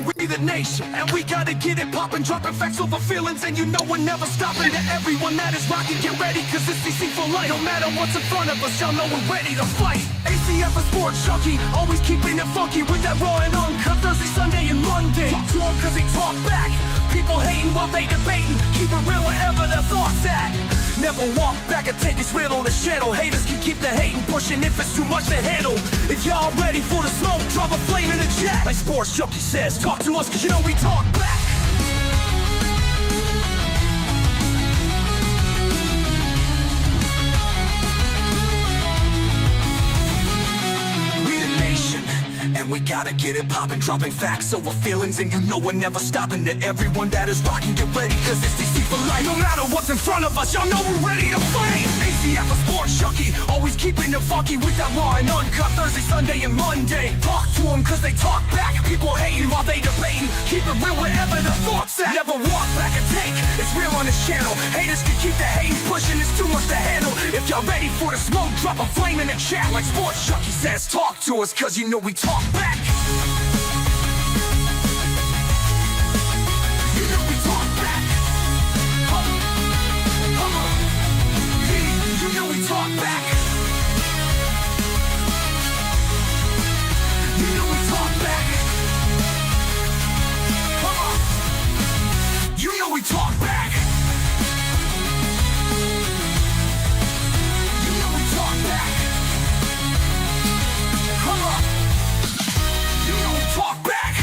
We the nation, and we gotta get it poppin', dropping facts over feelings, and you know we're never stopping. To everyone that is rocking, get ready, cause it's CC for life. No matter what's in front of us, y'all know we're ready to fight. ACF a sports junkie, always keeping it funky with that raw and uncut Thursday, Sunday, and Monday. Talk to 'em cause they talk back. People hating while they debating, keep it real wherever their thoughts at. Never walk back and take this real on the channel. Haters can keep the hating pushing if it's too much to handle. If y'all ready for the smoke, drop a flame in the chat. Like Sports Junkie says, talk to us cause you know we talk back. We the nation, and we gotta get it poppin', dropping facts over feelings, and you know we're never stopping. To everyone that is rocking, get ready, cause it's DC for life. No matter what's in front of us, y'all know we're ready to fight. ACF a sports junkie, always keeping it funky with that raw and uncut Thursday, Sunday, and Monday. Talk to them cause they talk back. People hating while they debating, keep it real wherever the thoughts at. Never walk back and take, it's real on this channel. Haters can keep the hating pushing, it's too much to handle. If y'all ready for the smoke, drop a flame in the chat. Like Sports Junkie says, talk to us cause you know we talk back. You know we talk back. You know we talk back. You know we talk back. You know we talk back. You know we talk back. Come on. You know we talk back.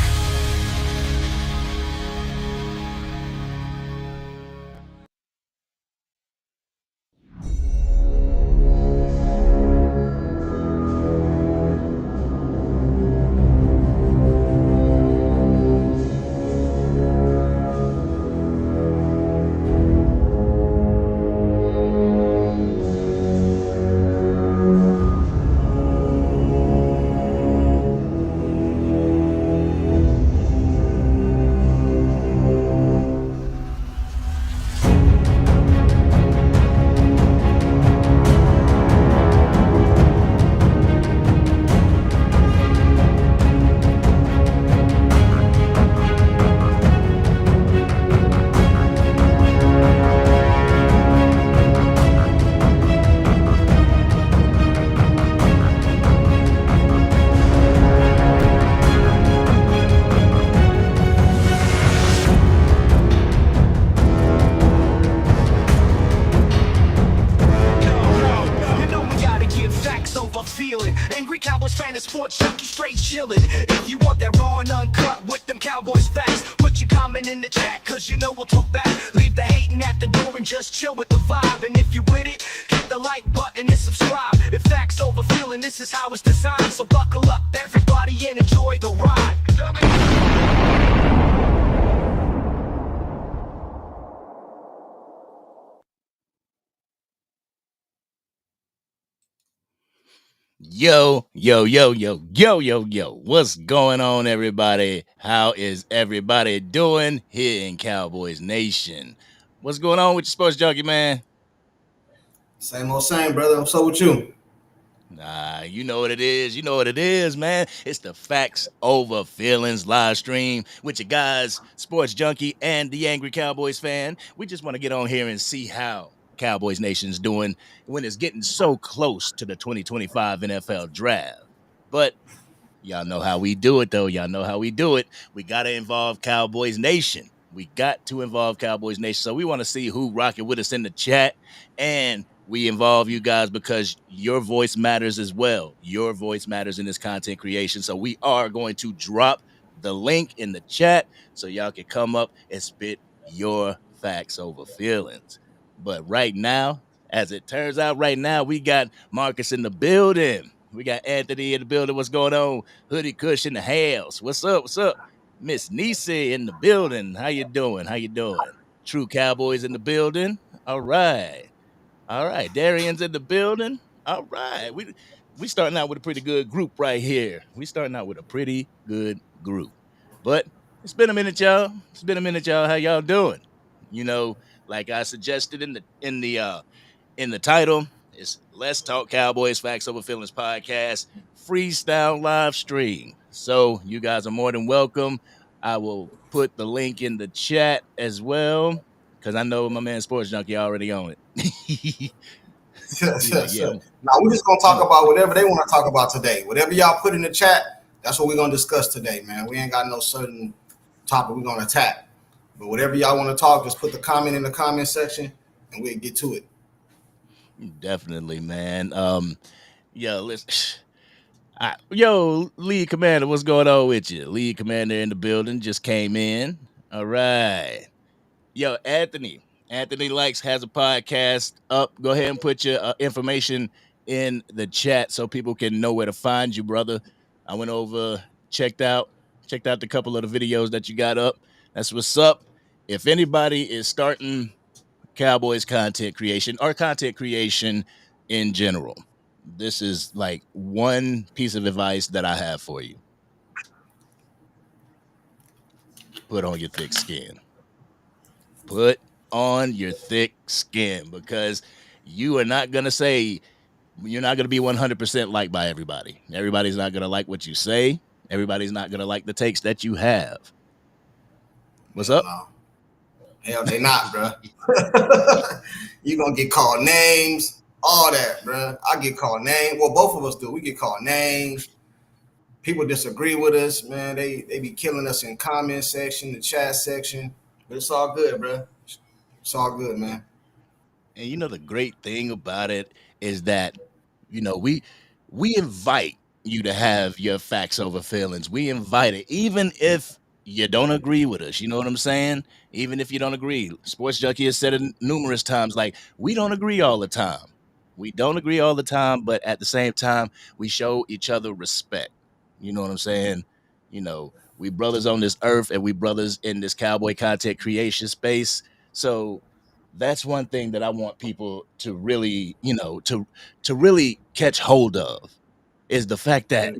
Angry Cowboys fan and Sports Junkie straight chillin'. If you want that raw and uncut with them Cowboys facts, put your comment in the chat cause you know we'll talk back. Leave the hating at the door and just chill with the vibe. And if you with it, hit the like button and subscribe. If facts over feeling, this is how it's designed. So buckle up everybody and enjoy the ride. Yo, what's going on, everybody? How is everybody doing here in Cowboys Nation? What's going on with your Sports Junkie, man? Same old same, brother. What's up with you? Nah, you know what it is, man. It's the Facts Over Feelings live stream with your guys, Sports Junkie and the Angry Cowboys fan. We just want to get on here and see how Cowboys Nation's doing when it's getting so close to the 2025 NFL draft. But y'all know how we do it, though. We got to involve Cowboys Nation. So we want to see who rocking with us in the chat. And we involve you guys because your voice matters as well. Your voice matters in this content creation. So we are going to drop the link in the chat so y'all can come up and spit your facts over feelings. But right now, as it turns out, we got Marcus in the building. We got Anthony in the building. What's going on? Hoodie Kush in the house. What's up? Miss Nisi in the building. How you doing? True Cowboys in the building. All right. Darian's in the building. All right. We starting out with a pretty good group right here. But it's been a minute, y'all. How y'all doing? You know, like I suggested in the title, it's Let's Talk Cowboys Facts Over Feelings podcast, Freestyle live stream. So you guys are more than welcome. I will put the link in the chat as well because I know my man Sports Junkie already on it. He like, yeah, Now we're just gonna talk about whatever they want to talk about today. Whatever y'all put in the chat, that's what we're gonna discuss today, man. We ain't got no certain topic we're gonna attack. But whatever y'all want to talk, just put the comment in the comment section and we'll get to it. definitely, man. Yo, listen. Yo, Lead Commander, what's going on with you? Lead Commander in the building just came in. All right. Yo, Anthony. Anthony Likes has a podcast up. Go ahead and put your information in the chat so people can know where to find you, brother. I went over, checked out the couple of the videos that you got up. That's what's up. If anybody is starting Cowboys content creation or content creation in general, this is like one piece of advice that I have for you. Put on your thick skin. Put on your thick skin because you are not going to say, you're not going to be 100% liked by everybody. Everybody's not going to like what you say. Everybody's not going to like the takes that you have. What's up? No. Hell, they not, bro. You gonna get called names, all that, bro. I get called names. Well, both of us do. We get called names. People disagree with us, man. They be killing us in comment section, the chat section. But it's all good, bro. It's all good, man. And you know the great thing about it is that, you know, we invite you to have your facts over feelings. We invite it, even if you don't agree with us. You know what I'm saying? Even if you don't agree. Sports Junkie has said it numerous times, like, we don't agree all the time. We don't agree all the time, but at the same time, we show each other respect. You know what I'm saying? You know, we brothers on this earth and we brothers in this cowboy content creation space. So that's one thing that I want people to really, you know, to really catch hold of is the fact that,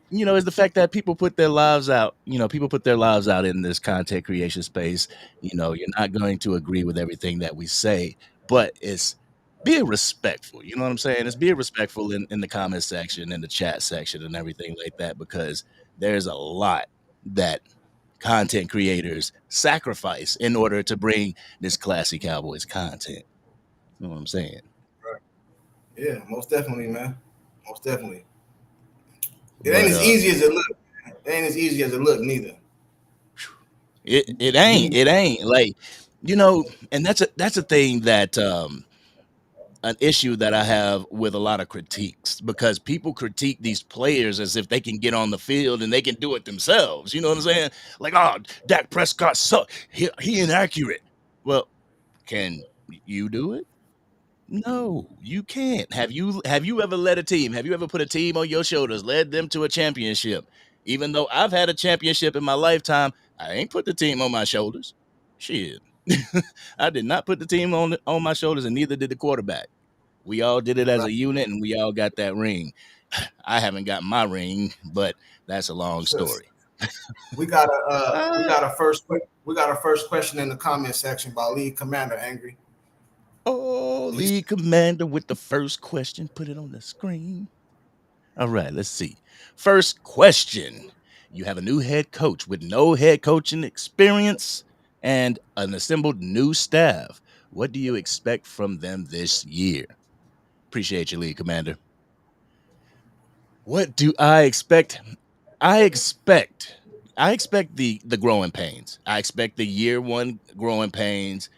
is the fact that people put their lives out. You know, people put their lives out in this content creation space. You know, you're not going to agree with everything that we say, but it's being respectful. You know what I'm saying? It's being respectful in the comment section, in the chat section, and everything like that, because there's a lot that content creators sacrifice in order to bring this classy Cowboys content. You know what I'm saying? Right. Yeah, most definitely, man. Most definitely. It But ain't as easy as it look. It ain't as easy as it look, neither. it ain't like, you know, and that's a thing that an issue that I have with a lot of critiques, because people critique these players as if they can get on the field and they can do it themselves. You know what I'm saying? Like, oh, Dak Prescott suck. He inaccurate. Well, can you do it? No, you can't. Have you ever led a team? Have you ever put a team on your shoulders, led them to a championship? Even though I've had a championship in my lifetime, I ain't put the team on my shoulders. Shit. I did not put the team on my shoulders, and neither did the quarterback. We all did it as a unit, and we all got that ring. I haven't got my ring, but that's a long story. We got a first question in the comment section by Lead Commander Angry. Oh, Lead Commander with the first question. Put it on the screen. All right, let's see. First question. You have a new head coach with no head coaching experience and an assembled new staff. What do you expect from them this year? Appreciate you, Lead Commander. What do I expect? I expect the growing pains. I expect the year one growing pains.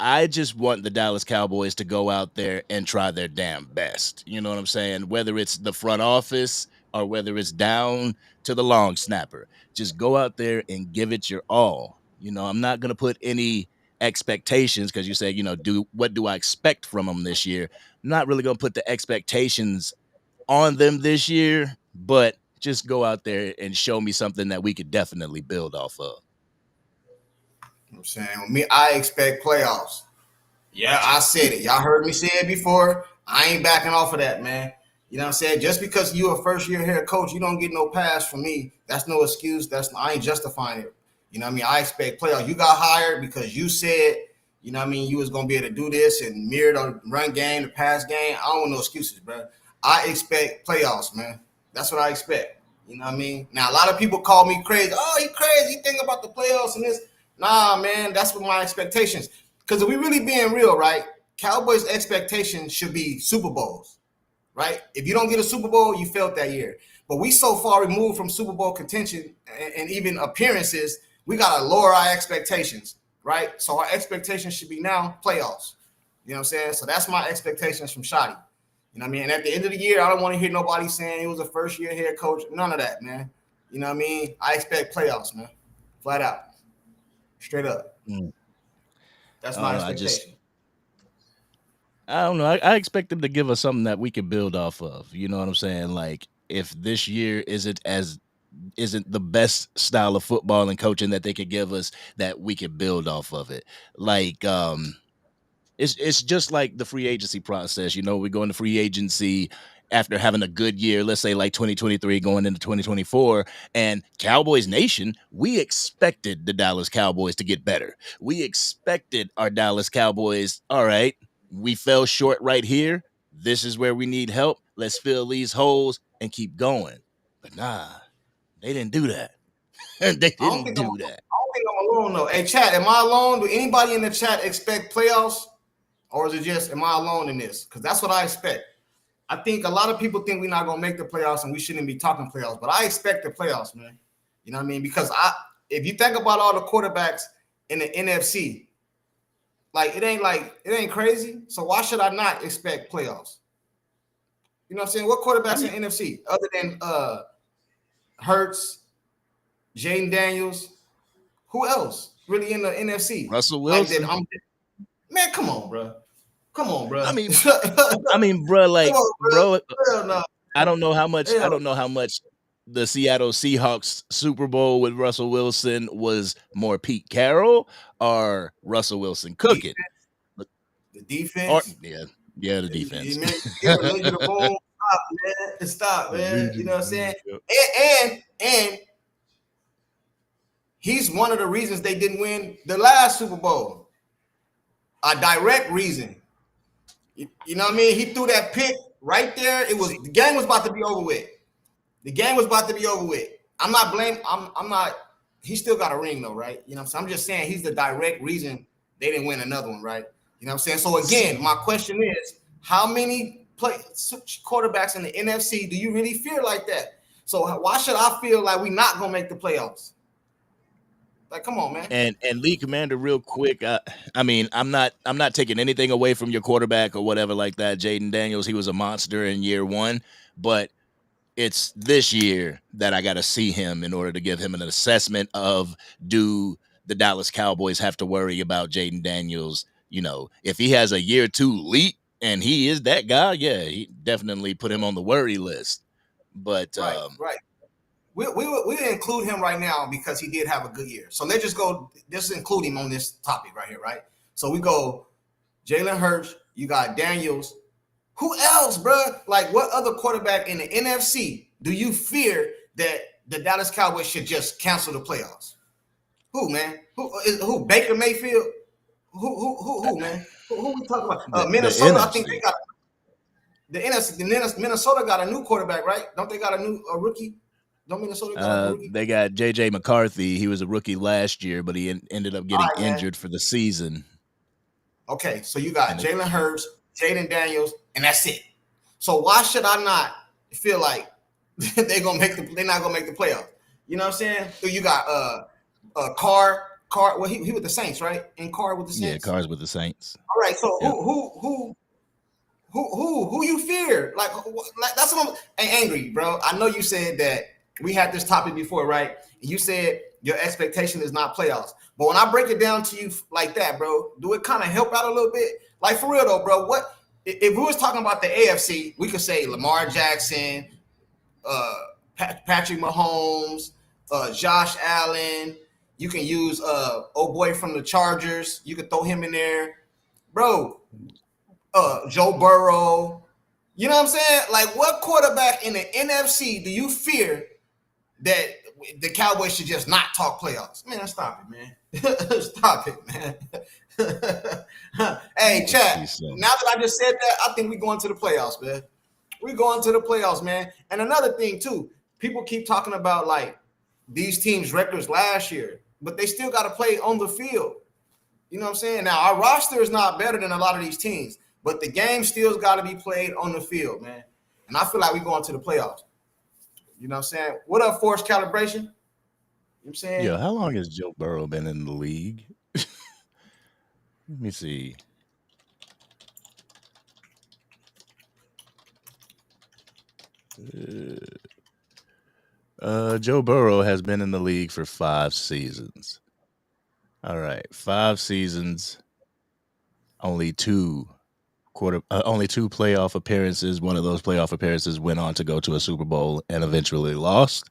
I just want the Dallas Cowboys to go out there and try their damn best. You know what I'm saying? Whether it's the front office or whether it's down to the long snapper, just go out there and give it your all. You know, I'm not going to put any expectations, because you say, you know, what do I expect from them this year? I'm not really going to put the expectations on them this year, but just go out there and show me something that we could definitely build off of. I'm saying, I expect playoffs. Yeah, I said it. Y'all heard me say it before. I ain't backing off of that, man. You know what I'm saying? Just because you a first year head coach, you don't get no pass from me. That's no excuse. I ain't justifying it. You know what I mean? I expect playoffs. You got hired because you said, you know what I mean, you was gonna be able to do this and mirror the run game, the pass game. I don't want no excuses, bro. I expect playoffs, man. That's what I expect. You know what I mean? Now, a lot of people call me crazy. Oh, he crazy. He think about the playoffs and this. Nah, man, that's what my expectations. Because if we really being real, right, Cowboys' expectations should be Super Bowls, right? If you don't get a Super Bowl, you failed that year. But we so far removed from Super Bowl contention and even appearances, we got to lower our expectations, right? So our expectations should be now playoffs. You know what I'm saying? So that's my expectations from Shotty. You know what I mean? And at the end of the year, I don't want to hear nobody saying he was a first-year head coach. None of that, man. You know what I mean? I expect playoffs, man. Flat out. Straight up. That's my expectation. I don't know. I expect them to give us something that we can build off of. You know what I'm saying? Like, if this year isn't the best style of football and coaching that they could give us, that we could build off of it. Like, it's just like the free agency process. You know, we go into free agency after having a good year, let's say like 2023 going into 2024, and Cowboys Nation, we expected the Dallas Cowboys to get better. We expected our Dallas Cowboys, all right, we fell short right here. This is where we need help. Let's fill these holes and keep going. But nah, they didn't do that. They didn't do that. I don't think I'm alone, though. Hey, chat, am I alone? Do anybody in the chat expect playoffs? Or is it just, am I alone in this? Because that's what I expect. I think a lot of people think we're not going to make the playoffs and we shouldn't be talking playoffs. But I expect the playoffs, man. You know what I mean? Because if you think about all the quarterbacks in the NFC, it ain't crazy. So why should I not expect playoffs? You know what I'm saying? What quarterbacks in the NFC other than Hurts, Jaden Daniels? Who else really in the NFC? Russell Wilson. Man, come on, bro. I mean, bro, like, bro, I don't know how much the Seattle Seahawks Super Bowl with Russell Wilson was more Pete Carroll or Russell Wilson cooking. The defense. The defense. Stop, man. You know what I'm saying? And he's one of the reasons they didn't win the last Super Bowl. A direct reason. You know what I mean? He threw that pick right there. The game was about to be over with. I'm not blaming. I'm not. He still got a ring though, right? You know what I'm saying? I'm just saying he's the direct reason they didn't win another one, right? You know what I'm saying? So again, my question is, how many quarterbacks in the NFC do you really fear like that? So why should I feel like we're not gonna make the playoffs? Like, come on, man. And Lee Commander, real quick. I mean, I'm not taking anything away from your quarterback or whatever like that. Jaden Daniels, he was a monster in year one, but it's this year that I got to see him in order to give him an assessment of, do the Dallas Cowboys have to worry about Jaden Daniels? You know, if he has a year two leap and he is that guy, yeah, he definitely put him on the worry list. But right. We include him right now because he did have a good year. So let's just include him on this topic right here, right? So we go Jalen Hurts, you got Daniels. Who else, bro? Like, what other quarterback in the NFC do you fear that the Dallas Cowboys should just cancel the playoffs? Who, man? Who? Baker Mayfield? Who, man? Who we talking about? Minnesota, I think they got the NFC. Minnesota got a new quarterback, right? Don't they got a rookie? Don't Minnesota got a rookie? They got J.J. McCarthy. He was a rookie last year, but he ended up getting injured for the season. Okay, so you got Jalen Hurts, Jaden Daniels, and that's it. So why should I not feel like they're not gonna make the playoffs? You know what I'm saying? So you got Carr. Well, he with the Saints, right? And Carr with the Saints. Yeah, Carr's with the Saints. All right. So who you fear? Like that's what I'm angry, bro. I know you said that we had this topic before, right? And you said your expectation is not playoffs. But when I break it down to you like that, bro, do it kind of help out a little bit? Like, for real though, bro, what if we was talking about the AFC, we could say Lamar Jackson, Patrick Mahomes, Josh Allen. You can use old boy from the Chargers. You can throw him in there. Bro, Joe Burrow. You know what I'm saying? Like, what quarterback in the NFC do you fear that the Cowboys should just not talk playoffs? Man, stop it, man. Stop it, man. Hey, chat, now that I just said that, I think we're going to the playoffs, man. We're going to the playoffs, man. And another thing, too, people keep talking about like these teams' records last year, but they still got to play on the field. You know what I'm saying? Now, our roster is not better than a lot of these teams, but the game still's got to be played on the field, man. And I feel like we're going to the playoffs. You know what I'm saying? What up, Force Calibration? You know what I'm saying? Yo, how long has Joe Burrow been in the league? Let me see. Joe Burrow has been in the league for 5 seasons. All right, 5 seasons, only two playoff appearances. One of those playoff appearances went on to go to a Super Bowl and eventually lost.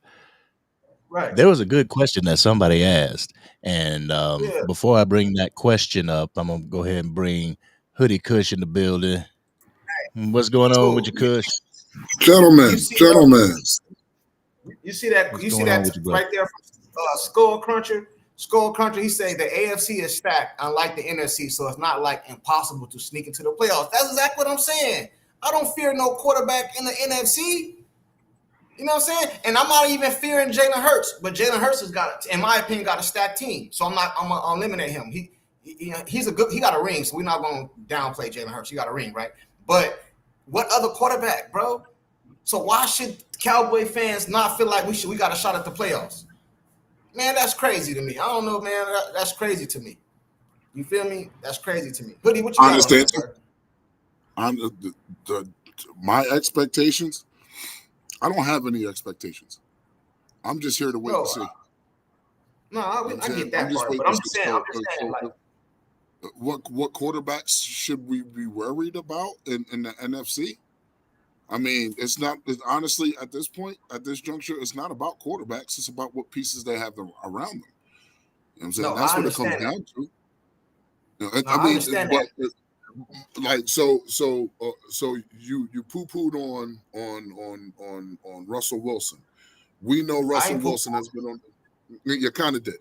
Right. There was a good question that somebody asked, and Yeah. before I bring that question up, I'm gonna go ahead and bring Hoodie Kush in the building. What's going on with So, your Kush? Gentlemen, you see, gentlemen. you see that? What's You see going on that with you, bro? right there from Skull Cruncher? Skull Cruncher. He said the AFC is stacked, unlike the NFC, so it's not like impossible to sneak into the playoffs. That's exactly what I'm saying. I don't fear no quarterback in the NFC. You know what I'm saying? And I'm not even fearing Jalen Hurts, but Jalen Hurts has got, in my opinion, got a stacked team. So I'm gonna eliminate him. He's a good. He got a ring, so we're not gonna downplay Jalen Hurts. He got a ring, right? But what other quarterback, bro? So why should Cowboy fans not feel like we got a shot at the playoffs? Man, that's crazy to me. I don't know, man. That's crazy to me. You feel me? That's crazy to me. Hoodie, what you I got on understand. that, My expectations. I don't have any expectations. I'm just here to wait Bro, and see. No, I get that part, but I'm just saying, like, what quarterbacks should we be worried about in the NFC? I mean, it's not honestly at this point, at this juncture, it's not about quarterbacks. It's about what pieces they have around them. You know what I'm saying? No, That's I what it comes understand down to. You know, No, I understand that. Like so you poo-pooed on Russell Wilson. We know Russell Wilson has been on. You kind of did,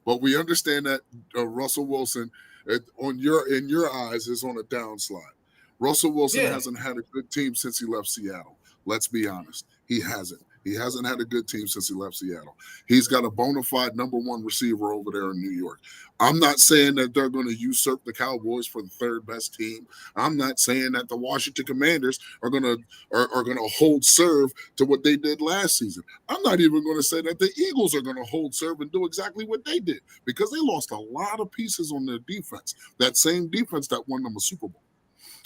but we understand that Russell Wilson, in your eyes, is on a downslide. Russell Wilson hasn't had a good team since he left Seattle. Let's be honest, he hasn't. He hasn't had a good team since he left Seattle. He's got a bona fide number one receiver over there in New York. I'm not saying that they're going to usurp the Cowboys for the third best team. I'm not saying that the Washington Commanders are going to hold serve to what they did last season. I'm not even going to say that the Eagles are going to hold serve and do exactly what they did, because they lost a lot of pieces on their defense. That same defense that won them a Super Bowl.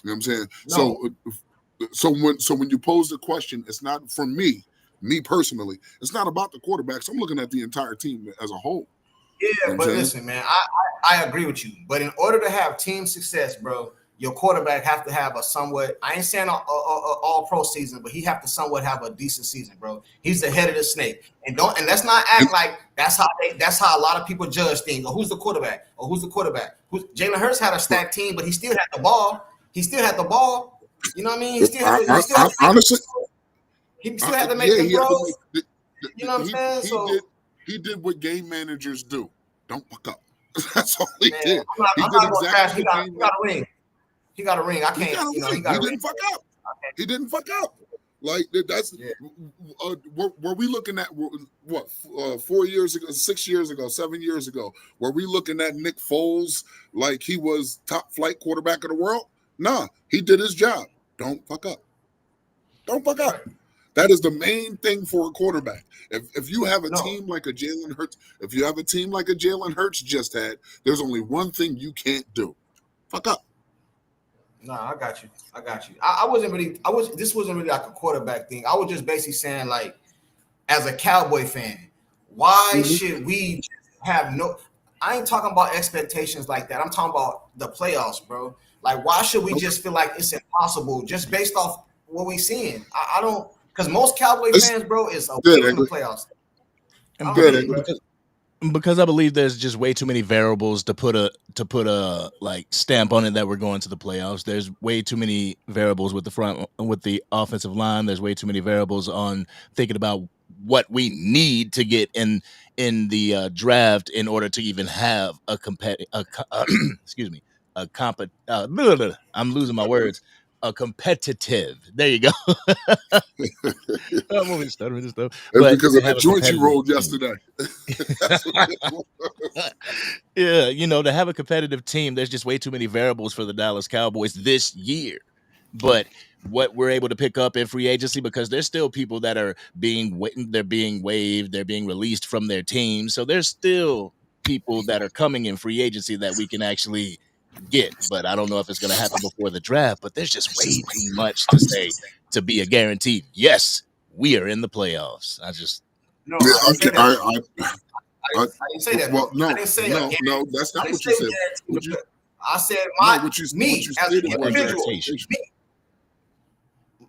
You know what I'm saying? No. So when you pose the question, it's not for me personally, it's not about the quarterbacks. I'm looking at the entire team as a whole. Yeah, you know but listen, man, I agree with you. But in order to have team success, bro, your quarterback have to have a somewhat, I ain't saying all pro season, but he have to somewhat have a decent season, bro. He's the head of the snake. And let's not act like that's how a lot of people judge things. Or who's the quarterback? Jalen Hurts had a stacked team, but he still had the ball. You know what I mean? He still had to make the throws. You know what I'm saying? He did what game managers do. Don't fuck up. That's all he did. I'm not going to trash. He got a ring. He got a ring. I can't. He didn't fuck up. He didn't fuck up. Like that's. Yeah. Were we looking at what 4 years ago, 6 years ago, 7 years ago? Were we looking at Nick Foles like he was top flight quarterback of the world? Nah, he did his job. Don't fuck up. Don't fuck up. That is the main thing for a quarterback. If you have a team like a Jalen Hurts, just had, there's only one thing you can't do. Fuck up. No, I got you. This wasn't really like a quarterback thing. I was just basically saying, like, as a Cowboy fan, why should we have I ain't talking about expectations like that. I'm talking about the playoffs, bro. Like, why should we just feel like it's impossible just based off what we seeing? I don't. Because most Cowboy fans, bro, is away from the playoffs. Because I believe there's just way too many variables to put a like stamp on it that we're going to the playoffs. There's way too many variables with the offensive line. There's way too many variables on thinking about what we need to get in the draft in order to even have I'm losing my words. a competitive. There you go. I'm always stuttering and stuff. It's But because they of have that a joint you competitive rolled team. yesterday. That's what it was. Yeah, to have a competitive team, there's just way too many variables for the Dallas Cowboys this year. But what we're able to pick up in free agency, because there's still people that are being waived, they're being released from their team. So there's still people that are coming in free agency that we can actually get. But I don't know if it's going to happen before the draft. But there's just way too much to say to be a guaranteed. Yes, we are in the playoffs. No, Yeah, I didn't say that. I I didn't say that. well, I didn't say no, that's not what you said. I said what you as stated an was individual. expectation.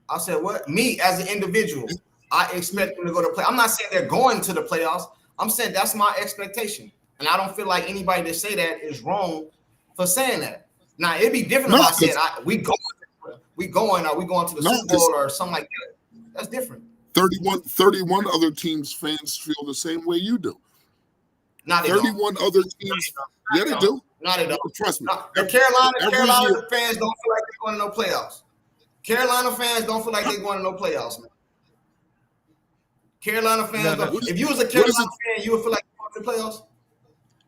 I said what? Me as an individual, I expect them to go to play. I'm not saying they're going to the playoffs. I'm saying that's my expectation, and I don't feel like anybody that say that is wrong for saying that. Now it'd be different if I said we going to the Super Bowl or something like that. That's different. 31 other teams fans feel the same way you do. Not 31 other teams. Yeah, they do. Not at all. Trust me. The Carolina fans don't feel like they're going to no playoffs. Carolina fans don't feel like they're going to no playoffs, man. Carolina fans, if you was a Carolina fan, you would feel like you're going to the playoffs.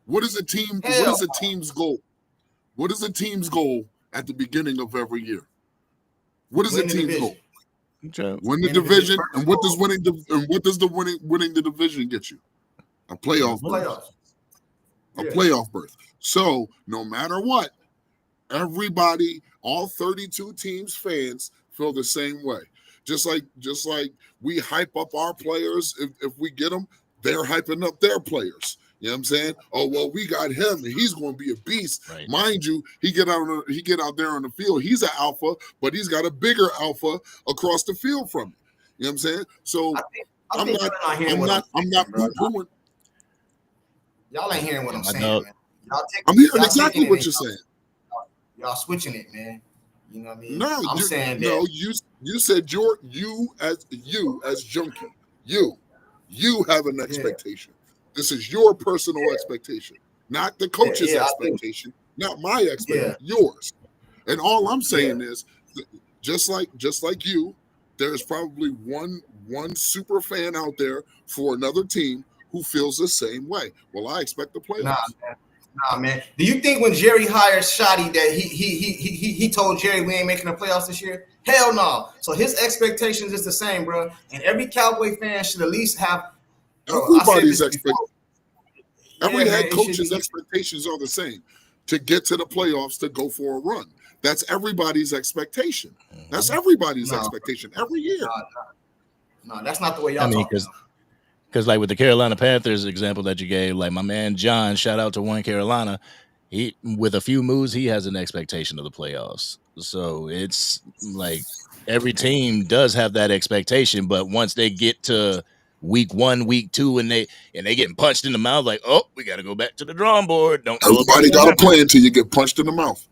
What is a team's goal? What is a team's goal at the beginning of every year? What is a team's goal? Win the division, and what does winning the division get you? A playoff berth. A playoff berth. So no matter what, everybody, all 32 teams fans feel the same way. Just like we hype up our players if we get them, they're hyping up their players. You know what I'm saying? Oh, well, we got him, and he's going to be a beast. Right. Mind you, he get out there on the field. He's an alpha, but he's got a bigger alpha across the field from him. You know what I'm saying? So I'm not poo-pooing. Y'all ain't hearing what I'm saying, man. I'm hearing exactly what you're saying. Y'all switching it, man. You know what I mean? No, I'm saying that. No, you said you as Junkie. You have an expectation. This is your personal expectation, not the coach's expectation, not my expectation, yours. And all I'm saying is, just like you, there's probably one super fan out there for another team who feels the same way. Well, I expect the playoffs. Nah, man. Do you think when Jerry hired Shoddy that he told Jerry we ain't making the playoffs this year? Hell no. So his expectations is the same, bro. And every Cowboy fan should at least have. Everybody's expectations. Every head coach's expectations are the same. To get to the playoffs, to go for a run. That's everybody's expectation. That's everybody's expectation every year. No, that's not the way y'all talk. Because like with the Carolina Panthers example that you gave, like my man John, shout out to One Carolina, he with a few moves, he has an expectation of the playoffs. So it's like every team does have that expectation, but once they get to week 1, week 2, and they getting punched in the mouth, like, oh, we got to go back to the drawing board. Everybody got a plan until you get punched in the mouth.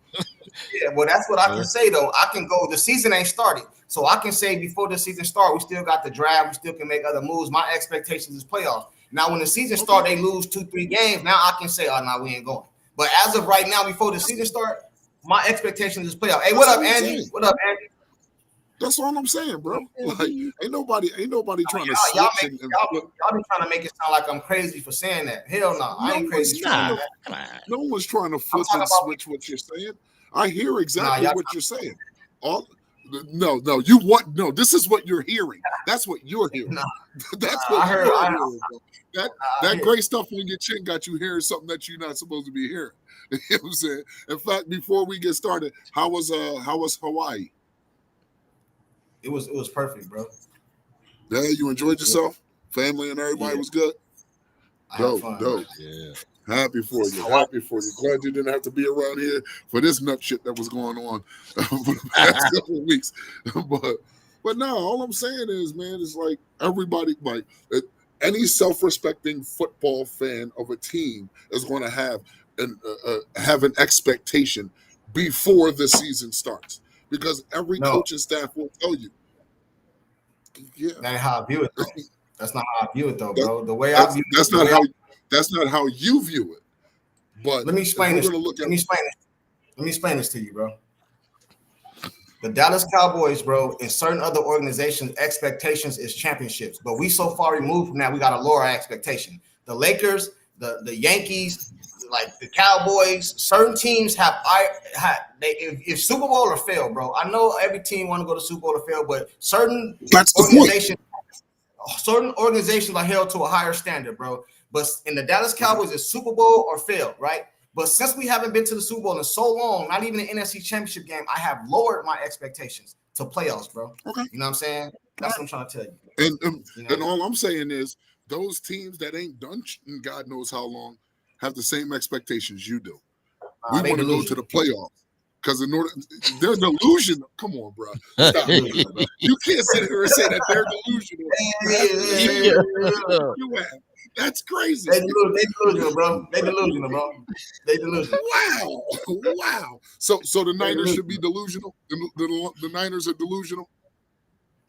Yeah, well, that's what I can say though. I can go. The season ain't started, so I can say before the season start, we still got the draft. We still can make other moves. My expectations is playoffs. Now, when the season start, they lose 2-3 games. Now I can say, oh no, we ain't going. But as of right now, before the season start, my expectations is playoff. Hey, what up, Andy? What up, Andy? That's all I'm saying, bro. Like, ain't nobody trying to switch. Y'all be trying to make it sound like I'm crazy for saying that. Hell no, I ain't crazy. No one's trying to flip and switch what you're saying. I hear exactly what you're saying. This is what you're hearing. That's what you're hearing. That's what you're hearing. That great stuff on your chin got you hearing something that you're not supposed to be hearing. You know what I'm saying? In fact, before we get started, how was Hawaii? It was perfect, bro. Yeah, you enjoyed yourself? Family and everybody was good? Dope. Yeah. Happy for you. Glad you didn't have to be around here for this nut shit that was going on for the past couple of weeks. But no, all I'm saying is, man, it's like everybody, like any self-respecting football fan of a team is going to have an expectation before the season starts, because every coaching staff will tell you. Yeah, that ain't how I view it, though. That's not how I view it, though, bro. That's not how you view it. But let me explain this. Let me explain this to you, bro. The Dallas Cowboys, bro, and certain other organizations' expectations is championships. But we so far removed from that, we got to lower our expectation. The Lakers, the Yankees, like the Cowboys, certain teams if Super Bowl or fail, bro. I know every team want to go to Super Bowl or fail, but certain organizations are held to a higher standard, bro. But in the Dallas Cowboys, it's Super Bowl or fail, right? But since we haven't been to the Super Bowl in so long, not even an NFC Championship game, I have lowered my expectations to playoffs, bro. Okay. You know what I'm saying? That's what I'm trying to tell you. And all I'm saying is those teams that ain't done God knows how long have the same expectations you do. We want to go to the playoffs because in order they're delusional. Come on, bro. Stop. You can't sit here and say that they're delusional. That's crazy. They delusional, bro. They delusional. Wow. So the Niners should be delusional. The Niners are delusional.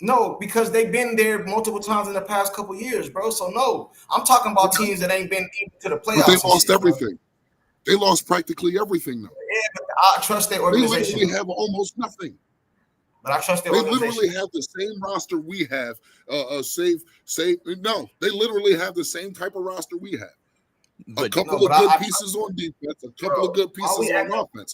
No, because they've been there multiple times in the past couple years, bro. So no, I'm talking about teams that ain't been even to the playoffs. But they lost everything. They lost practically everything, though. Yeah, but I trust their organization. They literally have almost nothing. But I trust their organization. They literally have the same roster we have. No, they literally have the same type of roster we have. A couple of good pieces on defense, a couple of good pieces on offense.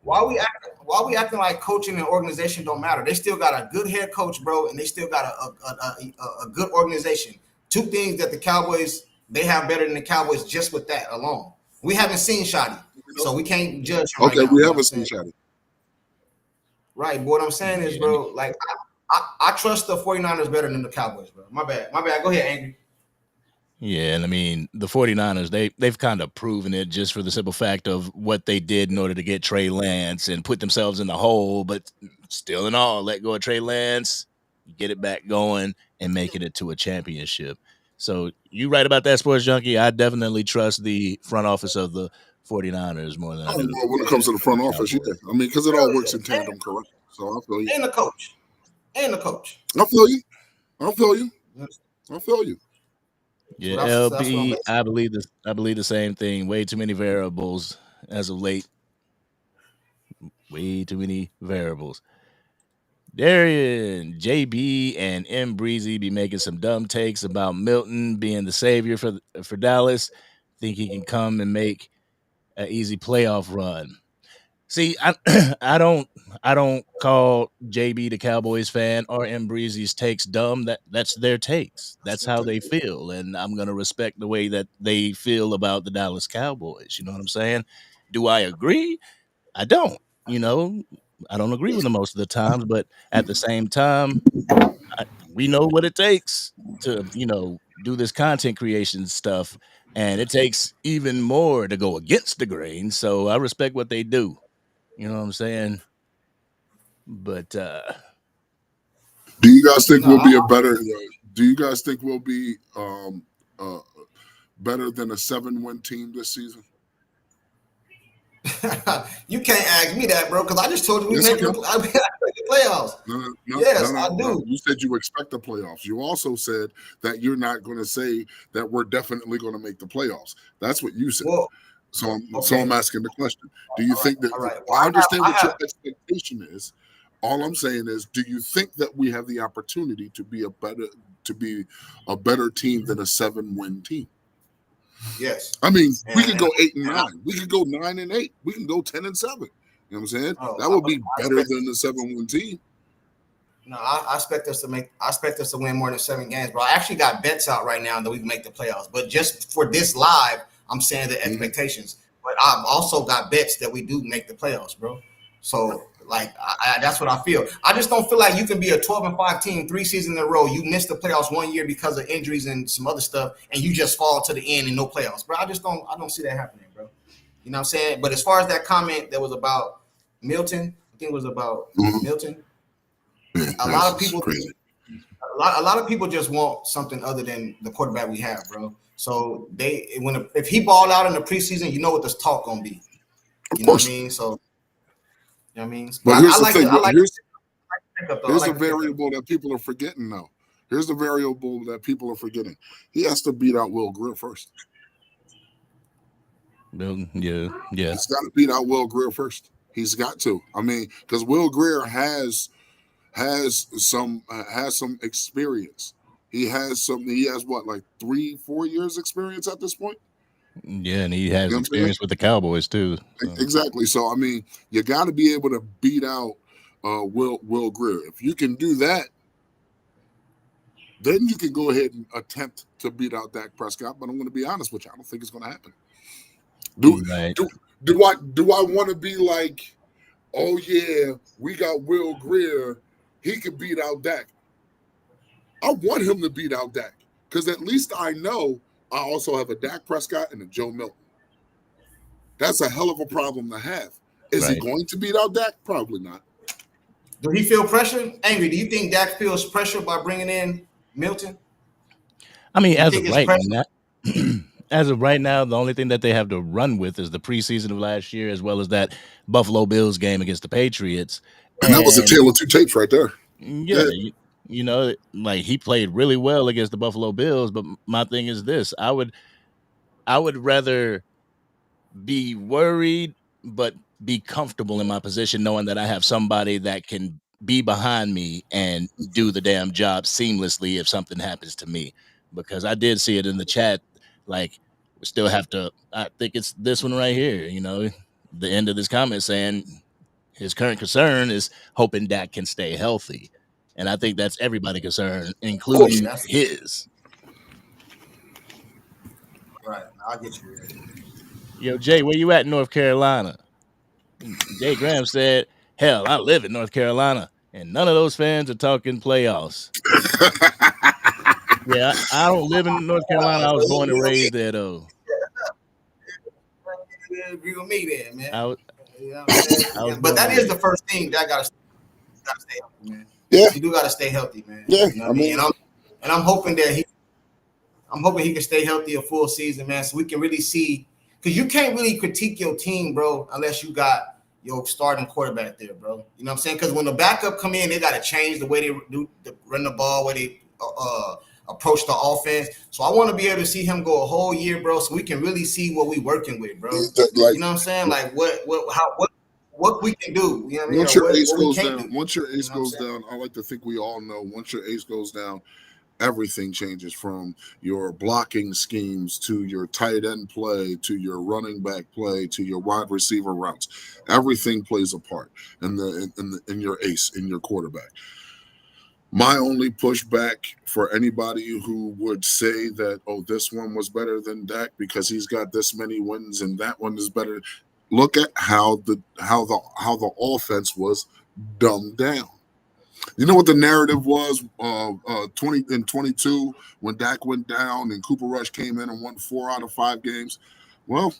Why we acting like coaching and organization don't matter? They still got a good head coach, bro, and they still got a good organization. Two things that the Cowboys they have better than the Cowboys just with that alone. We haven't seen Shoddy, so we can't judge him. Okay, we haven't seen Shoddy. Right, but what I'm saying is, bro, like I trust the 49ers better than the Cowboys, bro. My bad. Go ahead, Angry. Yeah, and I mean, the 49ers, they've kind of proven it just for the simple fact of what they did in order to get Trey Lance and put themselves in the hole, but still in all, let go of Trey Lance, get it back going, and making it to a championship. So you right about that, Sports Junkie. I definitely trust the front office of the 49ers more than I do. When it comes to the front office, yeah. I mean, because it all works in tandem, correct? So I feel you. And the coach. I feel you. Yeah, LB, I believe the same thing. Way too many variables as of late. Way too many variables. Darian, JB, and M Breezy be making some dumb takes about Milton being the savior for Dallas. Think he can come and make an easy playoff run. See, I don't call JB the Cowboys fan or M Breezy's takes dumb. That's their takes. That's how they feel, and I'm gonna respect the way that they feel about the Dallas Cowboys. You know what I'm saying? Do I agree? I don't. I don't agree with them most of the times, but at the same time, we know what it takes to do this content creation stuff, and it takes even more to go against the grain. So I respect what they do. You know what I'm saying? But do you guys think we'll be better? Do you guys think we'll be better than a 7-win team this season? You can't ask me that, bro, because I just told you we make the playoffs. No, I do. No. You said you expect the playoffs. You also said that you're not going to say that we're definitely going to make the playoffs. That's what you said. Well, so I'm asking the question. Do you think that I understand what your expectation is? All I'm saying is, do you think that we have the opportunity to be a better team than a 7-win team? Yes. I mean, we could go 8-9. We could go 9-8. We can go 10-7. You know what I'm saying? That would be better than the 7-win team. No, I expect us to win more than 7 games, bro. I actually got bets out right now that we can make the playoffs. But just for this live, I'm saying the expectations. But I've also got bets that we do make the playoffs, bro. So that's what I feel. I just don't feel like you can be a 12-5 team 3 seasons in a row. You missed the playoffs 1 year because of injuries and some other stuff, and you just fall to the end and no playoffs, bro. I don't see that happening, bro. You know what I'm saying? But as far as that comment that was about Milton, I think it was about Milton. A lot of people just want something other than the quarterback we have, bro. So if he ball out in the preseason, you know what this talk gonna be. You know what I mean? So. You know what I mean? But here's the thing. Here's a variable that people are forgetting now. Here's the variable that people are forgetting. He has to beat out Will Greer first. Yeah. He's got to beat out Will Greer first. He's got to. I mean, because Will Grier has some experience. He has what, like 3-4 years experience at this point. Yeah, and he has You know experience with the Cowboys too. So. Exactly. So I mean, you got to be able to beat out Will Grier. If you can do that, then you can go ahead and attempt to beat out Dak Prescott. But I'm going to be honest with you, I don't think it's going to happen. Do I want to be like, oh yeah, we got Will Grier, he could beat out Dak? I want him to beat out Dak because at least I know I also have a Dak Prescott and a Joe Milton. That's a hell of a problem to have. Is he going to beat out Dak? Probably not. Do he feel pressure? Angry, do you think Dak feels pressure by bringing in Milton? I mean, as of right now, the only thing that they have to run with is the preseason of last year, as well as that Buffalo Bills game against the Patriots. And that was a tale of two tapes right there. Yeah, you know, like he played really well against the Buffalo Bills. But my thing is this: I would rather be worried, but be comfortable in my position, knowing that I have somebody that can be behind me and do the damn job seamlessly if something happens to me. Because I did see it in the chat, like we still have to. I think it's this one right here. You know, the end of this comment saying his current concern is hoping Dak can stay healthy, and I think that's everybody's concern, including his. Right, I'll get you. Yo, Jay, where you at in North Carolina? Jay Graham said, hell, I live in North Carolina, and none of those fans are talking playoffs. Yeah, I don't live in North Carolina. I was born and raised there, though. Agree with me there, man. But that is the first thing that gotta stay healthy, man. Yeah, you do gotta stay healthy, man. Yeah, you know what I mean? And I'm hoping that he can stay healthy a full season, man, so we can really see. Because you can't really critique your team, bro, unless you got your starting quarterback there, bro. You know what I'm saying? Because when the backup come in, they got to change the way they run the ball, where they approach the offense. So I want to be able to see him go a whole year, bro, so we can really see what we working with, bro. You know what I'm saying? Like what we can do. You know what I mean? Once your ace goes down, I like to think we all know once your ace goes down, everything changes from your blocking schemes to your tight end play to your running back play to your wide receiver routes. Everything plays a part in your ace, in your quarterback. My only pushback for anybody who would say that, oh, this one was better than Dak because he's got this many wins and that one is better. Look at how the offense was dumbed down. You know what the narrative was 22 when Dak went down and Cooper Rush came in and won 4 out of 5 games? Well,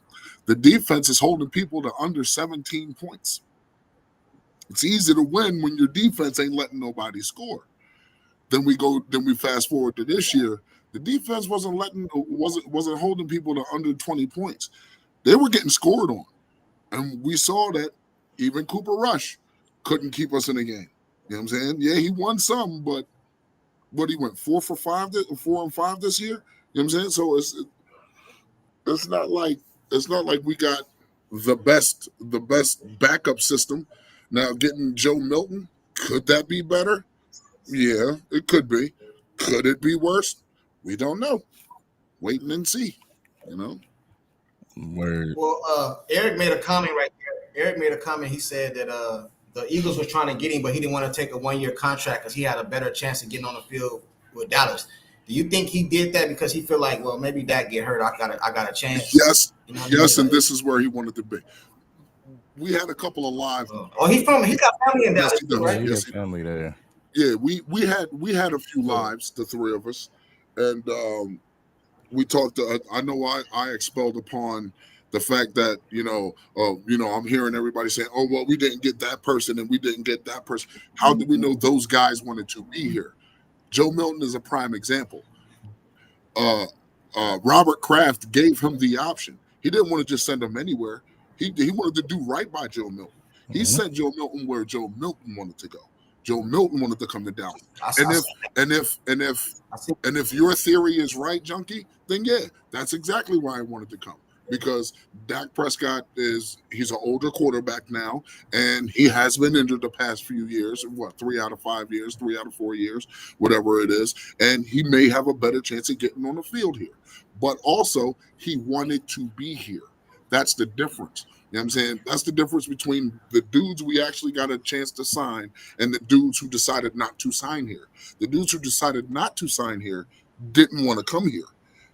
the defense is holding people to under 17 points. It's easy to win when your defense ain't letting nobody score. Then we fast forward to this year. The defense wasn't holding people to under 20 points. They were getting scored on. And we saw that even Cooper Rush couldn't keep us in the game. You know what I'm saying? Yeah, he won some, but what he went 4 and 5 this year. You know what I'm saying? So it's not like we got the best backup system. Now getting Joe Milton, could that be better? Yeah, it could be. Could it be worse? We don't know. Waiting and see. You know. Word. Well, Eric made a comment right there. Eric made a comment. He said that the Eagles were trying to get him, but he didn't want to take a 1-year contract because he had a better chance of getting on the field with Dallas. Do you think he did that because he feel like, well, maybe Dak get hurt, I got a chance? Yes, you know yes, and this is where he wanted to be. We had a couple of live. He got family in Dallas, right? He got family there. Yeah, we had a few lives, the three of us, and we talked. I know I expelled upon the fact that I'm hearing everybody saying, "Oh, well, we didn't get that person and we didn't get that person." How do we know those guys wanted to be here? Joe Milton is a prime example. Robert Kraft gave him the option. He didn't want to just send him anywhere. He wanted to do right by Joe Milton. He sent Joe Milton where Joe Milton wanted to go. Joe Milton wanted to come to Dallas. And if your theory is right, Junkie, then yeah, that's exactly why I wanted to come. because Dak Prescott he's an older quarterback now, and he has been injured the past few years. 3 out of 5 years, 3 out of 4 years, whatever it is, and he may have a better chance of getting on the field here. But also, he wanted to be here. That's the difference. You know what I'm saying? That's the difference between the dudes we actually got a chance to sign and the dudes who decided not to sign here. The dudes who decided not to sign here didn't want to come here.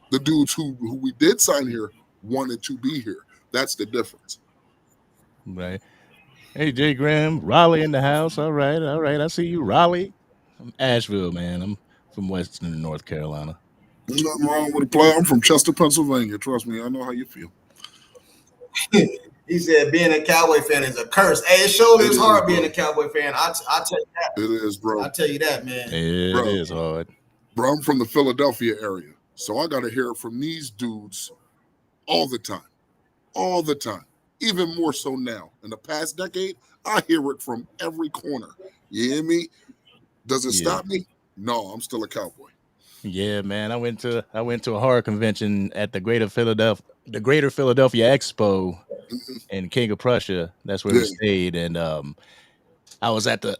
The dudes who we did sign here wanted to be here. That's the difference. Right. Hey, Jay Graham, Raleigh in the house. All right. I see you, Raleigh. I'm Asheville, man. I'm from Western North Carolina. There's nothing wrong with the play. I'm from Chester, Pennsylvania. Trust me, I know how you feel. He said being a Cowboy fan is a curse. Hey, it surely is hard being a Cowboy fan. I'll tell you that. It is, bro. I'll tell you that, man. It is hard. Bro, I'm from the Philadelphia area, so I got to hear it from these dudes all the time. All the time. Even more so now. In the past decade, I hear it from every corner. You hear me? Does it stop me? No, I'm still a Cowboy. Yeah, man. I went to a horror convention at the Greater Philadelphia Expo in King of Prussia. That's where we stayed, and I was at the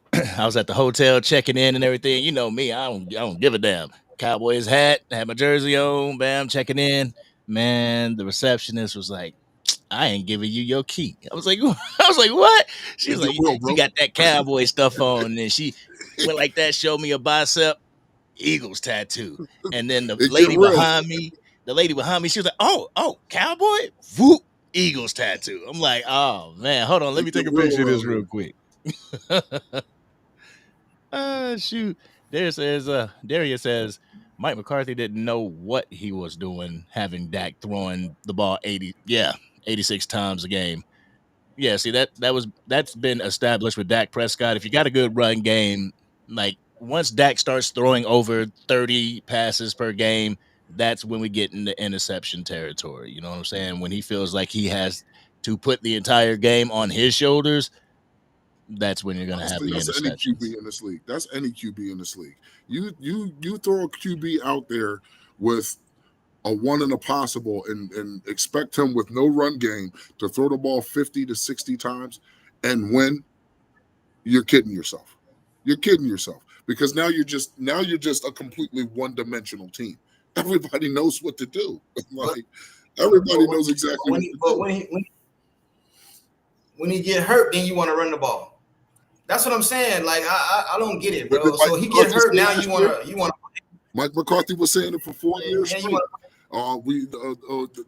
hotel checking in and everything. You know me, I don't give a damn. Cowboys hat, had my jersey on, bam, checking in. Man, the receptionist was like, I ain't giving you your key. I was like, what? She was like, you got that cowboy stuff on, and she went like that, showed me a bicep, Eagles tattoo, and then the lady behind me, she was like, oh, cowboy, whoop, Eagles tattoo. I'm like, oh man, hold on, let me take a picture of this real quick. Shoot. Darius says Mike McCarthy didn't know what he was doing, having Dak throwing the ball 86 times a game. Yeah, see that's been established with Dak Prescott. If you got a good run game, like once Dak starts throwing over 30 passes per game, that's when we get into interception territory. You know what I'm saying? When he feels like he has to put the entire game on his shoulders, that's when you're going to have the interceptions. That's any QB in this league. That's any QB in this league. You throw a QB out there with a one in a possible and expect him with no run game to throw the ball 50 to 60 times and win, you're kidding yourself. You're kidding yourself because now you're just a completely one-dimensional team. Everybody knows what to do. Like everybody knows exactly what to do. When he get hurt, then you want to run the ball. That's what I'm saying. Like I don't get it, bro. So he get hurt now. You want. Mike McCarthy was saying it for 4 years straight.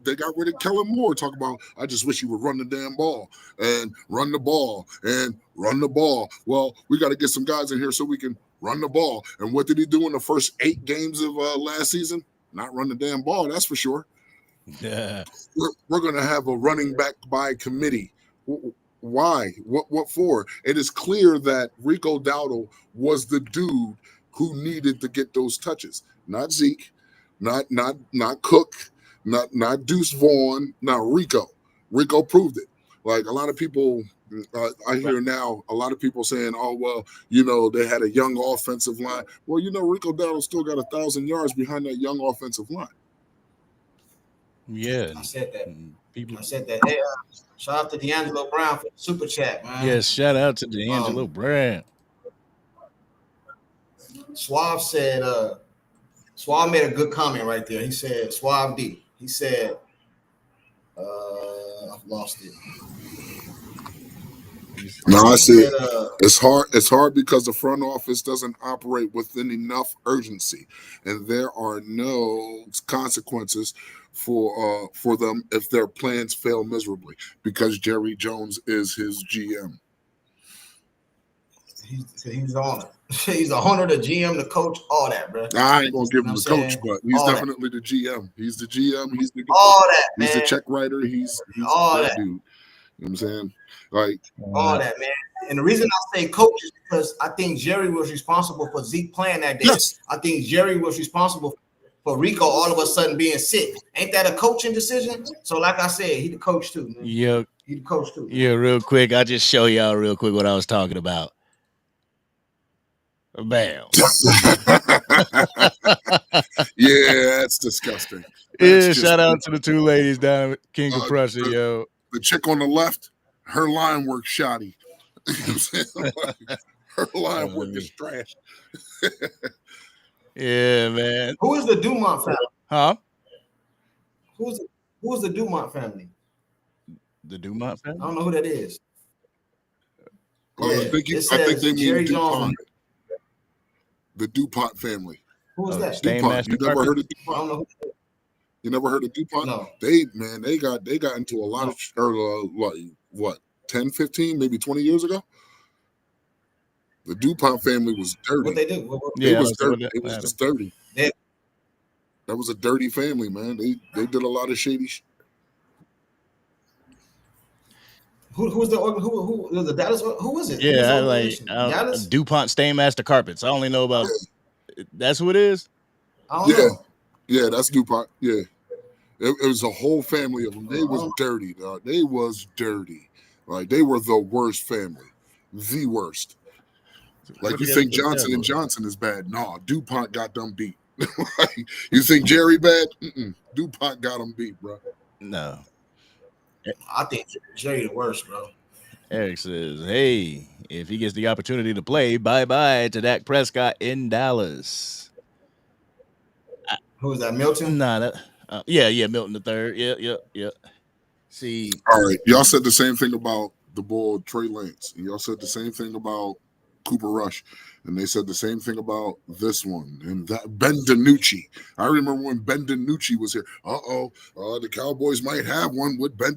They got rid of Kellen Moore. Talking about, I just wish you would run the damn ball and run the ball and run the ball. Well, we got to get some guys in here so we can run the ball. And what did he do in the first 8 games of last season? Not run the damn ball. That's for sure. Yeah. We're going to have a running back by committee. Why? What for? It is clear that Rico Dowdle was the dude who needed to get those touches, not Zeke, not Cook, not Deuce Vaughn, not Rico. Rico proved it. Like a lot of people, I hear now a lot of people saying, "Oh well, they had a young offensive line." Well, Rico Dowdle still got 1,000 yards behind that young offensive line. Yeah, I said that. I said that. Hey, shout out to D'Angelo Brown for the super chat, man. Yes, shout out to D'Angelo Brown. Suave said, Suave made a good comment right there. He said, Suave D. He said, I've lost it. No, I see. It's hard because the front office doesn't operate with enough urgency, and there are no consequences for them if their plans fail miserably because Jerry Jones is his GM. He's the owner. He's the owner, the GM, the coach, all that, bro. I ain't gonna give him the coach, but he's all definitely that. The GM. He's the GM. He's the all that. He's man. the check writer. He's all that dude. You know what I'm saying? Like all that, man. And the reason I say coach is because I think Jerry was responsible for Zeke playing that day. Yes. I think Jerry was responsible for Rico all of a sudden being sick. Ain't that a coaching decision? So, like I said, he the coach too, man. Yeah. He the coach too. Yeah, real quick. I'll just show y'all real quick what I was talking about. Bam. Yeah, that's disgusting. Yeah, shout out to the two ladies down at King of Prussia, the, yo. The chick on the left, her line work shoddy. You know what I'm saying? Like, her line work is trash. Yeah, man. Who is the Dumont family? Huh? Who's the Dumont family? The Dumont family? I don't know who that is. Yeah, I think they mean Jerry DuPont. Jones. The DuPont family. Who is that? DuPont. You never heard of DuPont? I don't know. You never heard of DuPont? No. They got into a lot of 10, 15, maybe 20 years ago. The DuPont family was dirty. What they do? They was dirty. It was just dirty. Yeah. That was a dirty family, man. They did a lot of shady shit. Who's the Dallas? Who is it? Yeah, Dallas? DuPont Stainmaster Carpets. I only know about. That's who it is. I don't know. Yeah, that's DuPont. Yeah, it was a whole family of them. They was dirty, dog. They was dirty. Like they were the worst family, the worst. Like you think Johnson & Johnson is bad? Nah, DuPont got them beat. You think Jerry bad? DuPont got them beat, bro. No. I think Jerry the worst, bro. Eric says, hey, if he gets the opportunity to play, bye-bye to Dak Prescott in Dallas. Who is that, Milton? Nah, yeah, Milton the third. Yeah. See. All right, y'all said the same thing about the bull Trey Lance. And y'all said the same thing about Cooper Rush. And they said the same thing about this one and that Ben DiNucci. I remember when Ben DiNucci was here. The Cowboys might have one with Ben.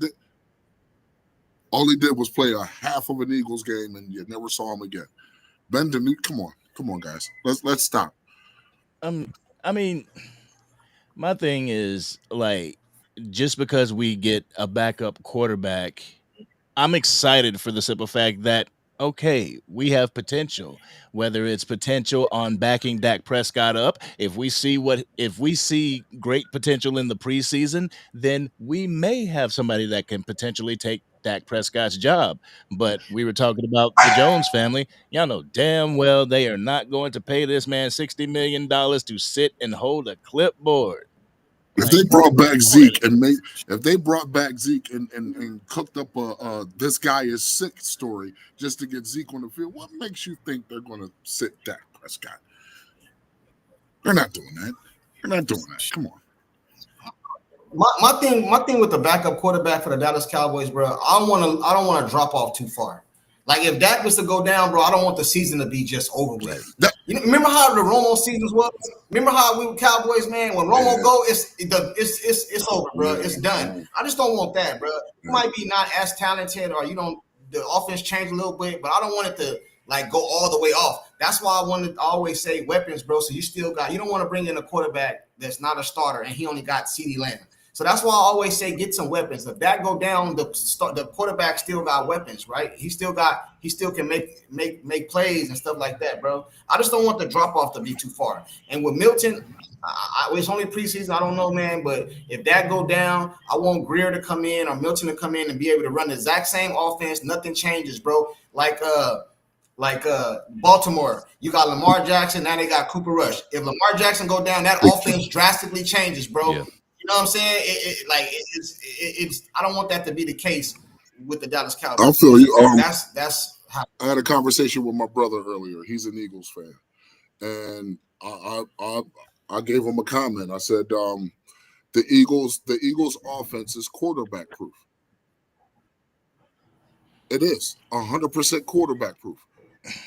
All he did was play a half of an Eagles game, and you never saw him again. Ben DiNucci, come on, guys, let's stop. I mean, my thing is like, just because we get a backup quarterback, I'm excited for the simple fact that, okay, we have potential, whether it's potential on backing Dak Prescott up. If we see great potential in the preseason, then we may have somebody that can potentially take Dak Prescott's job. But we were talking about the Jones family. Y'all know damn well they are not going to pay this man $60 million to sit and hold a clipboard. If they brought back Zeke and cooked up a this guy is sick story just to get Zeke on the field, what makes you think they're going to sit Dak Prescott? They're not doing that. Come on. My thing with the backup quarterback for the Dallas Cowboys, bro. I don't want to drop off too far. Like if Dak was to go down, bro, I don't want the season to be just over with. Remember how the Romo seasons was? Remember how we were Cowboys, man? When Romo go, it's over, bro. It's done. I just don't want that, bro. You might be not as talented, or the offense changed a little bit, but I don't want it to like go all the way off. That's why I always say weapons, bro. So you don't want to bring in a quarterback that's not a starter and he only got CeeDee Lamb. So that's why I always say get some weapons. If that go down, the quarterback still got weapons, right? He still can make plays and stuff like that, bro. I just don't want the drop off to be too far. And with Milton, it's only preseason. I don't know, man. But if that go down, I want Greer to come in or Milton to come in and be able to run the exact same offense. Nothing changes, bro. Like Baltimore, you got Lamar Jackson. Now they got Cooper Rush. If Lamar Jackson go down, that offense drastically changes, bro. Yeah. You know what I'm saying? It's I don't want that to be the case with the Dallas Cowboys. I feel you. That's how I had a conversation with my brother earlier. He's an Eagles fan, and I gave him a comment. I said, the Eagles offense is quarterback proof. It is 100% quarterback proof.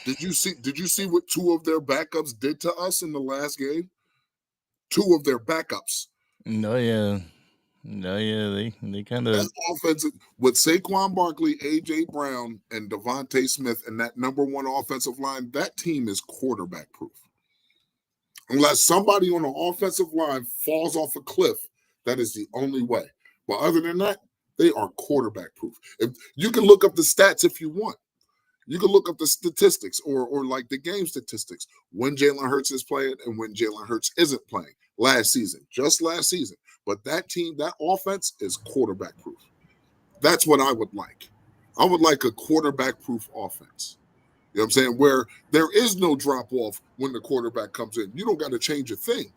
Did you see what two of their backups did to us in the last game? Two of their backups. No, yeah, they kind of offensive with Saquon Barkley, AJ Brown, and Devontae Smith, and that number one offensive line. That team is quarterback proof. Unless somebody on the offensive line falls off a cliff, that is the only way. But other than that, they are quarterback proof. If you can look up the stats if you want. You can look up the statistics or like the game statistics when Jalen Hurts is playing and when Jalen Hurts isn't playing just last season. But that team, that offense is quarterback proof. That's what I would like. I would like a quarterback proof offense. You know what I'm saying? Where there is no drop off when the quarterback comes in. You don't got to change a thing.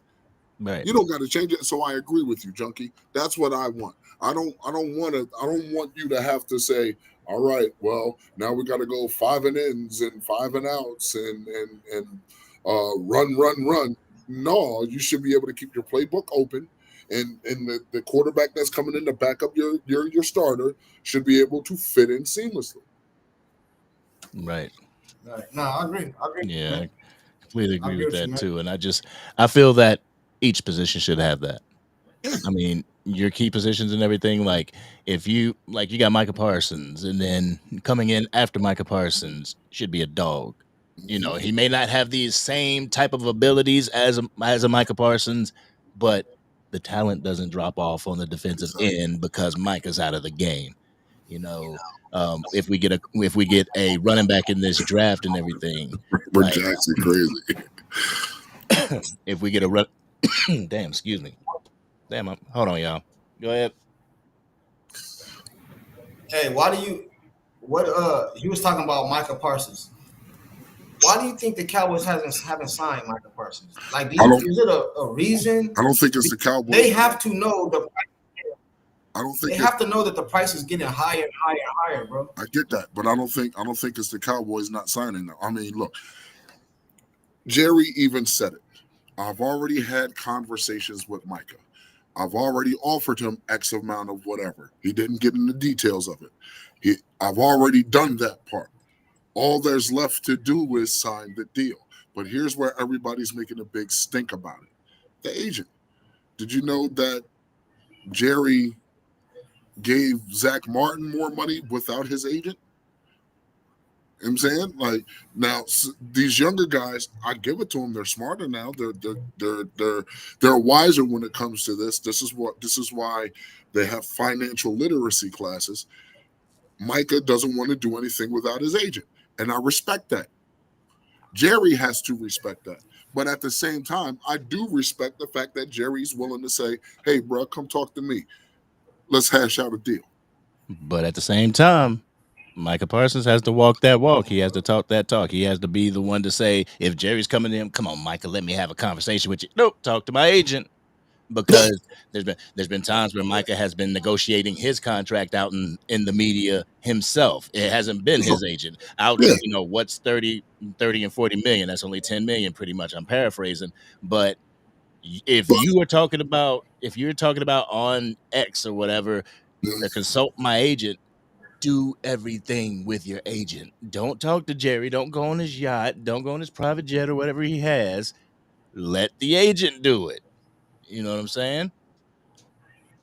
Right. You don't got to change it. So I agree with you, Junkie. That's what I want. I don't want you to have to say, all right, well, now we got to go 5 and ins and 5 and outs and run. No, you should be able to keep your playbook open. And the quarterback that's coming in to back up your starter should be able to fit in seamlessly. Right. Right. No, I agree. Yeah, Man. I completely I agree agree with with you, that man. too. And I feel that each position should have that. I mean, your key positions and everything. Like, if you got Micah Parsons, and then coming in after Micah Parsons should be a dog. You know, he may not have these same type of abilities as a Micah Parsons, but the talent doesn't drop off on the defensive end because Micah's out of the game. You know, if we get a running back in this draft and everything, We're like Jackson crazy. if we get a run, damn, excuse me, damn, hold on, y'all, go ahead. Hey, why do you he was talking about Micah Parsons. Why do you think the Cowboys haven't signed Micah Parsons? Like, is it a reason? I don't think it's the Cowboys. They have to know I don't think they have to know that the price is getting higher and higher and higher, bro. I get that, but I don't think it's the Cowboys not signing them. I mean, look, Jerry even said it. I've already had conversations with Micah. I've already offered him X amount of whatever. He didn't get into the details of it. I've already done that part. All there's left to do is sign the deal. But here's where everybody's making a big stink about it. The agent. Did you know that Jerry gave Zach Martin more money without his agent? You know what I'm saying? Like, now these younger guys, I give it to them. They're smarter now. They're wiser when it comes to this. This is why they have financial literacy classes. Micah doesn't want to do anything without his agent, and I respect that. Jerry has to respect that. But at the same time, I do respect the fact that Jerry's willing to say, hey, bro, come talk to me. Let's hash out a deal. But at the same time, Micah Parsons has to walk that walk. He has to talk that talk. He has to be the one to say, if Jerry's coming in, come on, Micah, let me have a conversation with you. Nope, talk to my agent. Because there's been times where Micah has been negotiating his contract out in the media himself. It hasn't been his agent. Yeah. You know, what's 30 and 40 million? That's only 10 million pretty much. I'm paraphrasing. But if you're talking about on X or whatever, to consult my agent, do everything with your agent. Don't talk to Jerry. Don't go on his yacht. Don't go on his private jet or whatever he has. Let the agent do it. You know what I'm saying?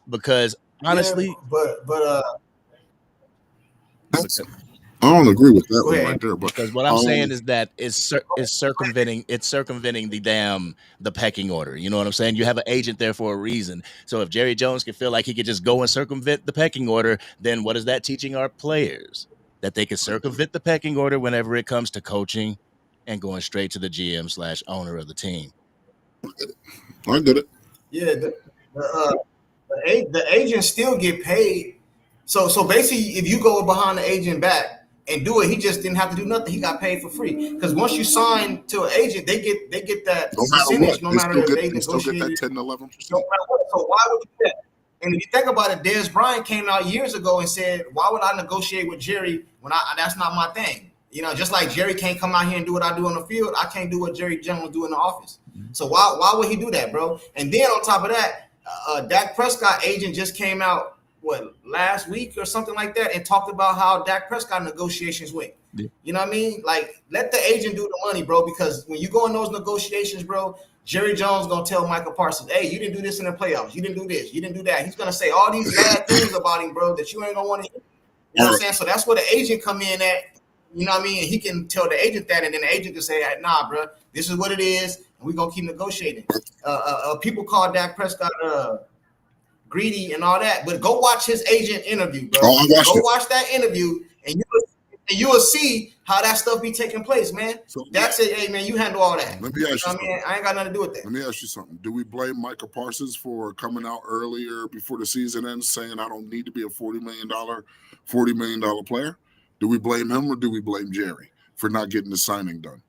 Because honestly, Yeah, but because, I don't agree with that go one ahead. right there. But because what I'm saying is that it's circumventing the pecking order. You know what I'm saying? You have an agent there for a reason. So if Jerry Jones can feel like he could just go and circumvent the pecking order, then what is that teaching our players? That they can circumvent the pecking order whenever it comes to coaching and going straight to the GM/owner of the team. I get it. Yeah, the agents still get paid. So basically, if you go behind the agent back and do it, he just didn't have to do nothing. He got paid for free because once you sign to an agent, they get that percentage no matter if they negotiate. They still get that 10 to 11%. No matter what. So why would you do that? And if you think about it, Dez Bryant came out years ago and said, "Why would I negotiate with Jerry when that's not my thing?" You know, just like Jerry can't come out here and do what I do on the field, I can't do what Jerry Jones do in the office. So why would he do that, bro? And then on top of that, Dak Prescott agent just came out last week or something like that and talked about how Dak Prescott negotiations went. Yeah. You know what I mean? Like, let the agent do the money, bro, because when you go in those negotiations, bro, Jerry Jones gonna tell Micah Parsons, hey, you didn't do this in the playoffs. You didn't do this. You didn't do that. He's gonna say all these bad things about him, bro, that you ain't gonna want to hear. You know what I'm saying? So that's where the agent come in at. You know what I mean? He can tell the agent that, and then the agent can say, nah, bro, this is what it is, and we're gonna keep negotiating. People call Dak Prescott greedy and all that, but go watch his agent interview, bro. Watch that interview, and you will see how that stuff be taking place, man. So that's it. Hey, man, you handle all that. Let me ask you something. I ain't got nothing to do with that. Let me ask you something. Do we blame Micah Parsons for coming out earlier before the season ends saying I don't need to be a $40 million player? Do we blame him or do we blame Jerry for not getting the signing done.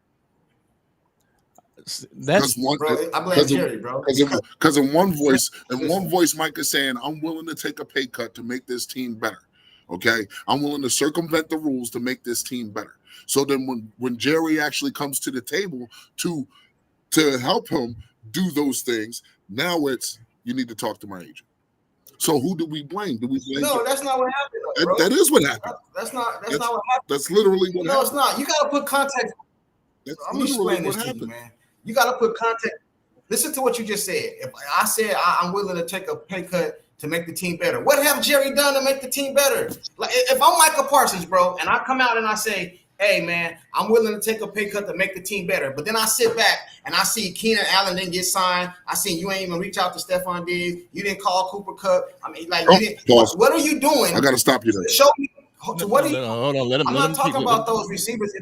That's bro. I blame Jerry, bro. Because in one voice, Mike is saying, "I'm willing to take a pay cut to make this team better." Okay, I'm willing to circumvent the rules to make this team better. So then, when Jerry actually comes to the table to help him do those things, now it's you need to talk to my agent. So who do we blame? Do we blame? No, that's not what happened. Though, bro. That is what happened. That's not what happened. That's literally what happened. No, it's not. You got to put context. I'm gonna explain this to you, man. You got to put context. Listen to what you just said. If I said I'm willing to take a pay cut to make the team better, what have Jerry done to make the team better? Like if I'm Micah Parsons, bro, and I come out and I say, "Hey, man, I'm willing to take a pay cut to make the team better," but then I sit back and I see Keenan Allen didn't get signed. I see you ain't even reach out to Stephon Diggs. You didn't call Cooper Kupp. I mean, like, what are you doing? I got to stop you there. Show me. What are you? Hold on. I'm not talking about those receivers.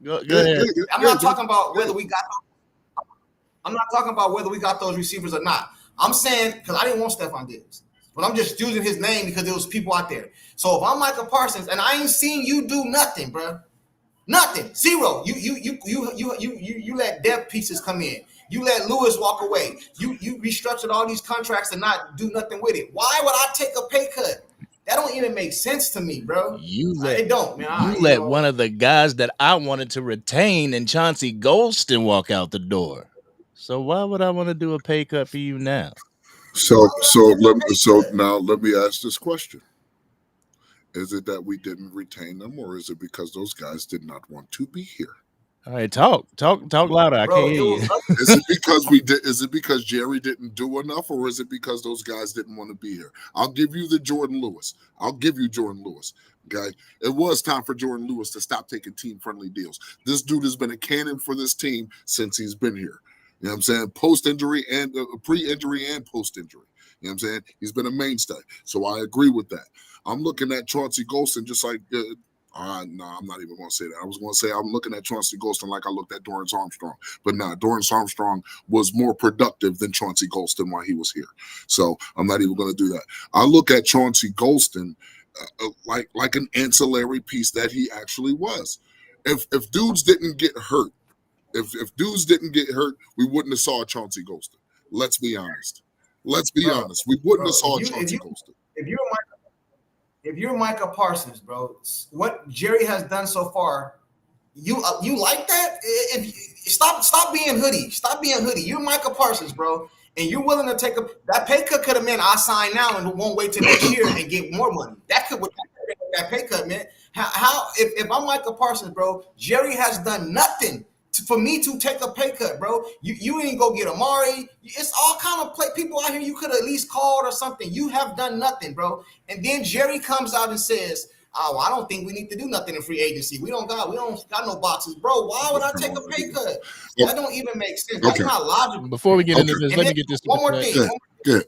Go ahead. I'm not talking about whether we got. I'm not talking about whether we got those receivers or not. I'm saying because I didn't want Stephon Diggs, but I'm just using his name because there was people out there. So if I'm Micah Parsons and I ain't seen you do nothing, bro, nothing, zero. You let depth pieces come in. You let Lewis walk away. You restructured all these contracts and not do nothing with it. Why would I take a pay cut? That don't even make sense to me, bro. It don't, man. You let one of the guys that I wanted to retain and Chauncey Golston walk out the door. So why would I want to do a pay cut for you now? So now let me ask this question. Is it that we didn't retain them, or is it because those guys did not want to be here? All right, talk louder. I can't hear you. Is it because we did? Is it because Jerry didn't do enough, or is it because those guys didn't want to be here? I'll give you Jordan Lewis. Okay, it was time for Jordan Lewis to stop taking team-friendly deals. This dude has been a cannon for this team since he's been here. You know what I'm saying? Post-injury and pre-injury and post-injury. You know what I'm saying? He's been a mainstay. So I agree with that. I'm looking at Chauncey Golston just like no, I'm not even going to say that. I was going to say I'm looking at Chauncey Golston like I looked at Dorrance Armstrong. But Dorrance Armstrong was more productive than Chauncey Golston while he was here. So I'm not even going to do that. I look at Chauncey Golston like an ancillary piece that he actually was. If dudes didn't get hurt, if dudes didn't get hurt, we wouldn't have saw Chauncey Golston. Let's be honest. Honest. We wouldn't have saw Chauncey Golston. If you're Micah Parsons, bro, what Jerry has done so far, you like that? Stop being hoodie. Stop being hoodie. You're Micah Parsons, bro, and you're willing to take that pay cut. Could have meant I sign now and won't wait till next year and get more money. That pay cut meant how if I'm Micah Parsons, bro, Jerry has done nothing for me to take a pay cut, bro. You ain't go get Amari. It's all kind of people out here you could at least called or something. You have done nothing, bro. And then Jerry comes out and says, "Oh, I don't think we need to do nothing in free agency. We don't got no boxes, bro. Why would I take a pay cut? That don't even make sense. That's not logical." Before we get into this, let me get this. One more thing. Good.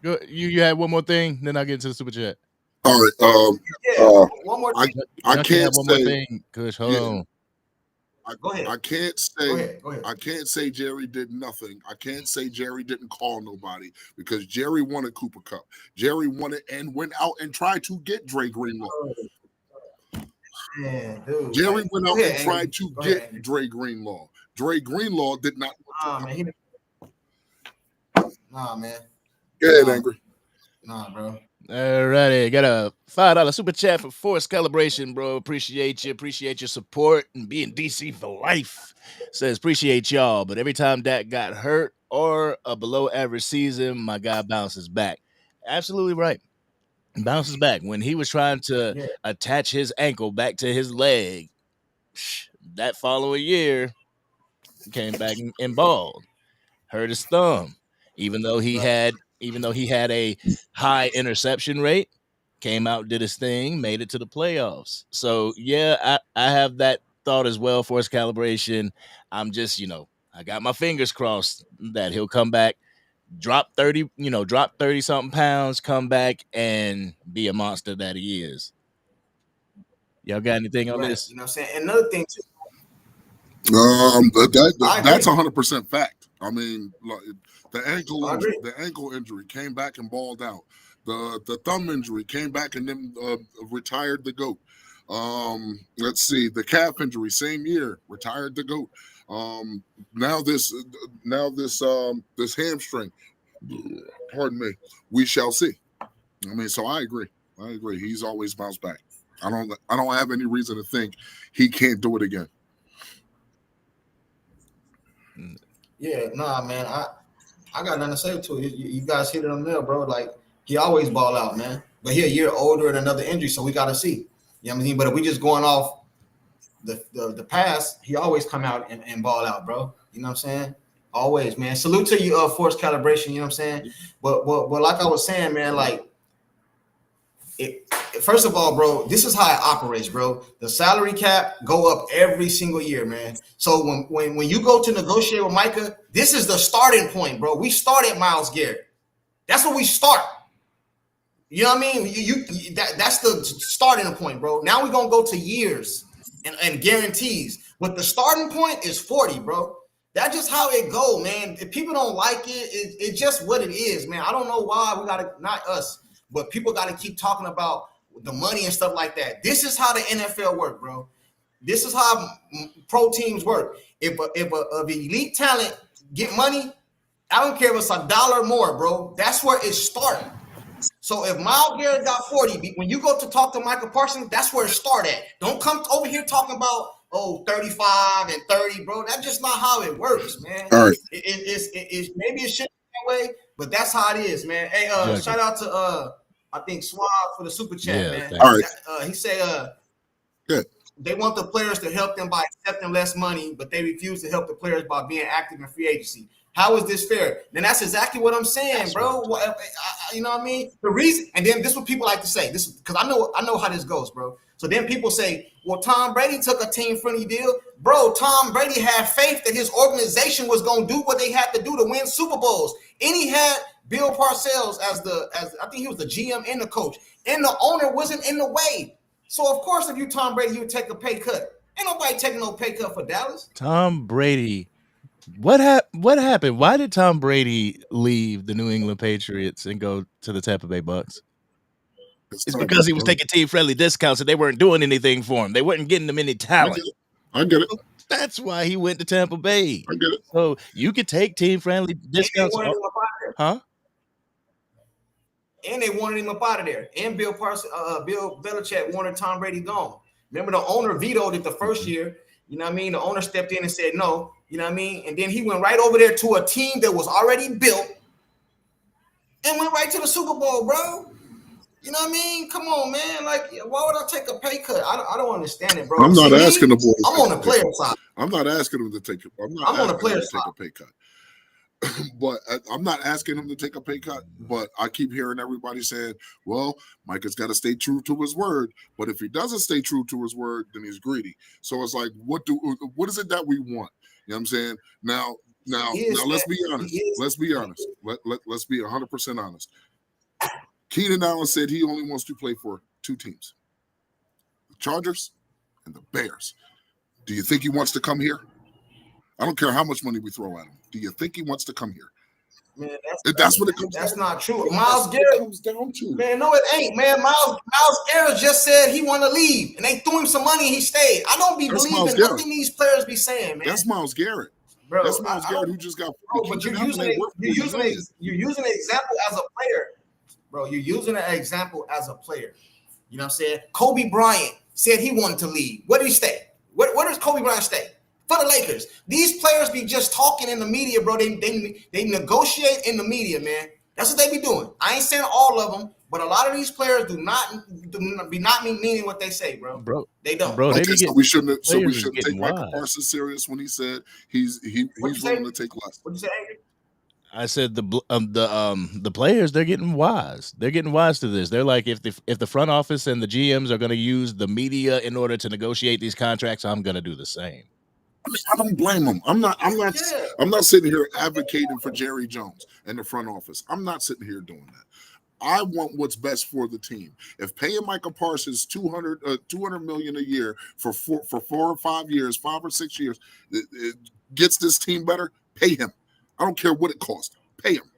Go, you had one more thing, then I'll get into the super chat. All right. One more thing. I can't one say. More thing, Kush, hold on. Go ahead. I can't say. Go ahead. I can't say Jerry did nothing. I can't say Jerry didn't call nobody because Jerry wanted Cooper Kupp. Jerry wanted and went out and tried to get Dre Greenlaw. Yeah, dude. Jerry went out and tried to get Dre Greenlaw. Dre Greenlaw did not. Nah, man. Go ahead, Angry. Nah, bro. All righty, got a $5 super chat for Force Calibration, bro. Appreciate your support and being DC for life. Says appreciate y'all, but every time Dak got hurt or a below average season, my guy bounces back. Absolutely right. Bounces back. When he was trying to attach his ankle back to his leg, that following year came back and balled. Hurt his thumb, even though he had a high interception rate, came out, did his thing, made it to the playoffs. So yeah, I have that thought as well. Force Calibration. I'm just, I got my fingers crossed that he'll come back, drop 30 something pounds, come back and be a monster that he is. Y'all got anything on this? You know what I'm saying? Another thing too. That's 100% fact. I mean, like, the ankle injury came back and balled out. The thumb injury came back and then retired the GOAT. Let's see, the calf injury, same year, retired the GOAT. Now this hamstring. Pardon me. We shall see. I mean, so I agree. He's always bounced back. I don't have any reason to think he can't do it again. Yeah, nah, man. I got nothing to say to it. You guys hit it on there, bro. Like, he always ball out, man. But he a year older and another injury, so we got to see. You know what I mean? But if we just going off the past, he always come out and ball out, bro. You know what I'm saying? Always, man. Salute to you, force calibration. You know what I'm saying? But like I was saying, man, like, first of all, bro, this is how it operates, bro. The salary cap go up every single year, man. So when you go to negotiate with Micah, this is the starting point, bro. We start at Myles Garrett. That's where we start. You know what I mean? That's the starting point, bro. Now we're gonna go to years and guarantees. But the starting point is 40, bro. That's just how it go, man. If people don't like it, it's just what it is, man. I don't know why we gotta, not us, but people got to keep talking about the money and stuff like that. This is how the NFL work, bro. This is how pro teams work. If an elite talent get money, I don't care if it's $1 more, bro. That's where it starts. So if Myles Garrett got 40, when you go to talk to Micah Parsons, that's where it started at. Don't come over here talking about 35 and 30, bro. That's just not how it works, man. All right. It's maybe it should be that way, but that's how it is, man. Hey, shout out to I think Swab for the super chat, man. Thanks. All right. He said they want the players to help them by accepting less money, but they refuse to help the players by being active in free agency. How is this fair? Then that's exactly what I'm saying, that's bro. You know what I mean? The reason, and then this is what people like to say. This because I know how this goes, bro. So then people say, well, Tom Brady took a team-friendly deal. Bro, Tom Brady had faith that his organization was going to do what they had to do to win Super Bowls. And he had Bill Parcells as I think he was the GM and the coach. And the owner wasn't in the way. So, of course, if you Tom Brady, you would take a pay cut. Ain't nobody taking no pay cut for Dallas. Tom Brady. What happened? Why did Tom Brady leave the New England Patriots and go to the Tampa Bay Bucks? It's because he was taking team-friendly discounts and they weren't doing anything for him. They weren't getting him any talent. I get it. That's why he went to Tampa Bay. I get it. So you could take team-friendly discounts. Huh? And they wanted him up out of there. And Bill Belichick wanted Tom Brady gone. Remember, the owner vetoed it the first year. You know what I mean? The owner stepped in and said no. You know what I mean? And then he went right over there to a team that was already built and went right to the Super Bowl, bro. You know what I mean? Come on, man. Like, why would I take a pay cut? I don't understand it, bro. I'm not asking the boys. I'm on the player side. I'm not asking them to take it. I'm on the player side. Take a pay cut. But I'm not asking him to take a pay cut. But I keep hearing everybody saying, well, Micah's got to stay true to his word. But if he doesn't stay true to his word, then he's greedy. So it's like, what is it that we want? You know what I'm saying? Now, let's be honest. Let's be honest. Let's be 100% honest. Keenan Allen said he only wants to play for two teams, the Chargers and the Bears. Do you think he wants to come here? I don't care how much money we throw at him. Do you think he wants to come here? Man, that's what it comes. That's not true. Myles Garrett comes down to. Man, no, it ain't. Man, Myles Garrett just said he want to leave, and they threw him some money. And he stayed. I don't be believing nothing these players be saying, man. That's Myles Garrett. Bro, that's Myles Garrett who just got. Bro, but you're using an example as a player, bro. You're using an example as a player. You know what I'm saying? Kobe Bryant said he wanted to leave. Where did he stay? Where does Kobe Bryant stay? For the Lakers. These players be just talking in the media, bro. They negotiate in the media, man. That's what they be doing. I ain't saying all of them, but a lot of these players do not meaning what they say, bro. Bro, they don't. Bro, so we shouldn't take Micah Parsons serious when he said he's willing to take less. What'd you say, Andrew? I said the players, they're getting wise. They're getting wise to this. They're like, if the front office and the GMs are going to use the media in order to negotiate these contracts, I'm going to do the same. I mean, I don't blame him. I'm not sitting here advocating for Jerry Jones and the front office. I'm not sitting here doing that. I want what's best for the team. If paying Micah Parsons $200 million a year for 4 or 5 years, 5 or 6 years, it gets this team better, pay him. I don't care what it costs. Pay him.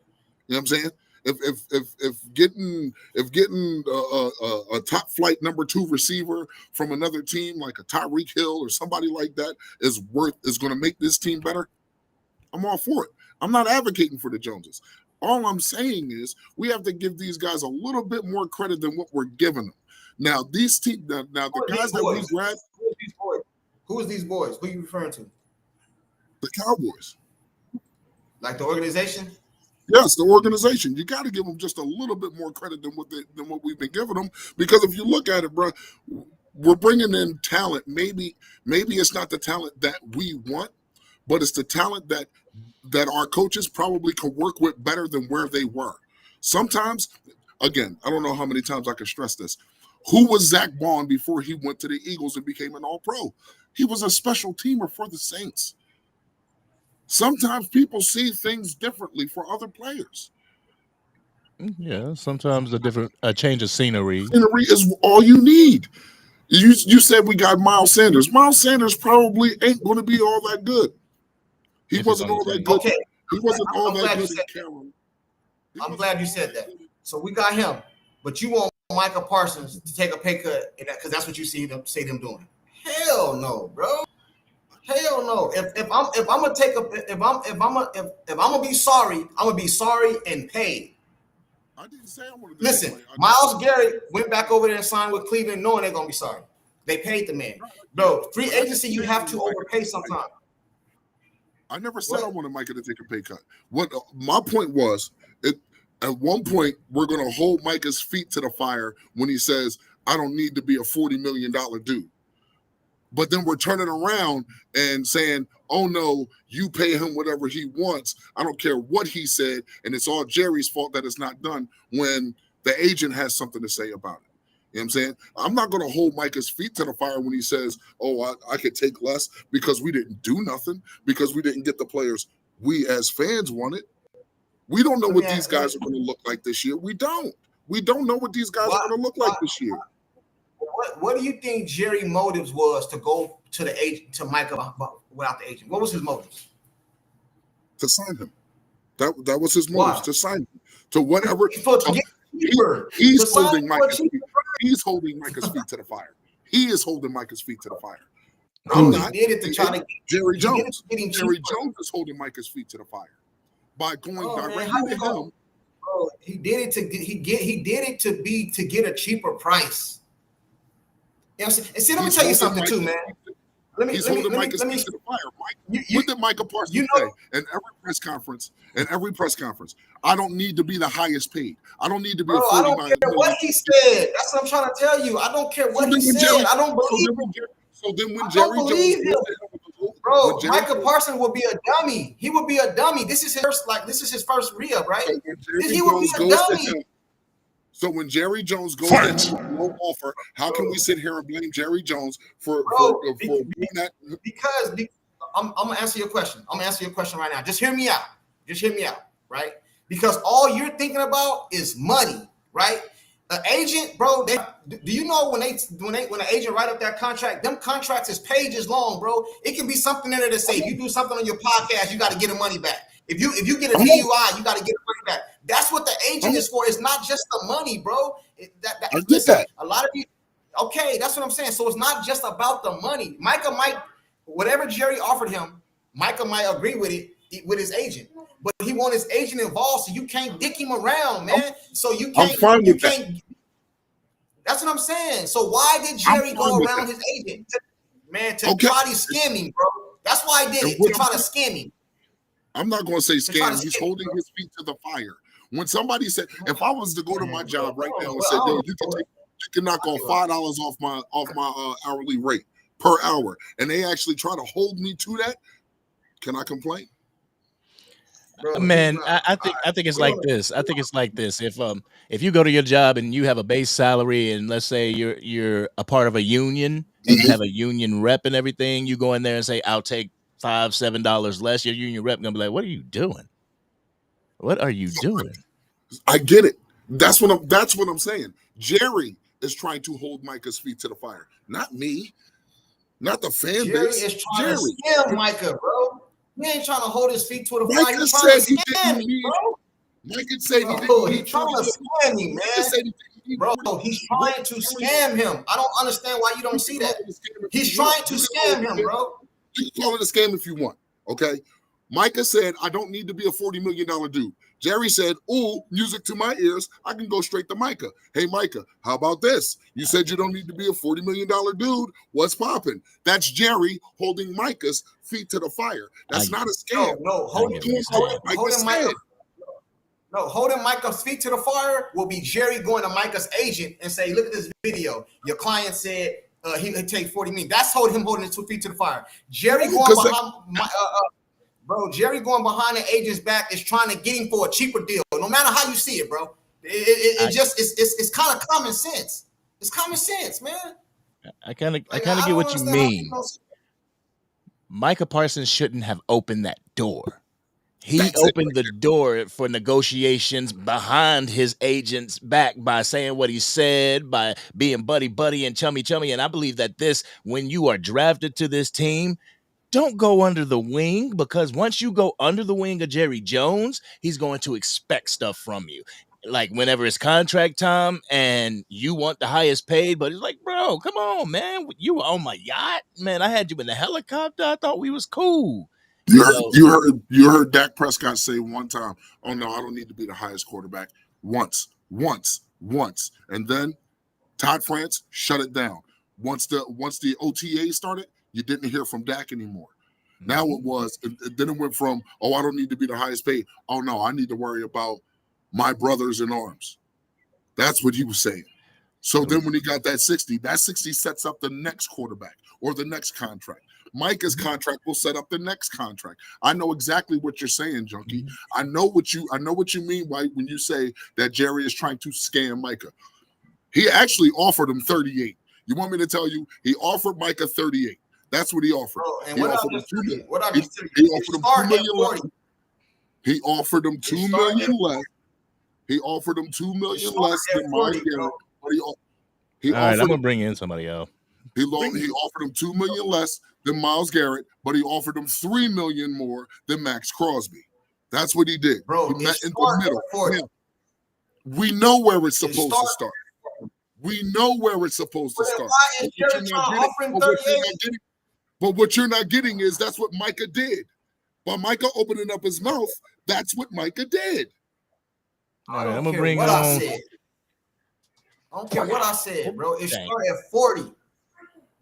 You know what I'm saying? If getting a top flight number 2 receiver from another team like a Tyreek Hill or somebody like that is going to make this team better, I'm all for it. I'm not advocating for the Joneses. All I'm saying is we have to give these guys a little bit more credit than what we're giving them. Now these teams, the guys that we grabbed. Who is these boys? Who are you referring to? The Cowboys. Like the organization? Yes, the organization. You got to give them just a little bit more credit than what we've been giving them. Because if you look at it, bro, we're bringing in talent. Maybe it's not the talent that we want, but it's the talent that our coaches probably could work with better than where they were. Sometimes, again, I don't know how many times I can stress this. Who was Zach Bond before he went to the Eagles and became an All-Pro? He was a special teamer for the Saints. Sometimes people see things differently for other players. Yeah, sometimes a change of scenery. Scenery is all you need. You said we got Miles Sanders. Miles Sanders probably ain't going to be all that good. He wasn't all that good. Okay. He wasn't all that good in Carolina. I'm glad you said that. So we got him, but you want Micah Parsons to take a pay cut because that's what you see them doing. Hell no, bro. Hell no. If I'm gonna be sorry, I'm gonna be sorry and paid. I didn't say I wanted to. Listen, Myles Garrett went back over there and signed with Cleveland, knowing they're gonna be sorry. They paid the man, bro. Free agency, you have to overpay sometimes. I never said I wanted Micah to take a pay cut. What my point was, at one point we're gonna hold Micah's feet to the fire when he says, "I don't need to be a $40 million dude." But then we're turning around and saying, oh, no, you pay him whatever he wants. I don't care what he said. And it's all Jerry's fault that it's not done when the agent has something to say about it. You know what I'm saying? I'm not going to hold Micah's feet to the fire when he says, oh, I could take less because we didn't do nothing, because we didn't get the players we as fans wanted. We don't know what these guys are going to look like this year. We don't. We don't know what these guys are going to look like this year. What do you think Jerry's motives was to go to the agent to Micah without the agent? What was his motives? To sign him. That was his motives. To sign him to whatever. He's holding Micah's feet. He's holding Micah's feet to the fire. He is holding Micah's feet to the fire. I'm not. He did it to try to Jerry Jones. Jerry Jones is holding Micah's feet to the fire by going directly to him. Bro, he did it to get a cheaper price. You know what I'm saying? And see, let me tell you something too, man. He's holding Micah's feet to the fire. What did Micah Parsons say in every press conference? I don't need to be the highest paid. I don't need to be. I don't care what he said. That's what I'm trying to tell you. I don't care what he said. I don't believe him. So then when Jerry Jones, bro, Micah Parsons will be a dummy. He would be a dummy. This is his first re-up, right? He would be a dummy. So when Jerry Jones goes into a low offer, how can we sit here and blame Jerry Jones for doing that? Because I'm gonna answer your question. I'm gonna answer your question right now. Just hear me out. Right? Because all you're thinking about is money, right? An agent, bro. Do you know when an agent write up that contract? Them contracts is pages long, bro. It can be something in there to say if you do something on your podcast, you got to get the money back. If you get a DUI, you got to get the money back. That's what the agent is for. It's not just the money, bro. Listen, a lot of you. Okay, that's what I'm saying. So it's not just about the money. Micah might, whatever Jerry offered him, Micah might agree with it with his agent, but he want his agent involved, so you can't dick him around, man. So you can't. I'm fine with that. That's what I'm saying. So why did Jerry go around his agent, to try to scam him, bro? That's why he did it, to try to scam him. I'm not going to say scam. He's holding his feet to the fire. When somebody said, if I was to go to my job right now and say, yo, you can knock off $5 off my hourly rate per hour, and they actually try to hold me to that, can I complain? Man, I think it's like this. I think it's like this. If you go to your job and you have a base salary, and let's say you're a part of a union and you have a union rep and everything, you go in there and say, I'll take $5-7 less. Your union rep gonna be like, what are you doing? What are you doing? I get it. That's what I'm saying. Jerry is trying to hold Micah's feet to the fire, not me, not the fan Jerry base. is trying to scam Micah, bro. He ain't trying to hold his feet to the fire. Micah He's said trying to he scam didn't me, bro. Mike could say He's trying to scam me, man. Bro, he's trying to scam him. I don't understand why you don't see that. He's trying to scam him, bro. You can call it a scam if you want, okay? Micah said, I don't need to be a $40 million dude. Jerry said, ooh, music to my ears. I can go straight to Micah. Hey, Micah, how about this? You said you don't need to be a $40 million dude. What's popping? That's Jerry holding Micah's feet to the fire. That's not a scam. No, holding Micah's feet to the fire will be Jerry going to Micah's agent and say, look at this video. Your client said he'd take $40 million. That's him holding his 2 feet to the fire. Jerry going behind Jerry going behind the agent's back is trying to get him for a cheaper deal. No matter how you see it, bro. It's kind of common sense. It's common sense, man. I kind of get what you mean. Micah Parsons shouldn't have opened that door. He opened the door for negotiations behind his agent's back by saying what he said, by being buddy and chummy. And I believe that when you are drafted to this team, don't go under the wing, because once you go under the wing of Jerry Jones, he's going to expect stuff from you. Like whenever it's contract time and you want the highest paid, but it's like, bro, come on, man. You were on my yacht, man. I had you in the helicopter. I thought we was cool. You heard Dak Prescott say one time, oh no, I don't need to be the highest quarterback. Once. And then Todd France shut it down. Once the OTA started, you didn't hear from Dak anymore. Now then it went from, oh, I don't need to be the highest paid. Oh no, I need to worry about my brothers in arms. That's what he was saying. So then when he got that 60 sets up the next quarterback or the next contract. Micah's contract will set up the next contract. I know exactly what you're saying, Junkie. I know what you mean when you say that Jerry is trying to scam Micah. He actually offered him 38. You want me to tell you? He offered Micah 38. That's what he offered. Bro, and he offered him $2 million less. He offered him $2 million less. He offered him $2 million less than Miles Garrett. All right, I'm gonna bring in somebody else. He offered him $2 million less than Miles Garrett, but he offered him $3 million more than Max Crosby. That's what he did. Bro, he met in the middle. We know where it's supposed to start. We know where it's supposed to start. But what you're not getting is that's what Micah did. By Micah opening up his mouth, that's what Micah did. All right, I'm gonna bring on. I don't care what I said, bro. It started at 40.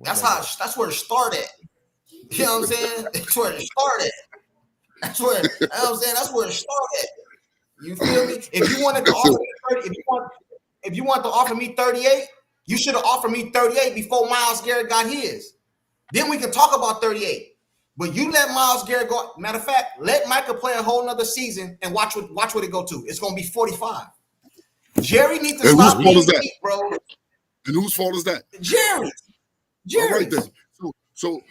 That's where it started. You know what I'm saying? That's where it started. That's where it started. You feel me? If you wanted to offer me 30, if you want to offer me 38, you should have offered me 38 before Myles Garrett got his. Then we can talk about 38. But you let Myles Garrett go. Matter of fact, let Micah play a whole nother season and watch what it go to. It's gonna be 45. Jerry needs to stop being weak, bro. And whose fault is that? Jerry. All right then. So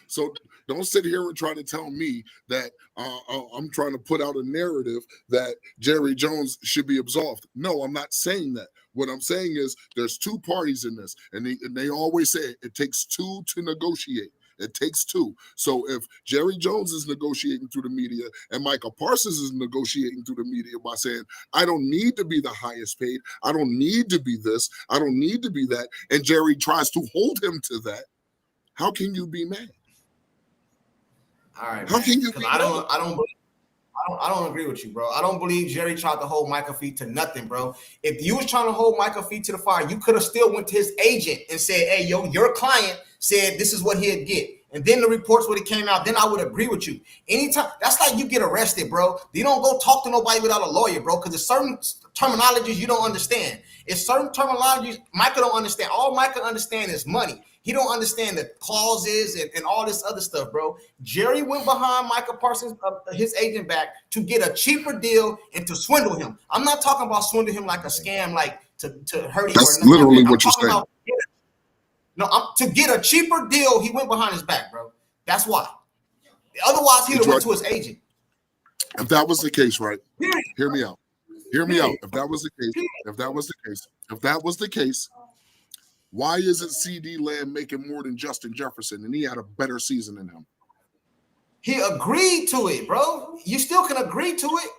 don't sit here and try to tell me that I'm trying to put out a narrative that Jerry Jones should be absolved. No, I'm not saying that. What I'm saying is there's two parties in this, and they always say it takes two to negotiate. It takes two. So if Jerry Jones is negotiating through the media and Micah Parsons is negotiating through the media by saying, I don't need to be the highest paid, I don't need to be this, I don't need to be that, and Jerry tries to hold him to that, how can you be mad? All right. How can you be mad? I don't agree with you, bro. I don't believe Jerry tried to hold Micah feet to nothing, bro. If you was trying to hold Micah feet to the fire, you could have still went to his agent and said, hey, your client said this is what he'd get. And then the reports would have came out, then I would agree with you. Anytime, that's like you get arrested, bro. You don't go talk to nobody without a lawyer, bro, because there's certain terminologies you don't understand. It's certain terminologies Micah don't understand. All Micah understand is money. He don't understand the clauses and all this other stuff, bro. Jerry went behind Micah Parsons, his agent, back to get a cheaper deal and to swindle him. I'm not talking about swindle him like a scam, like to hurt him. That's literally what you're saying. To get a cheaper deal, he went behind his back, bro. That's why. Otherwise, he'd have went to his agent. If that was the case, right? Hear me out. If that was the case, why isn't CD Lamb making more than Justin Jefferson, and he had a better season than him? He agreed to it, bro. You still can agree to it.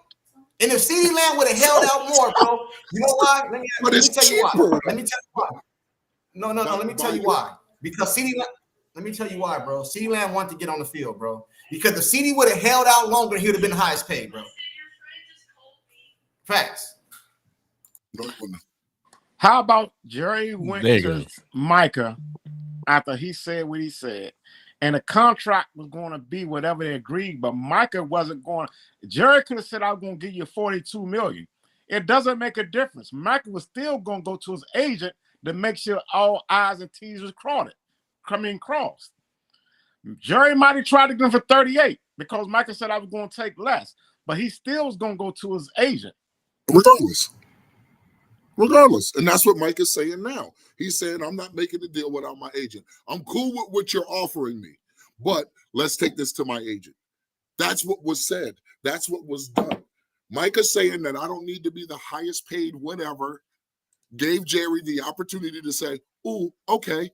And if CeeDee Lamb would have held out more, bro, you know why? Let me tell you why. Let me tell you why. No. Let me tell you why. Because CeeDee Lamb. Let me tell you why, bro. CeeDee Lamb wanted to get on the field, bro. Because if CeeDee would have held out longer, he would have been the highest paid, bro. Facts. How about Jerry went to Micah after he said what he said, and the contract was going to be whatever they agreed, but Micah wasn't going. Jerry could have said, "I'm going to give you $42 million." It doesn't make a difference. Micah was still going to go to his agent to make sure all I's and T's was crossed. Jerry might have tried to get him for 38 because Micah said I was going to take less, but he still was going to go to his agent. Regardless. And that's what Mike is saying now. He's saying, I'm not making a deal without my agent. I'm cool with what you're offering me, but let's take this to my agent. That's what was said. That's what was done. Mike is saying that I don't need to be the highest paid whatever. Gave Jerry the opportunity to say, "Ooh, okay,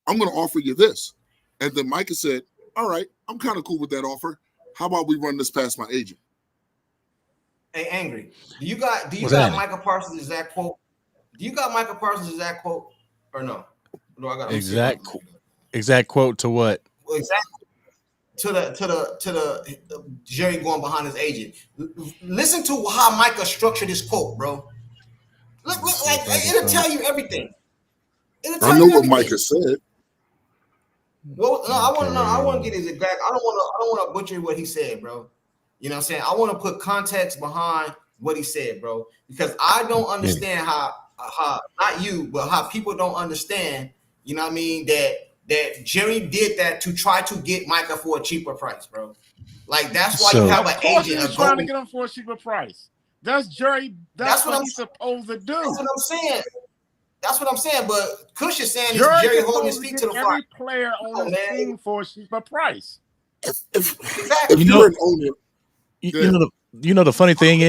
I'm going to offer you this." And then Micah said, "All right, I'm kind of cool with that offer. How about we run this past my agent?" Hey, Angry, do you got Micah Parsons' exact quote? Do you got Micah Parsons' exact quote or no? No, I got exact quote to what? Exactly to the Jerry going behind his agent. Listen to how Micah structured his quote, bro. Look, like it'll tell you everything. I know what Micah said. Well, no, I want to get his exact. I don't want to butcher what he said, bro. You know what I'm saying? I want to put context behind what he said, bro, because I don't understand how not you, but how people don't understand. You know what I mean? That Jerry did that to try to get Micah for a cheaper price, bro. Like that's why you have an agent trying to get him for a cheaper price. That's Jerry. That's what he's supposed to do. That's what I'm saying. That's what I'm saying. But Kush is saying is Jerry holding his feet to the fire. Every player on the team for a cheaper price. Exactly. You know the funny thing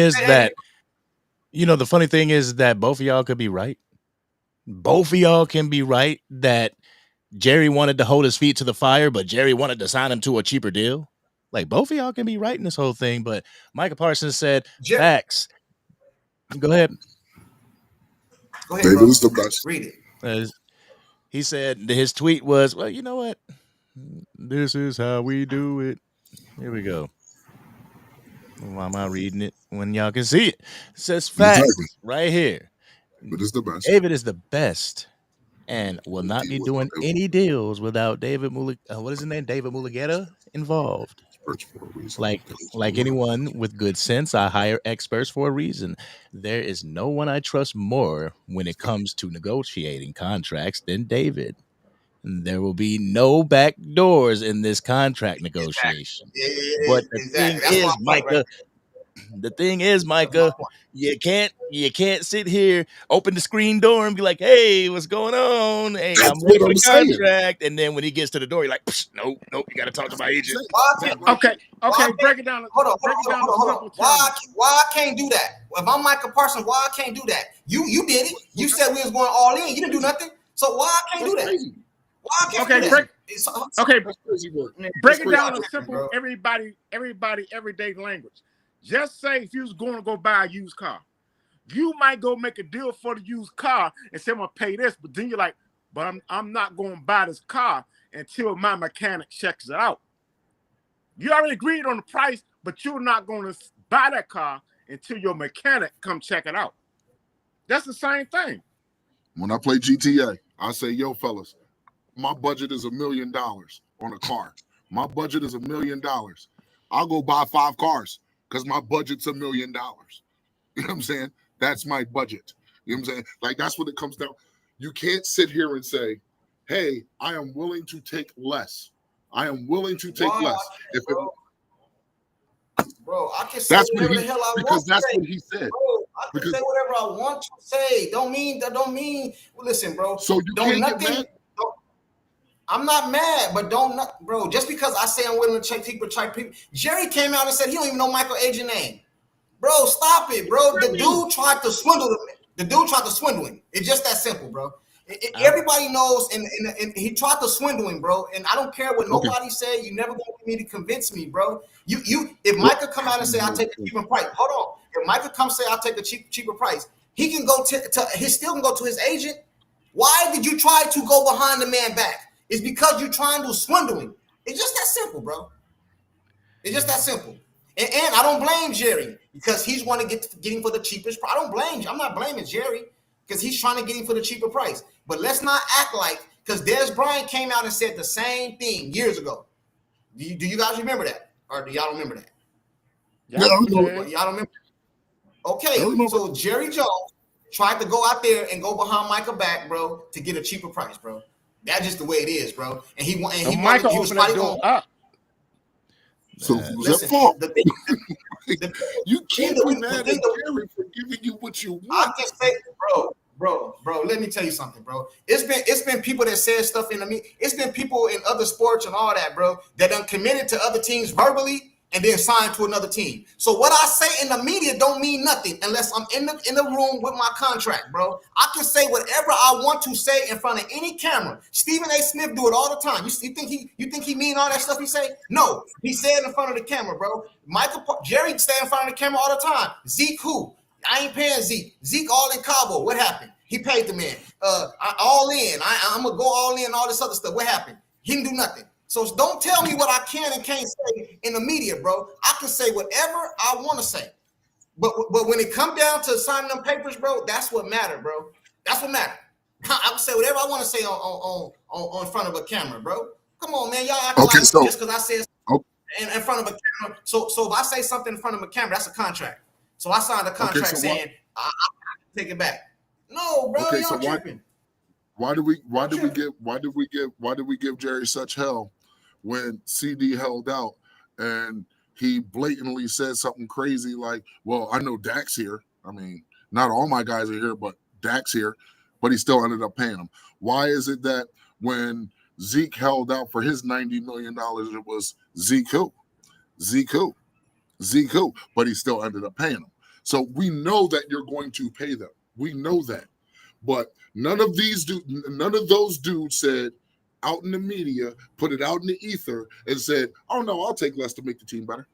is that both of y'all could be right. Both of y'all can be right that Jerry wanted to hold his feet to the fire, but Jerry wanted to sign him to a cheaper deal. Like both of y'all can be right in this whole thing, but Micah Parsons said facts. Go ahead. Go ahead, bro. Read it. He said his tweet was, "Well, you know what? This is how we do it." Here we go. Why am I reading it when y'all can see it? It says facts right here. But it's the best. David is the best and will not be doing any deals without David what is his name? David Mulugeta involved. Like anyone with good sense, I hire experts for a reason. There is no one I trust more when it comes to negotiating contracts than David. There will be no back doors in this contract negotiation. But the thing is, Micah, you can't sit here, open the screen door and be like, "Hey, what's going on? Hey, I'm ready for the contract." And then when he gets to the door, you're like, "Nope, you got to talk to my agent." Okay, break it down. Hold on. Why I can't do that? If I'm Micah Parsons, why I can't do that? You did it. You said we was going all in. You didn't do nothing. So why I can't do that? Break it down in simple, everybody, everyday language. Just say if you was going to go buy a used car, you might go make a deal for the used car and say I'm gonna pay this, but then you're like, but I'm not going to buy this car until my mechanic checks it out. You already agreed on the price, but you're not going to buy that car until your mechanic come check it out. That's the same thing. When I play GTA, I say, "Yo, fellas, my budget is $1 million on a car. My budget is $1 million. I'll go buy 5 cars because my budget's $1 million." You know what I'm saying? That's my budget. You know what I'm saying? Like, that's what it comes down. You can't sit here and say, "Hey, I am willing to take less. I am willing to take less." Bro, I can say whatever the hell I want to say. Because that's what he said. Bro, I can say whatever I want to say. Don't mean. Listen, bro. So you can't get mad? I'm not mad, but bro. Just because I say I'm willing to check people, Jerry came out and said he don't even know Michael agent name. Bro, stop it, bro. The dude tried to swindle him. It's just that simple, bro. Everybody knows, and he tried to swindle him, bro. And I don't care what nobody say. You never going to me to convince me, bro. If Micah come out and say I take the cheaper price, hold on. if Micah comes say I'll take a cheaper price, he can go he still can go to his agent. Why did you try to go behind the man back? It's because you're trying to swindle him. It's just that simple, bro. It's just that simple. And I don't blame Jerry because he's want to get him for the cheapest price. I don't blame you. I'm not blaming Jerry because he's trying to get him for the cheaper price. But let's not act like, because Dez Bryant came out and said the same thing years ago. Do you guys remember that? Or do y'all remember that? Yeah, I remember. Y'all remember? Okay, so Jerry Jones tried to go out there and go behind Micah back, bro, to get a cheaper price, bro. That's just the way it is, bro. And he was fighting on up. So listen, you can't be mad at Jerry for giving you what you want. I can say, bro, let me tell you something, bro. It's been people that said stuff in the media. It's been people in other sports and all that, bro, that done committed to other teams verbally and then signed to another team. So what I say in the media don't mean nothing unless I'm in the room with my contract, bro. I can say whatever I want to say in front of any camera. Stephen A. Smith do it all the time. You think he mean all that stuff he say? No, he said it in front of the camera, bro. Jerry stay in front of the camera all the time. Zeke who? I ain't paying Zeke. Zeke all in Cabo. What happened? He paid the man. All in. I'm gonna go all in. All this other stuff. What happened? He didn't do nothing. So don't tell me what I can and can't say in the media, bro. I can say whatever I want to say. But when it come down to signing them papers, bro, that's what matter, bro. That's what matter. I can say whatever I want to say on front of a camera, bro. Come on, man. Y'all act like just because I said in front of a camera. So if I say something in front of a camera, that's a contract. So I signed a contract saying I take it back. No, bro, y'all tripping. Why did we give Jerry such hell when CD held out and he blatantly said something crazy like, well, I know Dak's here. I mean, not all my guys are here, but Dak's here, but he still ended up paying him. Why is it that when Zeke held out for his $90 million, it was Zeke who, but he still ended up paying him. So we know that you're going to pay them. We know that. But none of those dudes said out in the media, put it out in the ether and said, oh no, I'll take less to make the team better.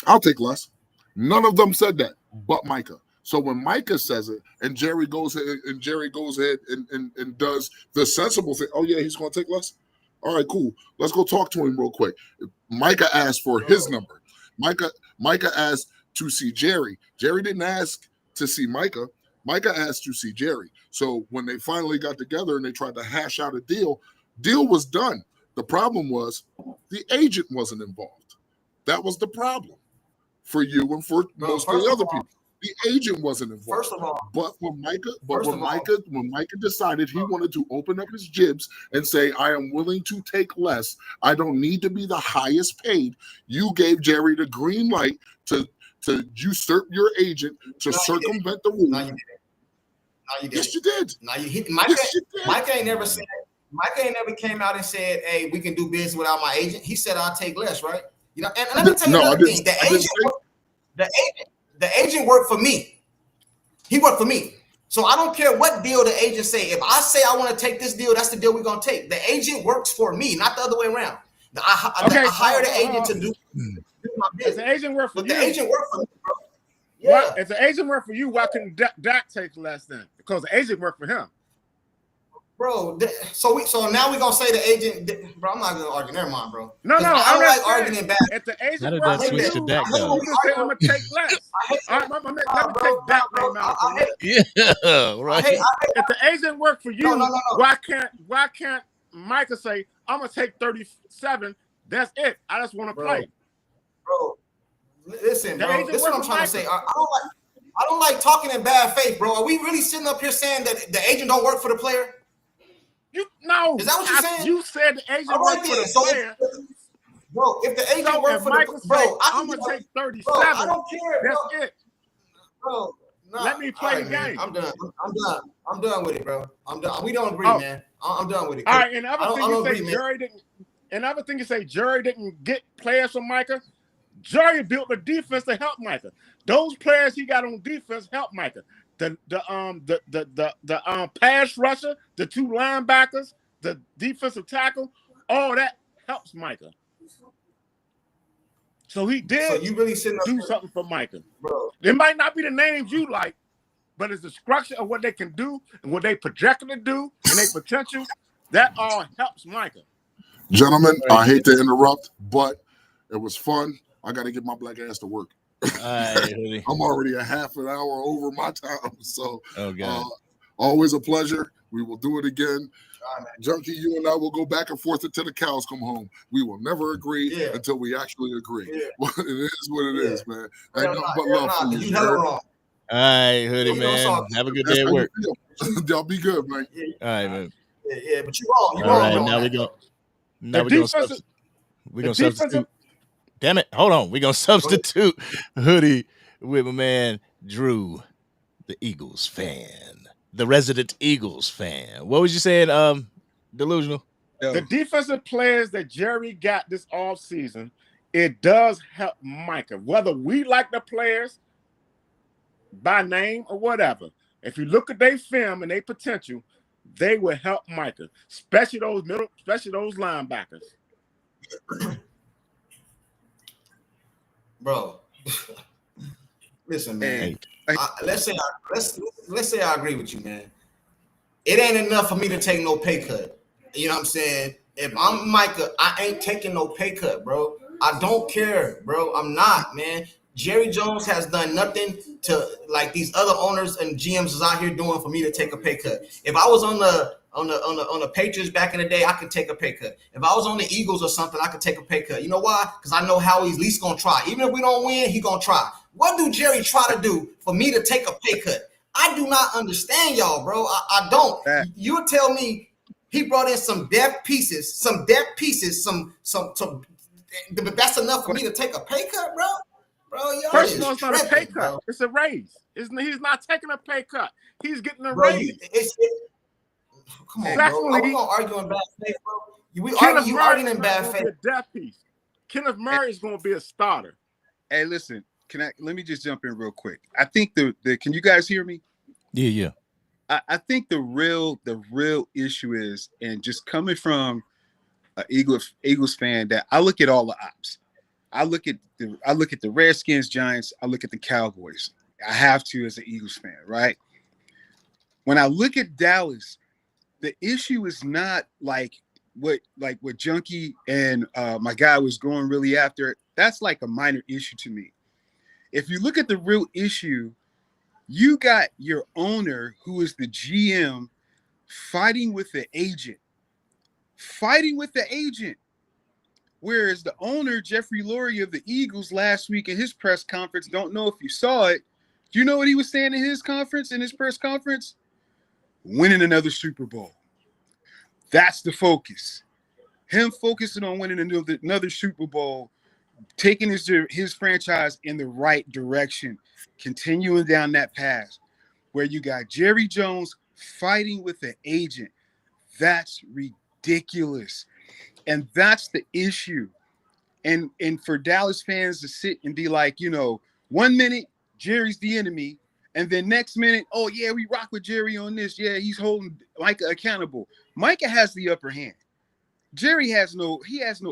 I'll take less. None of them said that, but Micah. So when Micah says it and Jerry goes ahead and does the sensible thing, oh yeah, he's going to take less? All right, cool. Let's go talk to him real quick. Micah asked for his number. Micah asked to see Jerry. Jerry didn't ask to see Micah. Micah asked to see Jerry. So when they finally got together and they tried to hash out a deal was done. The problem was the agent wasn't involved. That was the problem for you and for most of the other people. The agent wasn't involved. First of all, but when Micah decided he wanted to open up his jibs and say, I am willing to take less, I don't need to be the highest paid, you gave Jerry the green light to usurp your agent to circumvent the rules. No, you didn't. Yes, you did. Micah ain't never said. Micah ain't never came out and said, "Hey, we can do business without my agent." He said, "I'll take less," right? You know. And let me tell you another thing. The agent worked for me. He worked for me. So I don't care what deal the agent say. If I say I want to take this deal, that's the deal we're gonna take. The agent works for me, not the other way around. I hired the agent to do my business. The agent worked for you. The agent worked for me, bro. Yeah. If the agent worked for you, why couldn't Dak take less then? Because the agent worked for him. Bro, so now we're gonna say the agent, bro. I'm not gonna argue. Never mind, bro. No, I don't like arguing back. If the agent works for you, you just say I'm gonna take less. Let me take Dak name out. Yeah, right. If the agent worked for you, why can't Micah say I'm gonna take 37? That's it. I just want to play, bro. Listen, bro. This is what I'm trying to say. I don't like talking in bad faith, bro. Are we really sitting up here saying that the agent don't work for the player? No. Is that what you're saying? You said the agent worked for the player. Bro, if the agent worked for the bro, I'm gonna take 37. Bro, I don't care, bro. That's it. Bro, let me play the game. I'm done. I'm done with it, bro. I'm done. We don't agree, man. I'm done with it. All right, and another thing you say Jerry didn't get players from Micah. Jerry built the defense to help Micah. Those players he got on defense help Micah. The pass rusher, the two linebackers, the defensive tackle, all that helps Micah. So he did. So you really sitting up do something for Micah, bro? It might not be the names you like, but it's the structure of what they can do and what they projected to do and their potential. That all helps Micah. Gentlemen, I hate to interrupt, but it was fun. I got to get my black ass to work. Right, I'm already a half an hour over my time. So God. Always a pleasure. We will do it again. Junkie, you and I will go back and forth until the cows come home. We will never agree until we actually agree. Yeah. It is what it is, man. Ain't nothing but love for you. You hella wrong. All right, Hoodie, man. Have a good day at work. Y'all be good, man. All right, man. Yeah, but you wrong. All right, now we're going to substitute. Damn it. Hold on. We're going to substitute Hoodie with my man, Drew, the Eagles fan, the resident Eagles fan. What was you saying, Delusional? The defensive players that Jerry got this offseason, it does help Micah. Whether we like the players by name or whatever, if you look at their film and their potential, they will help Micah, especially those linebackers. Bro, listen, man. Let's say I agree with you, man. It ain't enough for me to take no pay cut. You know what I'm saying? If I'm Micah, I ain't taking no pay cut, bro. I don't care, bro. I'm not, man. Jerry Jones has done nothing to like these other owners and GMs is out here doing for me to take a pay cut. If I was on the Patriots back in the day, I could take a pay cut. If I was on the Eagles or something, I could take a pay cut. You know why? Because I know how he's at least gonna try. Even if we don't win, he gonna try. What do Jerry try to do for me to take a pay cut? I do not understand y'all, bro. I don't. You tell me he brought in some depth pieces, that's enough for me to take a pay cut, bro. Bro, first of all, it's not a pay cut. Bro. It's a raise. He's not taking a pay cut. He's getting a raise. Come on, bro. We're going to argue in bad faith, bro. You arguing in bad faith. A depth piece. Kenneth Murray is going to be a starter. Hey, listen. Let me just jump in real quick. I think can you guys hear me? Yeah. I think the real issue is, and just coming from an Eagles fan, that I look at all the ops. I look at the Redskins, Giants. I look at the Cowboys. I have to as an Eagles fan, right? When I look at Dallas, the issue is not like what Junkie and my guy was going really after. That's like a minor issue to me. If you look at the real issue, you got your owner, who is the GM, fighting with the agent. Whereas the owner, Jeffrey Lurie of the Eagles, last week in his press conference, don't know if you saw it. Do you know what he was saying in his press conference? Winning another Super Bowl. That's the focus. Him focusing on winning another Super Bowl, taking his franchise in the right direction, continuing down that path, where you got Jerry Jones fighting with the agent. That's ridiculous. And that's the issue. And for Dallas fans to sit and be like, 1 minute, Jerry's the enemy. And then next minute, oh, yeah, we rock with Jerry on this. Yeah, he's holding Micah accountable. Micah has the upper hand. Jerry has no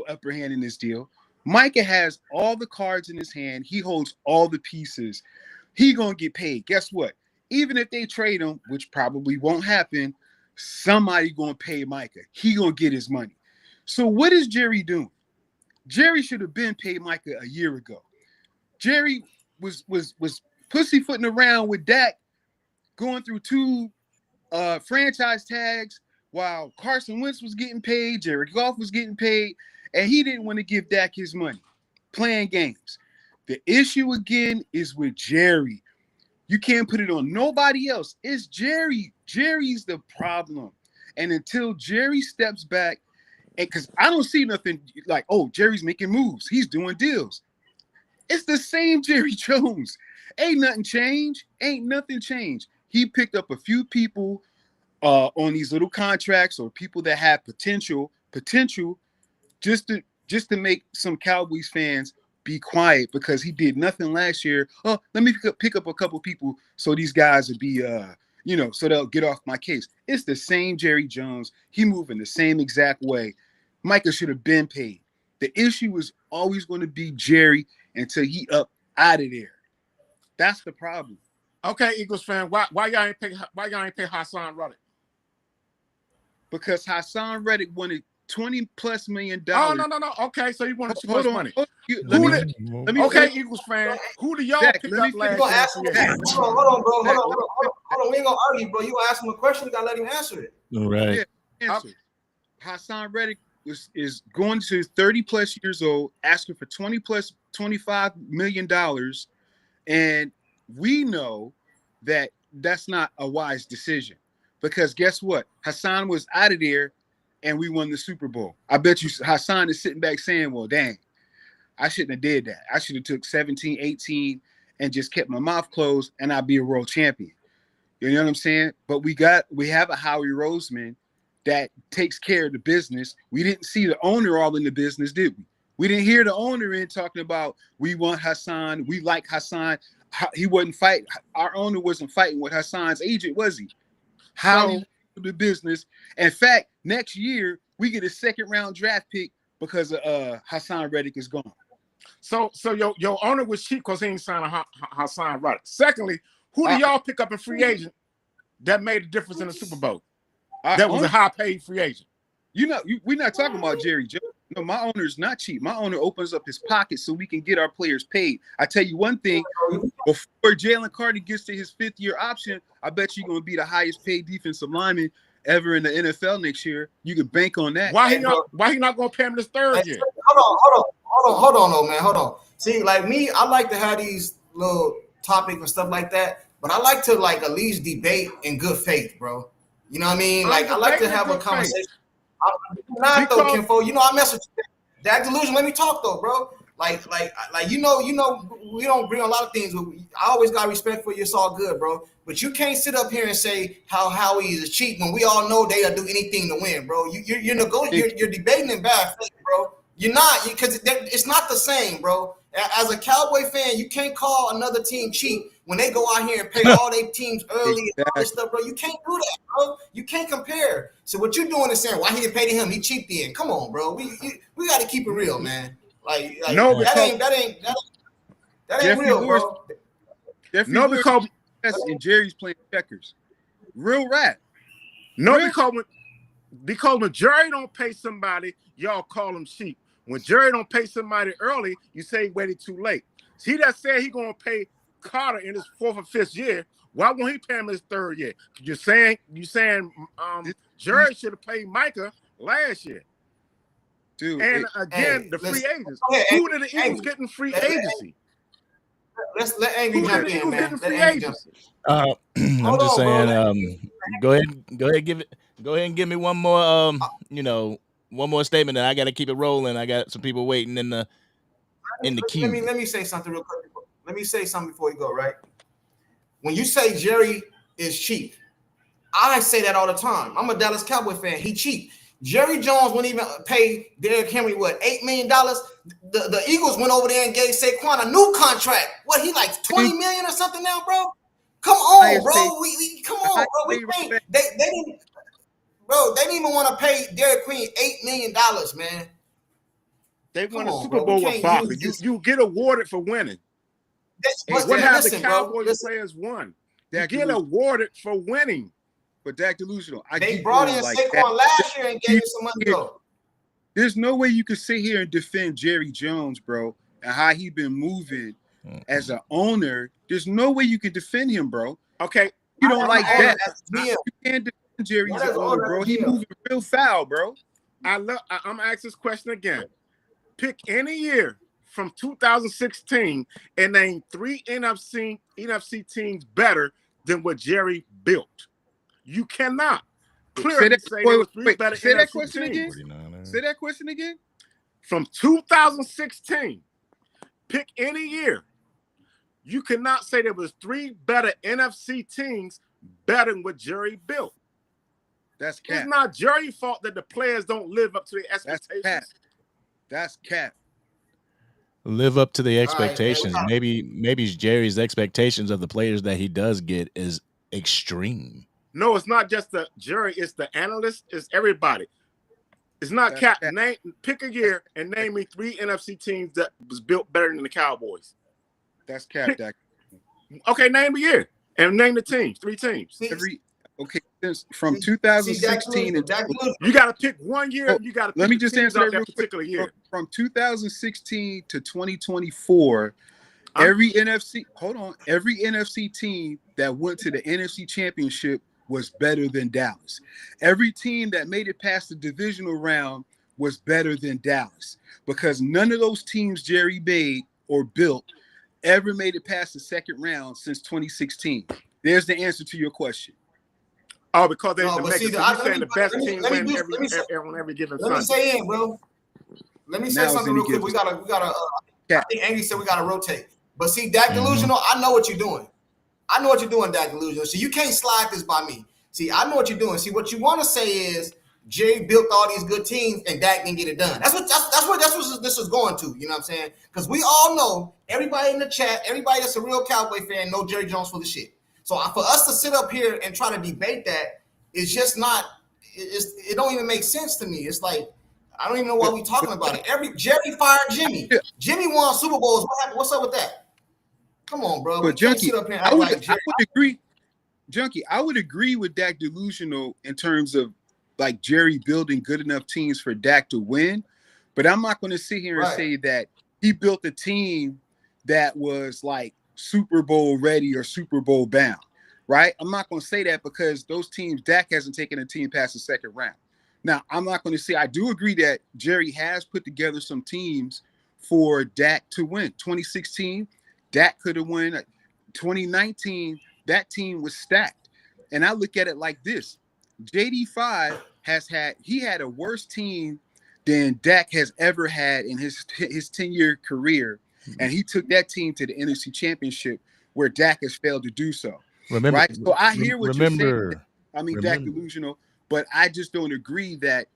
upper hand in this deal. Micah has all the cards in his hand. He holds all the pieces. He going to get paid. Guess what? Even if they trade him, which probably won't happen, somebody going to pay Micah. He going to get his money. So what is Jerry doing? Jerry should have been paid Micah a year ago. Jerry was pussyfooting around with Dak, going through 2 franchise tags while Carson Wentz was getting paid, Jared Goff was getting paid, and he didn't want to give Dak his money, playing games. The issue again is with Jerry. You can't put it on nobody else. It's Jerry. Jerry's the problem. And until Jerry steps back, and because I don't see nothing like, oh, Jerry's making moves. He's doing deals. It's the same Jerry Jones. Ain't nothing changed. He picked up a few people on these little contracts, or people that have potential just to make some Cowboys fans be quiet, because he did nothing last year. Oh, let me pick up a couple people so these guys would be so they'll get off my case. It's the same Jerry Jones. He moving the same exact way. Micah should have been paid. The issue was always going to be Jerry until he up out of there. That's the problem. Okay, Eagles fan, why y'all ain't pay Hassan Reddick? Because Hassan Reddick wanted $20+ million. Oh no. Okay, so you wanted too much money. Okay, Eagles fan, who do y'all pick up last year? Hold on, bro. Hold on. We ain't gonna argue, bro. You ask him a question, you gotta let him answer it. Right. Yeah, answer. Hassan Reddick is going to 30+ years old, asking for $25 million, and we know that that's not a wise decision, because guess what? Hassan was out of there and we won the Super Bowl. I bet you Hassan is sitting back saying, well, dang, I shouldn't have did that. I should have took 17, 18 and just kept my mouth closed and I'd be a world champion. You know what I'm saying? But we have a Howie Roseman that takes care of the business. We didn't see the owner all in the business, did we? We didn't hear the owner in talking about, we want Hassan, we like Hassan. He wasn't fighting. Our owner wasn't fighting with Hassan's agent, was he? How the business. In fact, next year we get a 2nd-round draft pick because Hassan Reddick is gone. So your owner was cheap because he ain't signed Hassan Reddick. Secondly, who do y'all pick up in free agent that made a difference in the Super Bowl? That was a high-paid free agent. We're not talking about Jerry Jones. No, my owner is not cheap. My owner opens up his pockets so we can get our players paid. I tell you one thing, before Jalen Carter gets to his 5th-year option, I bet you're going to be the highest paid defensive lineman ever in the NFL next year. You can bank on that. Why he not going to pay him this 3rd year? Hold on, though, man. Hold on. See, like me, I like to have these little topics and stuff like that, but I like to at least debate in good faith, bro. You know what I mean? Like, I like to have a conversation. I'm not though, Kinfo. I mess with you. Dak Delusion, let me talk though, bro. Like we don't bring a lot of things. I always got respect for you. It's all good, bro. But you can't sit up here and say how Howie is cheap when we all know they'll do anything to win, bro. You're debating in bad faith, bro. You're not, because it's not the same, bro. As a Cowboy fan, you can't call another team cheap when they go out here and pay all their teams early and all this stuff, bro. You can't do that, bro. You can't compare. So what you're doing is saying, why he didn't pay to him? He cheap then. Come on, bro. We got to keep it real, man. Like no, that ain't real, bro. No, because and Jerry's playing checkers. Real rat. No, because when Jerry don't pay somebody, y'all call him cheap. When Jerry don't pay somebody early, you say he waited too late. He that said he gonna pay Carter in his 4th or 5th year. Why won't he pay him his 3rd year? You saying Jerry should have paid Micah last year. Dude, and again, the free agents. Who did the Eagles get in free agency? Let's let Angry jump in, man. I'm just saying. Go ahead and give me one more. One more statement, and I got to keep it rolling. I got some people waiting in the queue. Let me say something real quick. Let me say something before you go. Right, when you say Jerry is cheap, I say that all the time. I'm a Dallas Cowboys fan. He cheap. Jerry Jones wouldn't even pay Derrick Henry $8 million. The Eagles went over there and gave Saquon a new contract. What, he like $20 million or something now, bro? Come on, bro. We come on, bro. We think they didn't. Bro, they didn't even want to pay Derrick Queen $8 million, man. They won a Super Bowl with Barkley. You get awarded for winning. What have the Cowboys players won? They get awarded for winning. But Dak Delusional, they brought in Saquon last year and gave him some money though. There's no way you could sit here and defend Jerry Jones, bro, and how he been moving as an owner. There's no way you can defend him, bro. Okay, you don't like that. You can't defend Jerry as an owner, bro. He moving real foul, bro. I'm asking this question again. Pick any year from 2016 and name 3 NFC teams better than what Jerry built. You cannot clearly say there was 3 better say that NFC question teams. Again. Say that question again. From 2016, pick any year. You cannot say there was 3 better NFC teams better than what Jerry built. That's cap. It's not Jerry's fault that the players don't live up to their expectations. That's cap. Live up to the expectations. Right, maybe Jerry's expectations of the players that he does get is extreme. No, it's not just the jury. It's the analyst. It's everybody. It's not cap. Pick a year and name me 3 NFC teams that was built better than the Cowboys. That's cap, Dak. Okay, name a year and name the teams. 3 teams. Since from 2016 you got to pick one year. And you got to pick let me just answer that real particular year. From 2016 to 2024, every NFC team that went to the NFC Championship was better than Dallas. Every team that made it past the divisional round was better than Dallas, because none of those teams Jerry made or built ever made it past the second round since 2016. There's the answer to your question. Oh, because they're the best team on every given Sunday. Let me say in, bro. Let me say something real quick. We gotta. I think Andy said we gotta rotate. But see, Dak Delusional, I know what you're doing. Dak Delusional. So you can't slide this by me. See, I know what you're doing. See, what you want to say is Jerry built all these good teams and Dak didn't get it done. That's what this is going to. You know what I'm saying? Because we all know, everybody in the chat, everybody that's a real Cowboy fan, know Jerry Jones for the shit. So for us to sit up here and try to debate that is just not. It don't even make sense to me. It's like, I don't even know why we talking about it. Jerry fired Jimmy. Jimmy won Super Bowls. What's up with that? Come on, bro. But Junkie, I would agree. Junkie, I would agree with Dak Delusional in terms of like Jerry building good enough teams for Dak to win. But I'm not going to sit here and say that he built a team that was like Super Bowl ready or Super Bowl bound, right? I'm not going to say that, because those teams, Dak hasn't taken a team past the second round. Now, I'm not going to say, I do agree that Jerry has put together some teams for Dak to win. 2016, Dak could have won. 2019, that team was stacked. And I look at it like this. JD5 had a worse team than Dak has ever had in his 10-year career. And he took that team to the NFC Championship, where Dak has failed to do so. Right? So I hear what you're saying. I mean, Dak Delusional, but I just don't agree that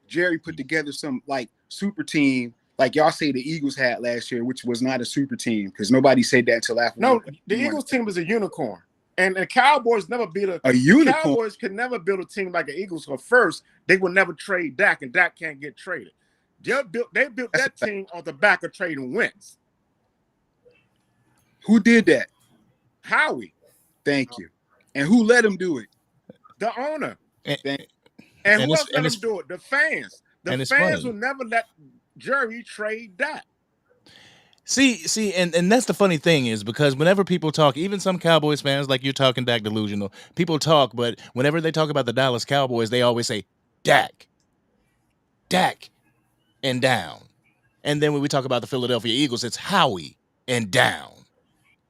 Jerry put together some like super team like y'all say the Eagles had last year, which was not a super team, because nobody said that until after. No, the Eagles team was a unicorn. And the Cowboys never beat a unicorn. The Cowboys could never build a team like the Eagles. So first, they would never trade Dak, and Dak can't get traded. They built that team on the back of trading Wentz. Who did that? Howie. Thank you. And who let him do it? The owner. And who else let him do it? The fans. The fans will never let Jerry trade Dak. See, and that's the funny thing is, because whenever people talk, even some Cowboys fans, like you're talking Dak Delusional, people talk, but whenever they talk about the Dallas Cowboys, they always say Dak, and down. And then when we talk about the Philadelphia Eagles, it's Howie and down.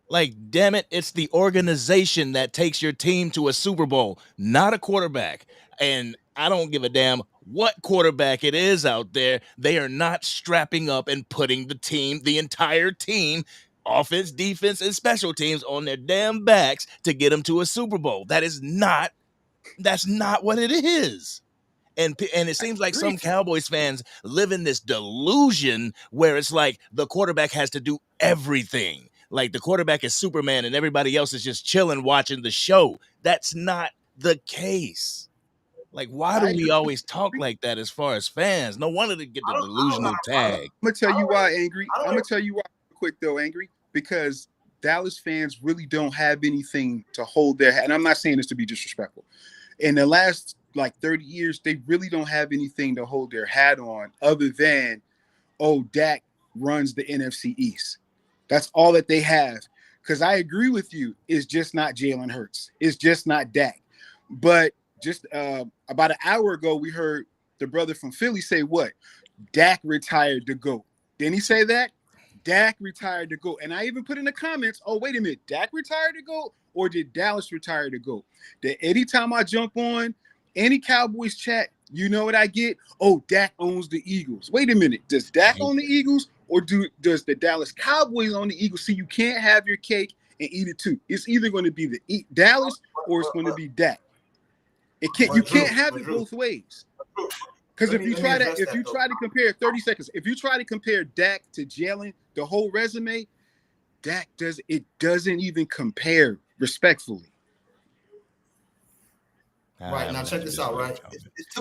Like, damn it, it's the organization that takes your team to a Super Bowl, not a quarterback. And I don't give a damn what quarterback it is out there. They are not strapping up and putting the entire team, offense, defense, and special teams, on their damn backs to get them to a Super Bowl. That's not what it is. And it seems like some Cowboys fans live in this delusion where it's like the quarterback has to do everything. Like the quarterback is Superman and everybody else is just chilling watching the show. That's not the case. Like, why do we always talk like that as far as fans? No wonder they get the delusional tag. I'm going to tell you why, Angry. I'm going to tell you why quick, though, Angry. Because Dallas fans really don't have anything to hold their hat. And I'm not saying this to be disrespectful. In the last, 30 years, they really don't have anything to hold their hat on other than, Dak runs the NFC East. That's all that they have. Because I agree with you. It's just not Jalen Hurts. It's just not Dak. But just about an hour ago, we heard the brother from Philly say what? Dak retired to GOAT. Didn't he say that? Dak retired to GOAT. And I even put in the comments, wait a minute, Dak retired to GOAT, or did Dallas retire to GOAT? That anytime I jump on any Cowboys chat, you know what I get? Dak owns the Eagles. Wait a minute. Does Dak own the Eagles, or does the Dallas Cowboys own the Eagles? See, you can't have your cake and eat it too. It's either going to be the Dallas or it's going to be Dak. You can't have it both ways. Because if you try to compare 30 seconds, if you try to compare Dak to Jalen, the whole resume, Dak doesn't even compare respectfully. Right now, check this out. Right,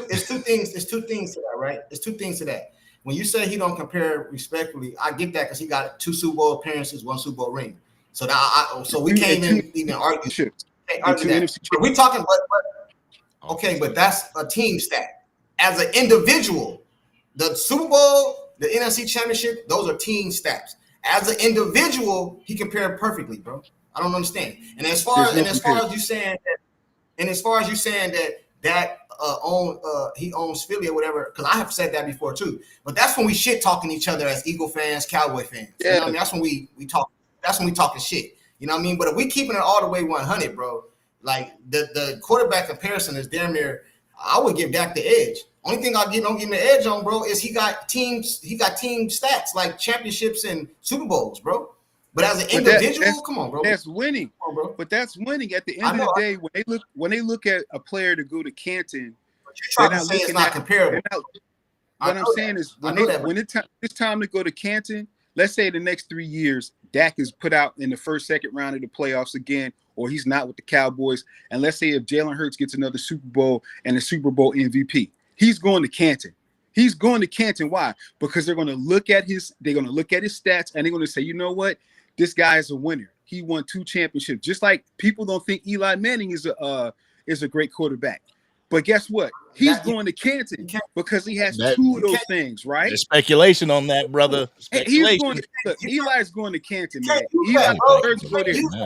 it's two things. It's two things to that. Right, it's two things to that. When you say he don't compare respectfully, I get that because he got 2 Super Bowl appearances, 1 Super Bowl ring. So now, so we can't even argue. Can't argue that. But we talking, but that's a team stat. As an individual, the Super Bowl, the NFC Championship, those are team stats. As an individual, he compared perfectly, bro. I don't understand. And as far as you saying that Dak he owns Philly or whatever, because I have said that before too. But that's when we shit talking each other as Eagle fans, Cowboy fans. Yeah. You know what I mean? That's when we talk. That's when we talking shit. You know what I mean? But if we keeping it all the way 100, bro, like the quarterback comparison is damn near. I would give Dak the edge. Only thing don't give him the edge on, bro, is he got team stats like championships and Super Bowls, bro. But as an individual, come on, bro. That's winning. Come on, bro. But that's winning. At the end of the day, when they look at a player to go to Canton, but you're trying to say it's not comparable. What I'm saying is when it's time to go to Canton, let's say the next 3 years, Dak is put out in the first, second round of the playoffs again, or he's not with the Cowboys. And let's say if Jalen Hurts gets another Super Bowl and a Super Bowl MVP, he's going to Canton. He's going to Canton. Why? Because they're going to look at his stats and they're going to say, you know what? This guy is a winner. He won 2 championships. Just like people don't think Eli Manning is a great quarterback. But guess what? He's going to Canton because he has 2 of those things, right? There's speculation on that, brother. He's going to Eli's going to Canton, man.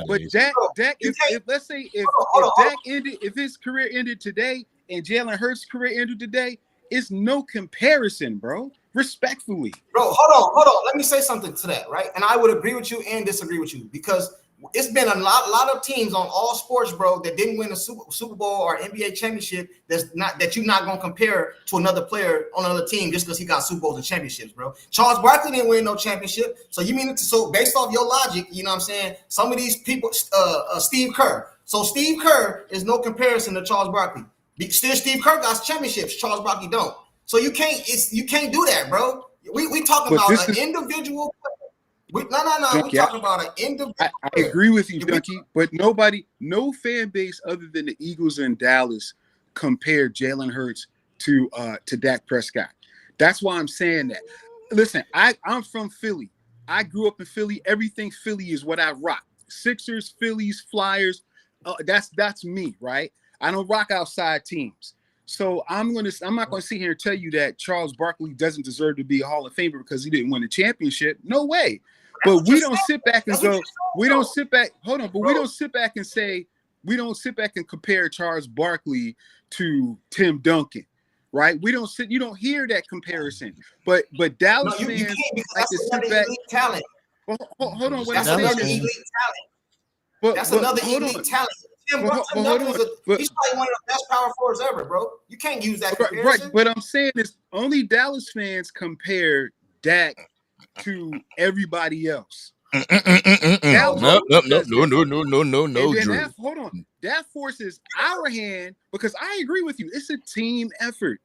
But Dak, if let's say if his career ended today and Jalen Hurts' career ended today, it's no comparison, bro. Respectfully. Bro, hold on. Let me say something to that, right? And I would agree with you and disagree with you because it's been a lot of teams on all sports, bro, that didn't win a Super Bowl or NBA championship that you're not gonna compare to another player on another team just because he got Super Bowls and championships, bro. Charles Barkley didn't win no championship, so you mean so based off your logic, you know what I'm saying? Some of these people, Steve Kerr. So Steve Kerr is no comparison to Charles Barkley. Still, Steve Kerr got championships. Charles Barkley don't. So you can't do that, bro. We talking about an individual. Junkie, we talking about an individual. I agree with you, Junkie, but no fan base other than the Eagles and Dallas compared Jalen Hurts to Dak Prescott. That's why I'm saying that. Listen, I'm from Philly. I grew up in Philly. Everything Philly is what I rock. Sixers, Phillies, Flyers. That's me, right? I don't rock outside teams. So I'm not gonna sit here and tell you that Charles Barkley doesn't deserve to be a Hall of Famer because he didn't win a championship. No way. But we don't sit back and go, we don't sit back, hold on, but we don't sit back and say, we don't sit back and compare Charles Barkley to Tim Duncan, right? You don't hear that comparison. But Dallas fans like to sit back. Talent. Hold on, that's another elite talent. That's another elite talent. Tim Duncan he's probably one of the best power forwards ever, bro. You can't use that comparison. Right, but I'm saying is only Dallas fans compare Dak to everybody else. No, Drew. Hold on. That forces our hand because I agree with you. It's a team effort.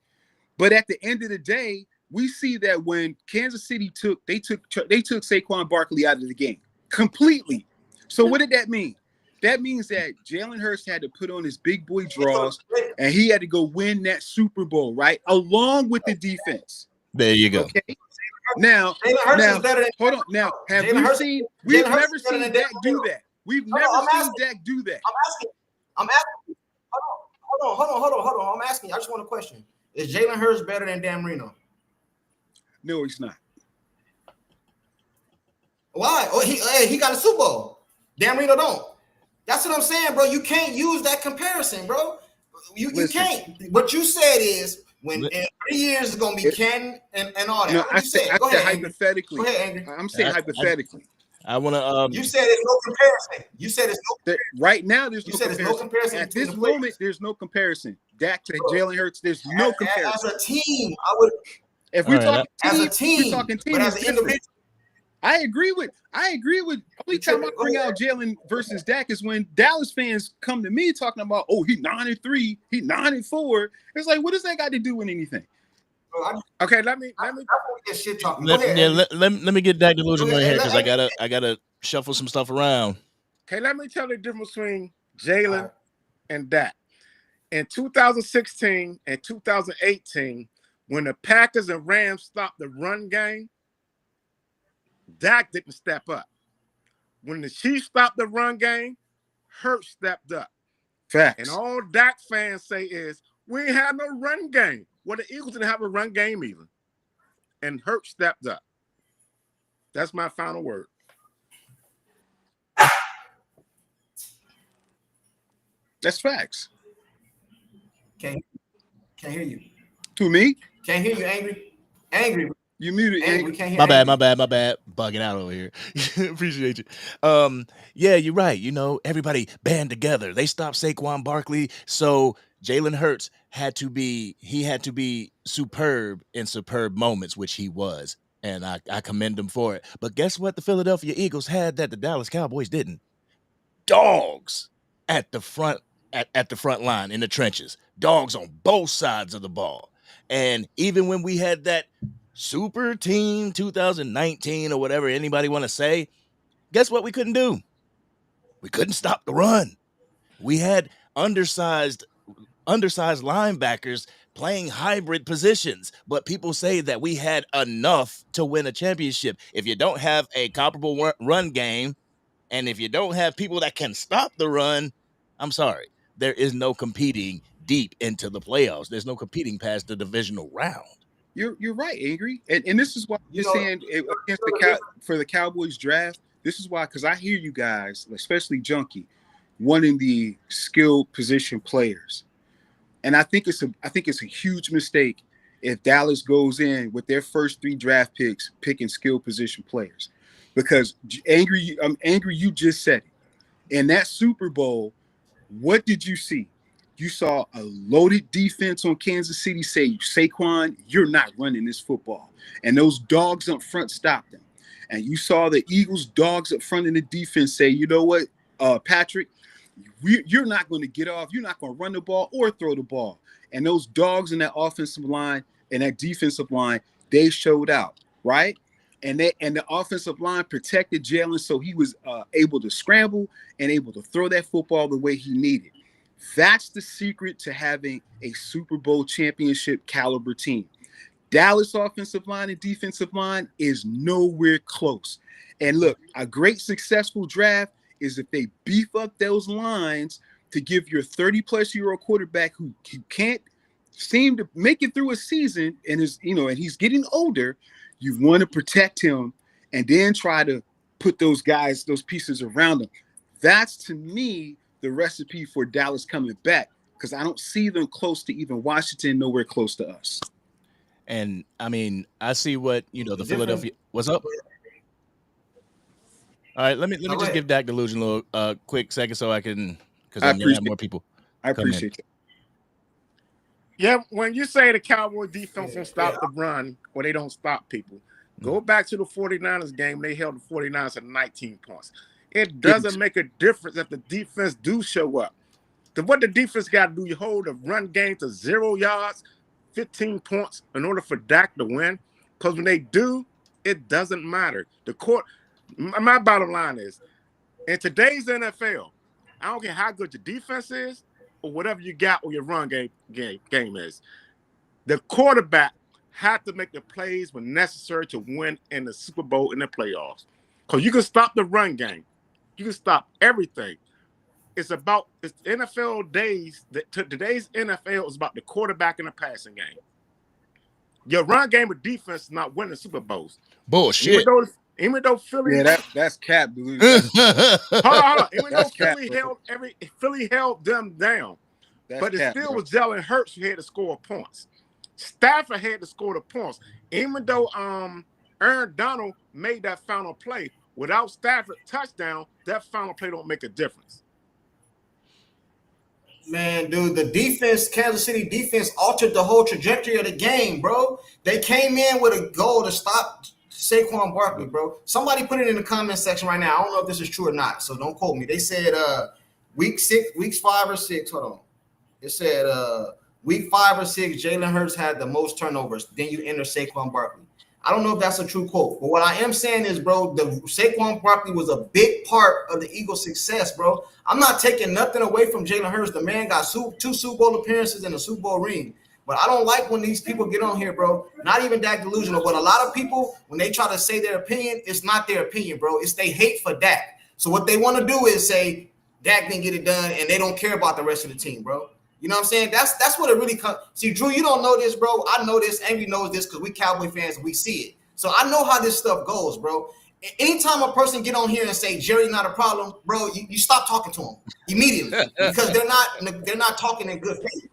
But at the end of the day, we see that when Kansas City took Saquon Barkley out of the game completely. So what did that mean? That means that Jalen Hurts had to put on his big boy draws and he had to go win that Super Bowl, right? Along with the defense. There you go. Okay. Now, hold on. Now, we've never seen Dak do that. We've never seen Dak do that. I'm asking. Hold on. I'm asking you. I just want a question. Is Jalen Hurts better than Dan Marino? No, he's not. Why? Oh, he got a Super Bowl. Dan Marino don't. That's what I'm saying, bro. You can't use that comparison, bro. You can't. What you said is when in 3 years it's gonna be Ken and all that. No, I said hypothetically. Go ahead, Andrew. I'm saying hypothetically. I want to. You said there's no comparison. You said it's no. Right now, there's no comparison. At this moment, there's no comparison. Dak to Jalen Hurts, there's no comparison. As a team, I would. If we're talking as a team, we're talking team, but as an individual. I agree with. Only time I bring out Jalen versus Dak is when Dallas fans come to me talking about, oh, he 9-3, he 9-4. It's like, what does that got to do with anything? Okay, let me get shit talking. Let me get Dak delusional in here because I gotta shuffle some stuff around. Okay, let me tell the difference between Jalen and Dak. In 2016 and 2018, when the Packers and Rams stopped the run game, Dak didn't step up. When the Chiefs stopped the run game, Hurts stepped up. Facts. And all Dak fans say is, we ain't had no run game. Well, the Eagles didn't have a run game either. And Hurts stepped up. That's my final word. That's facts. Can't hear you. To me? Can't hear you, Angry. Angry. You muted, Angry. Can't hear My Angry. bad. Bugging out over here. Appreciate you. Yeah, you're right. You know, everybody band together. They stopped Saquon Barkley, so Jalen Hurts had to be superb in superb moments, which he was. And I commend him for it. But guess what? The Philadelphia Eagles had that the Dallas Cowboys didn't. Dogs at the front at the front line in the trenches. Dogs on both sides of the ball. And even when we had that super team 2019 or whatever anybody want to say, guess what we couldn't do? We couldn't stop the run. We had undersized linebackers playing hybrid positions, but people say that we had enough to win a championship. If you don't have a comparable run game, and if you don't have people that can stop the run, I'm sorry, there is no competing deep into the playoffs. There's no competing past the divisional round. You're right, Angry. And this is why you're saying against for the Cowboys draft. This is why, because I hear you guys, especially Junkie, wanting the skilled position players. And I think it's a huge mistake if Dallas goes in with their first 3 draft picks picking skilled position players. Because Angry, you just said it. In that Super Bowl, what did you see? You saw a loaded defense on Kansas City say, Saquon, you're not running this football. And those dogs up front stopped them. And you saw the Eagles dogs up front in the defense say, you know what, Patrick, you're not going to get off. You're not going to run the ball or throw the ball. And those dogs in that offensive line and that defensive line, they showed out, right? And the offensive line protected Jalen so he was able to scramble and able to throw that football the way he needed. That's the secret to having a Super Bowl championship caliber team. Dallas offensive line and defensive line is nowhere close. And look, a great successful draft is if they beef up those lines to give your 30-plus-year-old quarterback who can't seem to make it through a season and and he's getting older. You want to protect him and then try to put those pieces around him. That's, to me, the recipe for Dallas coming back, because I don't see them close to even Washington, nowhere close to us. And, I mean, I see what, the Philadelphia – what's up? All right, let me just give Dak Delusion a little quick second so I can – because I'm going to have more people. I appreciate it. Yeah, when you say the Cowboys defense don't stop the run or they don't stop people, go back to the 49ers game. They held the 49ers at 19 points. It doesn't make a difference if the defense do show up. What the defense got to do, you hold the run game to 0 yards, 15 points in order for Dak to win. Because when they do, it doesn't matter. My bottom line is, in today's NFL, I don't care how good your defense is or whatever you got or your run game is. The quarterback had to make the plays when necessary to win in the Super Bowl in the playoffs. Because you can stop the run game. You can stop everything. It's NFL days. Today's NFL is about the quarterback and the passing game. Your run game or defense is not winning Super Bowls. Bullshit. Even though Philly, that's cap, dude. Hold on. Even though Philly held them down, but it still was Jalen Hurts who had to score points. Stafford had to score the points. Even though Aaron Donald made that final play, without Stafford touchdown, that final play don't make a difference. Man, dude, the defense, Kansas City defense, altered the whole trajectory of the game, bro. They came in with a goal to stop Saquon Barkley, bro. Somebody put it in the comment section right now. I don't know if this is true or not, so don't quote me. They said weeks 5 or 6. Hold on. It said week 5 or 6, Jalen Hurts had the most turnovers. Then you enter Saquon Barkley. I don't know if that's a true quote, but what I am saying is, bro, the Saquon Barkley was a big part of the Eagles' success, bro. I'm not taking nothing away from Jalen Hurts. The man got 2 Super Bowl appearances and a Super Bowl ring. But I don't like when these people get on here, bro. Not even Dak delusional, but a lot of people, when they try to say their opinion, it's not their opinion, bro. It's they hate for Dak. So what they want to do is say Dak didn't get it done, and they don't care about the rest of the team, bro. You know what I'm saying? That's what it really comes. See, Drew, you don't know this, bro. I know this. Angry knows this because we Cowboy fans and we see it. So I know how this stuff goes, bro. Anytime a person get on here and say Jerry's not a problem, bro, you stop talking to them immediately because they're not talking in good faith.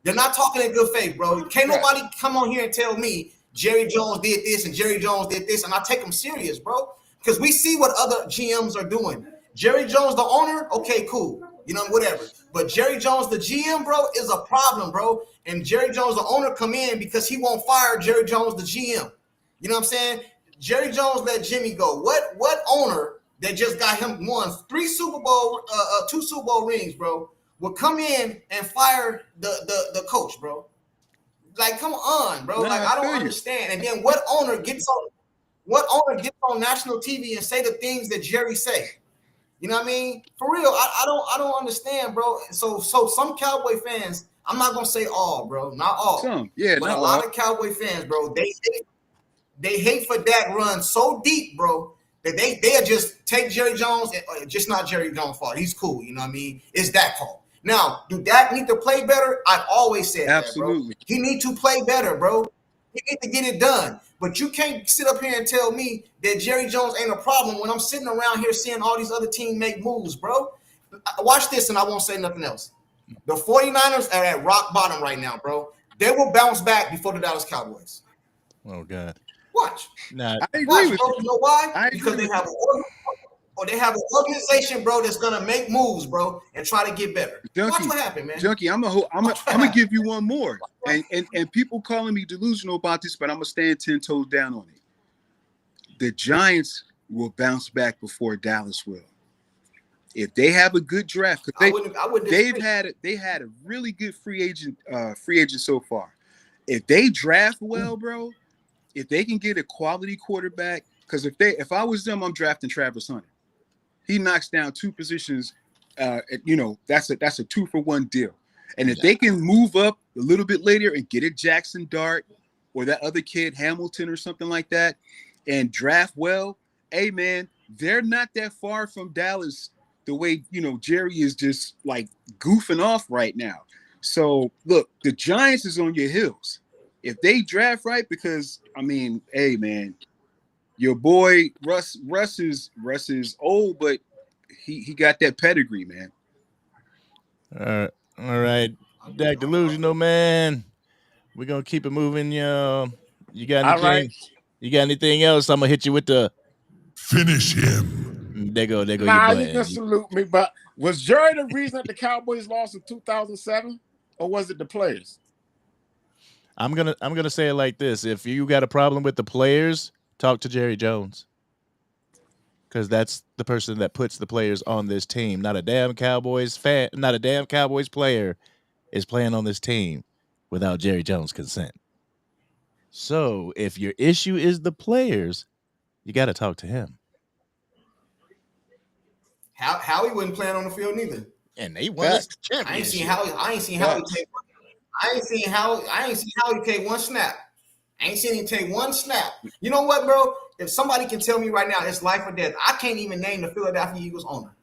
They're not talking in good faith, bro. Can't nobody come on here and tell me Jerry Jones did this and Jerry Jones did this, and I take them serious, bro, because we see what other GMs are doing. Jerry Jones, the owner, okay, cool. You know, whatever. But Jerry Jones, the GM, bro, is a problem, bro. And Jerry Jones, the owner, come in because he won't fire Jerry Jones, the GM. You know what I'm saying? Jerry Jones let Jimmy go. What owner that just got him 2 Super Bowl rings, bro, will come in and fire the coach, bro? Like, come on, bro. Like, I don't understand. And then what owner gets on national TV and say the things that Jerry say? You know what I mean? For real, I don't understand, bro. So some Cowboy fans, I'm not gonna say all, bro, not all. But a lot of Cowboy fans, bro, they hate for Dak run so deep, bro, that they'll just take Jerry Jones, and just not Jerry Jones' fault. He's cool, you know what I mean? It's Dak's fault. Now, do Dak need to play better? I've always said that, bro. He need to play better, bro. He need to get it done. But you can't sit up here and tell me that Jerry Jones ain't a problem when I'm sitting around here seeing all these other teams make moves, bro. Watch this, and I won't say nothing else. The 49ers are at rock bottom right now, bro. They will bounce back before the Dallas Cowboys. Oh, God. Watch. Nah, I agree with you. You know why? Because they have an organization, bro, that's gonna make moves, bro, and try to get better. Junkie, watch what happened, man. Junkie, I'm gonna give you one more, and people calling me delusional about this, but I'm gonna stand 10 toes down on it. The Giants will bounce back before Dallas will, if they have a good draft. Because they had a really good free agent so far. If they draft well, bro, if they can get a quality quarterback, because if I was them, I'm drafting Travis Hunter. He knocks down 2 positions. That's a 2-for-1 deal. And if they can move up a little bit later and get a Jackson Dart or that other kid Hamilton or something like that, and draft well, hey man, they're not that far from Dallas. The way Jerry is just like goofing off right now. So look, the Giants is on your heels if they draft right, because I mean, hey man, your boy Russ is old, but he got that pedigree, man. All right, Dak delusional, man. We're gonna keep it moving, yo. You got anything? All right. You got anything else? I'm gonna hit you with the finish him. There go. Nah, you can salute me. But was Jerry the reason that the Cowboys lost in 2007, or was it the players? I'm gonna say it like this: if you got a problem with the players, talk to Jerry Jones, because that's the person that puts the players on this team. Not a damn Cowboys fan, not a damn Cowboys player is playing on this team without Jerry Jones' consent. So if your issue is the players, you got to talk to him. Howie wasn't playing on the field neither, and they won the championship. I ain't seen Howie take one snap. I ain't seen him take one snap. You know what, bro? If somebody can tell me right now it's life or death, I can't even name the Philadelphia Eagles owner.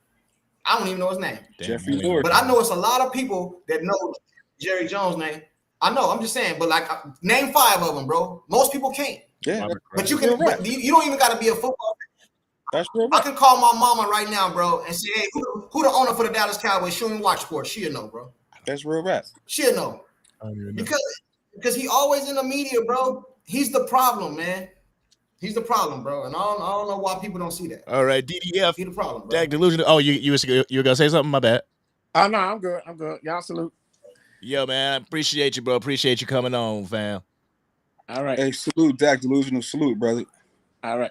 I don't even know his name. Jeffrey Lord. But I know it's a lot of people that know Jerry Jones' name. I know, I'm just saying, but like name 5 of them, bro. Most people can't. Yeah. But you can you don't even gotta be a football fan. That's real. I can call my mama right now, bro, and say, hey, who the owner for the Dallas Cowboys? She don't watch sports. She'll know, bro. That's real rap. She'll know. Because he always in the media, bro. He's the problem, man. He's the problem, bro. And I don't know why people don't see that. All right, DDF. He's the problem, bro. Dak delusional. Oh, you were gonna say something? My bad. Oh no, I'm good. Y'all salute. Yo, man, I appreciate you, bro. Appreciate you coming on, fam. All right. Hey, salute, Dak delusional. Salute, brother. All right.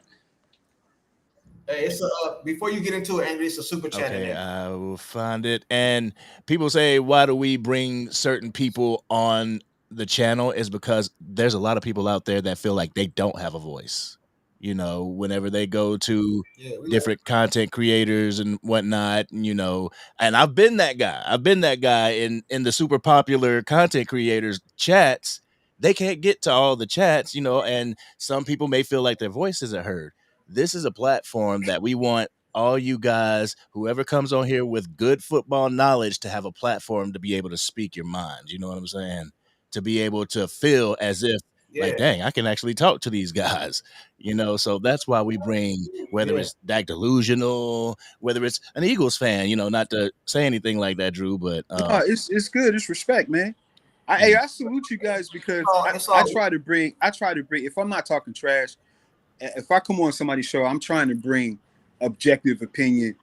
Hey, it's before you get into it, Andrew, it's a super chat. Okay, I will find it. And people say, why do we bring certain people on the channel is because there's a lot of people out there that feel like they don't have a voice. You know, whenever they go to different content creators and whatnot, and I've been that guy. I've been that guy in the super popular content creators chats. They can't get to all the chats, and some people may feel like their voice isn't heard. This is a platform that we want all you guys, whoever comes on here with good football knowledge, to have a platform to be able to speak your mind. You know what I'm saying? To be able to feel as if, like, dang, I can actually talk to these guys, so that's why we bring, whether it's Dak Delusional, whether it's an Eagles fan, not to say anything like that, Drew, but it's good. It's respect, man. I salute you guys because I try to bring, if I'm not talking trash, if I come on somebody's show, I'm trying to bring objective opinion,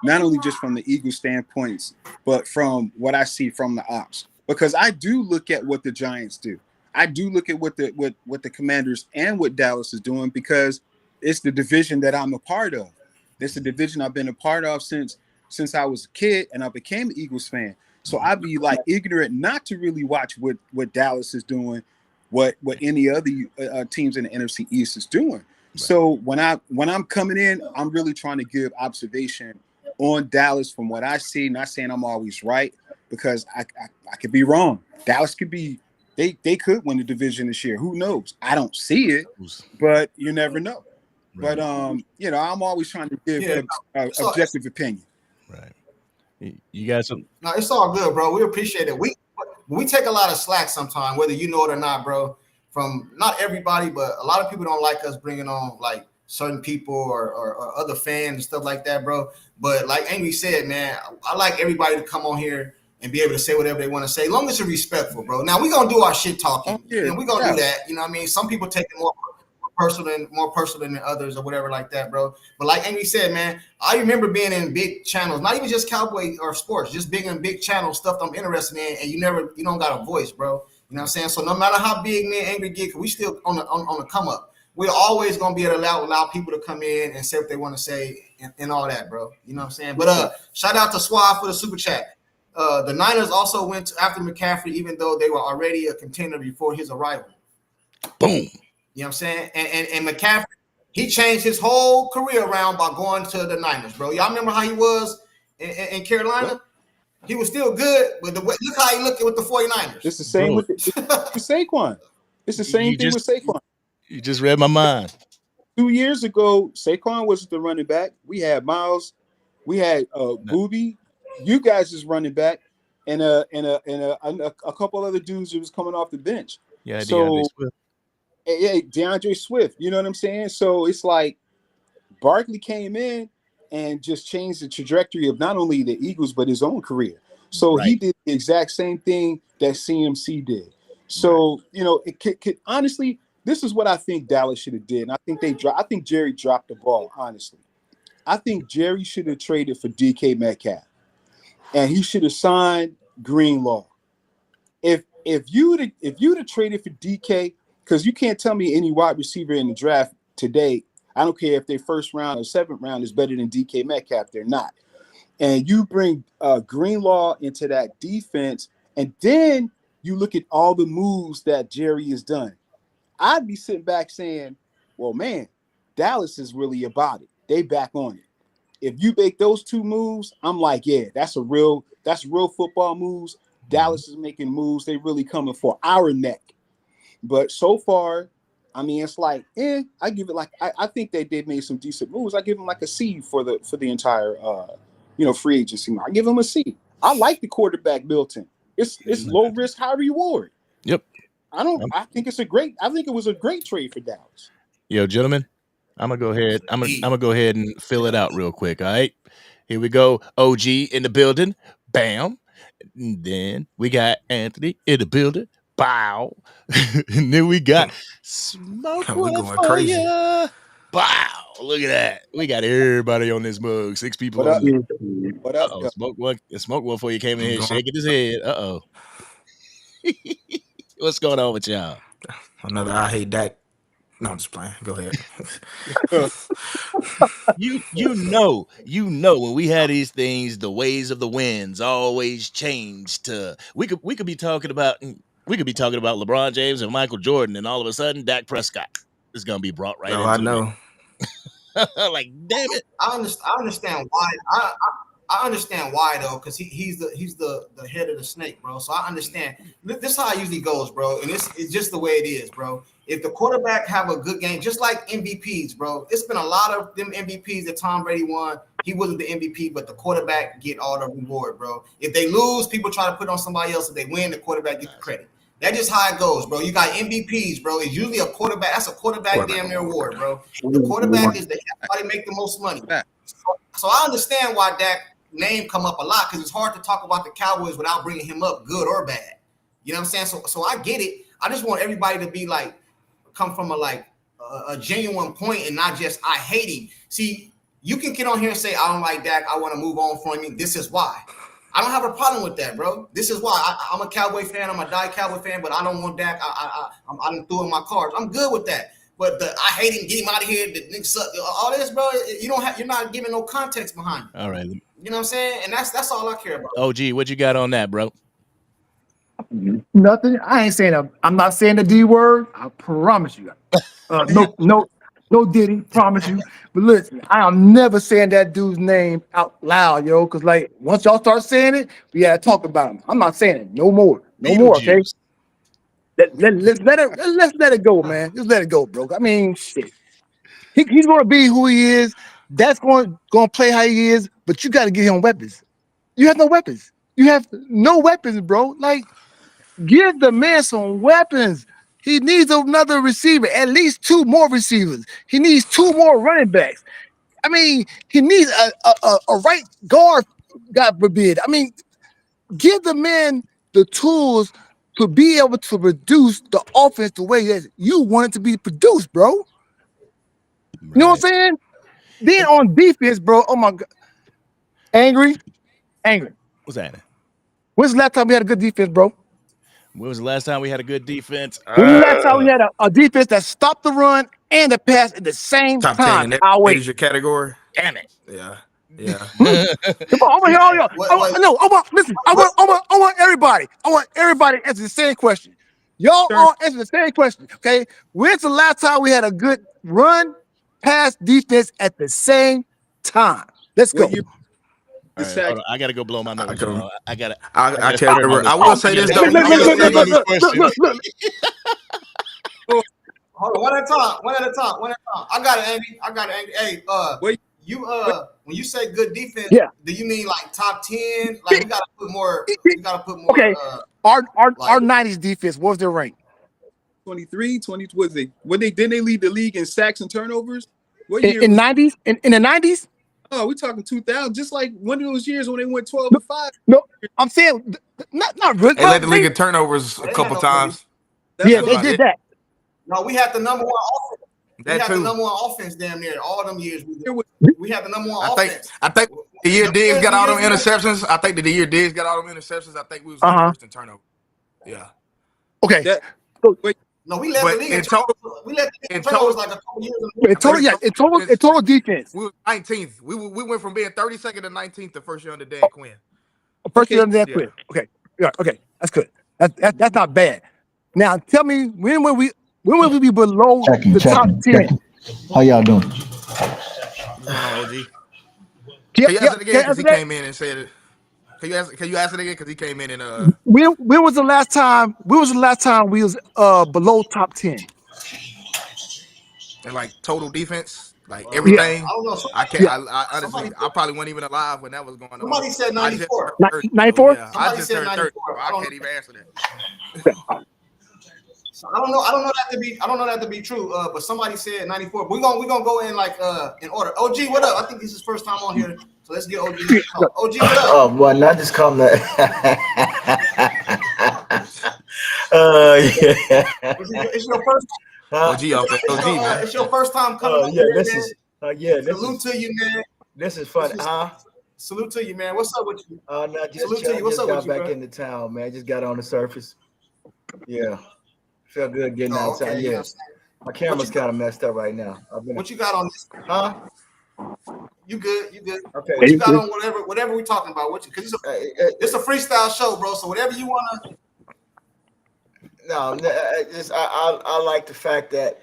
not only just from the Eagles standpoints, but from what I see from the ops. Because I do look at what the Giants do. I do look at what the Commanders and what Dallas is doing, because it's the division that I'm a part of. It's the division I've been a part of since I was a kid, and I became an Eagles fan. So I'd be like ignorant not to really watch what Dallas is doing, what any other teams in the NFC East is doing. Right. So when I'm coming in, I'm really trying to give observation on Dallas from what I see. Not saying I'm always right, because I could be wrong. Dallas could be. They could win the division this year. Who knows? I don't see it, but you never know. Right. But I'm always trying to give objective opinion. Right. You guys, no, it's all good, bro. We appreciate it. We take a lot of slack sometimes, whether you know it or not, bro. From not everybody, but a lot of people don't like us bringing on like certain people or other fans and stuff like that, bro. But like Amy said, man, I like everybody to come on here and be able to say whatever they want to say, as long as it's respectful, bro. Now we're gonna do our shit talking, and we're gonna do that. You know what I mean? Some people take it more personal than others or whatever like that, bro. But like Amy said, man, I remember being in big channels, not even just Cowboy or sports, just being in big channels, stuff I'm interested in, and you don't got a voice, bro. You know what I'm saying? So no matter how big me and Angry get, we still on the come up. We're always gonna be able to allow people to come in and say what they want to say and all that, bro. You know what I'm saying? But shout out to Swab for the super chat. The Niners also went after McCaffrey, even though they were already a contender before his arrival. Boom. You know what I'm saying? And McCaffrey, he changed his whole career around by going to the Niners, bro. Y'all remember how he was in Carolina? He was still good, but look how he looked with the 49ers. It's the same with Saquon. It's the same thing with Saquon. You just read my mind. 2 years ago, Saquon was the running back. We had Miles. We had Booby. You guys is running back, and a couple other dudes who was coming off the bench. Yeah, DeAndre Swift. Yeah, DeAndre Swift. You know what I'm saying? So it's like Barkley came in and just changed the trajectory of not only the Eagles but his own career. So he did the exact same thing that CMC did. So it could honestly, this is what I think Dallas should have did. And I think Jerry dropped the ball. Honestly, I think Jerry should have traded for DK Metcalf. And he should have signed Greenlaw. If you'd have traded for DK, because you can't tell me any wide receiver in the draft today, I don't care if their first round or seventh round is better than DK Metcalf, they're not. And you bring Greenlaw into that defense, and then you look at all the moves that Jerry has done. I'd be sitting back saying, well, man, Dallas is really about it. They back on it. If you make those two moves, I'm like, yeah, that's real football moves. Dallas is making moves. They really coming for our neck. But so far, I mean, it's like, I give it like I think they did make some decent moves. I give them like a C for the entire free agency. I give them a C. I like the quarterback Milton. It's low risk, high reward. Yep. I think it was a great trade for Dallas. Yo, gentlemen, I'm gonna go ahead. I'm gonna go ahead and fill it out real quick. All right, here we go. OG in the building. Bam. And then we got Anthony in the building. Bow. And then we got Smoke. We're going crazy. Ya. Bow. Look at that. We got everybody on this mug. 6 people What on up? What up? Smoke one for you came in here shaking his head. What's going on with y'all? Another I hate Dak. No, I'm just playing. Go ahead. You know when we had these things, the ways of the winds always change to we could be talking about We could be talking about LeBron James and Michael Jordan, and all of a sudden, Dak Prescott is going to be brought right into I know. Like, damn it. I understand why. I understand why though, because he's the head of the snake, bro. So I understand. This is how it usually goes, bro. And it's just the way it is, bro. If the quarterback have a good game, just like MVPs, bro. It's been a lot of them MVPs that Tom Brady won. He wasn't the MVP, but the quarterback get all the reward, bro. If they lose, people try to put on somebody else. If they win, the quarterback gets the credit. That's just how it goes, bro. You got MVPs, bro. It's usually a quarterback. That's a quarterback damn near award, bro. The quarterback is the everybody make the most money. So I understand why Dak name come up a lot, because it's hard to talk about the Cowboys without bringing him up, good or bad. You know what I'm saying? So I get it. I just want everybody to be like, come from a genuine point and not just I hate him. See, you can get on here and say I don't like Dak. I want to move on from him. This is why. I don't have a problem with that, bro. This is why I'm a Cowboy fan. I'm a die Cowboy fan, but I don't want Dak. I'm throwing my cards. I'm good with that. But I hate him. Get him out of here. The nigga suck. All this, bro. You're not giving no context behind it. All right. You know what I'm saying? And that's all I care about. OG, what you got on that, bro? Nothing. I ain't saying I'm not saying the D word. I promise you. No Diddy, promise you. But listen, I am never saying that dude's name out loud, yo. Because like once y'all start saying it, we gotta talk about him. I'm not saying it no more. No more, okay? Let's let it go, man. Just let it go, bro. I mean, shit. He's gonna be who he is. That's gonna play how he is, but you gotta give him weapons. You have no weapons. You have no weapons, bro. Like, give the man some weapons. He needs another receiver, at least 2 more receivers. He needs 2 more running backs. I mean, he needs a right guard, God forbid. I mean, give the man the tools to be able to produce the offense the way that you want it to be produced, bro. Right. You know what I'm saying? Then on defense, bro, oh my God. Angry. What's happening? When's the last time we had a good defense, bro? When was the last time we had a good defense? When was the last time we had a defense that stopped the run and the pass at the same Top time? 10 in I'll wait. Asia category. Damn it. Yeah. Come on, I want to hear all y'all. Listen, I want everybody. I want everybody to answer the same question. Y'all all answer the same question, okay? When's the last time we had a good run, pass, defense at the same time? Let's go. Right, I gotta go blow my nose. I will say this though. Hold on, one at a time. I got it, Andy. Hey, when you say good defense, do you mean like top 10? Like we gotta put more. Okay. Our 90s defense, what was their rank? 23, 20. Was they? Didn't they lead the league in sacks and turnovers? What year? In the 90s? Oh, we're talking 2000. Just like one of those years when they went 12-5. No, I'm saying not really. They led the league in turnovers a couple times. Yeah, they did that. No, we had the number 1 offense. We had the number 1 offense damn near all them years. We had the number 1 offense. I think the year Diggs got all them interceptions. I think we was first in turnover. Yeah. Okay. No, we led the league in total. We led the league in total like a couple years ago. In total defense. We were 19th. We went from being 32nd to 19th the first year under Dan Quinn. First year under Dan Quinn. Okay. Yeah, okay. That's good. That's not bad. Now tell me when will we be below the top 10? How y'all doing? OG. Can you ask it again? Because he came in and said it. Can you ask it again? Because he came in and When was the last time? When was the last time we was below top 10? And like total defense, like everything. I don't know. I honestly, I probably wasn't even alive when that was going on. Somebody said 94. 94? Yeah, I just turned 30. I can't even answer that. So I don't know that to be true. But somebody said 94. We're gonna go in like in order. OG, what up? I think this is first time on here, so let's get OG. OG, what up? Oh boy, not just come that. It's your first. OG, man. It's your first time coming. This is salute to you, man. This is fun. Salute to you, man. What's up with you? Salute to you. What's up with you, back into town, man. Just got on the surface. Yeah. Feel good getting outside. Okay, yeah. My camera's kind of messed up right now. What you got on this? Huh? You good? Okay. What you got on whatever we talking about? Because it's a freestyle show, bro. So whatever you wanna. No, I like the fact that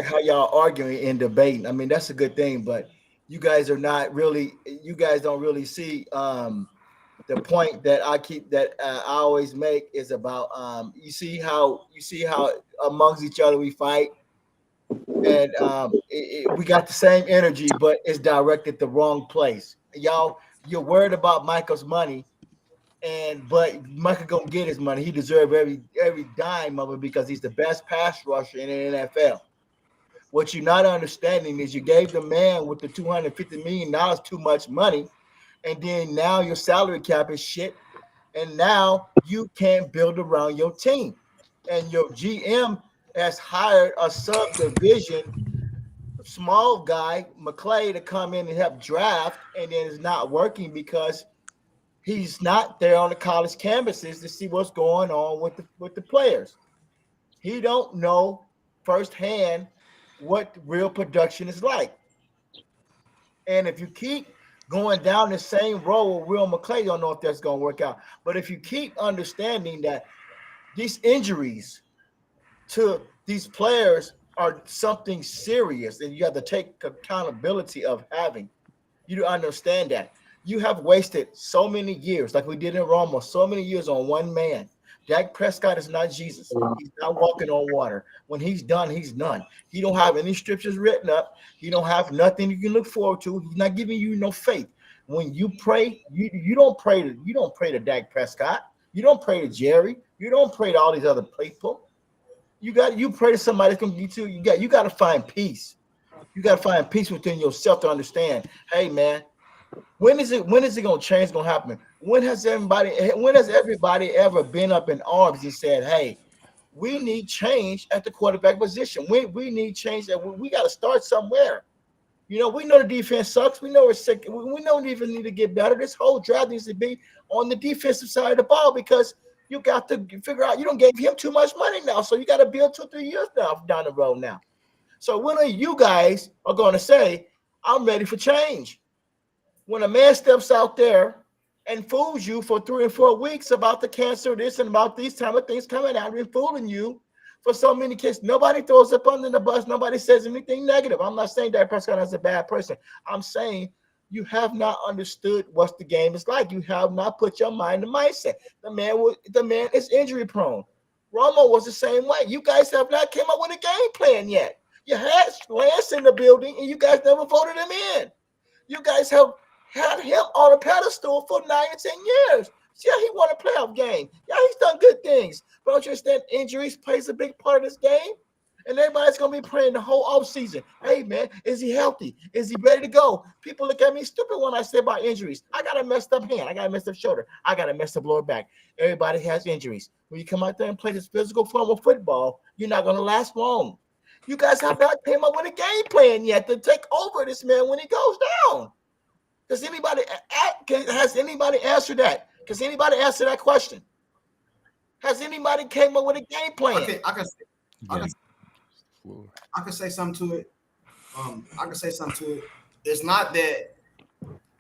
how y'all arguing and debating. I mean, that's a good thing, but you guys don't really see the point that I always make is about you see how amongst each other we fight, and we got the same energy, but it's directed the wrong place. You're worried about Michael's money, but Michael gonna get his money. He deserves every dime of it because he's the best pass rusher in the NFL. What you're not understanding is you gave the man with the $250 million too much money, and then now your salary cap is shit, and now you can't build around your team. And your GM has hired a subdivision small guy, McClay, to come in and help draft, and then it's not working because he's not there on the college campuses to see what's going on with the players. He don't know firsthand what real production is like. And if you keep going down the same road with Will McClay, you don't know if that's going to work out. But if you keep understanding that these injuries to these players are something serious, and you have to take accountability of having, you understand that. You have wasted so many years, like we did in Roma, so many years on one man. Dak Prescott is not Jesus. He's not walking on water. When he's done, he's done. He don't have any scriptures written up. He don't have nothing you can look forward to. He's not giving you no faith. When you pray, you don't pray to Dak Prescott. You don't pray to Jerry. You don't pray to all these other people. You pray to somebody that's gonna get you. You got to find peace. You got to find peace within yourself to understand. Hey, man, when is it gonna change? Gonna happen? When has everybody ever been up in arms and said, "Hey, we need change at the quarterback position. We need change. That we got to start somewhere." We know the defense sucks. We know it's sick. We don't even need to get better. This whole draft needs to be on the defensive side of the ball because you got to figure out you don't give him too much money now, so you got to build 2-3 years down the road now. So when are you guys are going to say, "I'm ready for change"? When a man steps out there and fools you for 3 or 4 weeks about the cancer, this and about these type of things coming out and fooling you for so many kids, nobody throws up under the bus. Nobody says anything negative. I'm not saying Dak Prescott is a bad person. I'm saying you have not understood what the game is like. You have not put your mind in mindset. The man is injury prone. Romo was the same way. You guys have not came up with a game plan yet. You had Lance in the building, and you guys never voted him in. You guys have had him on a pedestal for 9 or 10 years. Yeah, he won a playoff game. Yeah, he's done good things. But don't you understand injuries plays a big part of this game? And everybody's going to be praying the whole offseason. Hey, man, is he healthy? Is he ready to go? People look at me stupid when I say about injuries. I got a messed up hand. I got a messed up shoulder. I got a messed up lower back. Everybody has injuries. When you come out there and play this physical form of football, you're not going to last long. You guys have not came up with a game plan yet to take over this man when he goes down. Has anybody answered that? Does anybody answer that question? Has anybody came up with a game plan? I can say something to it. It's not that.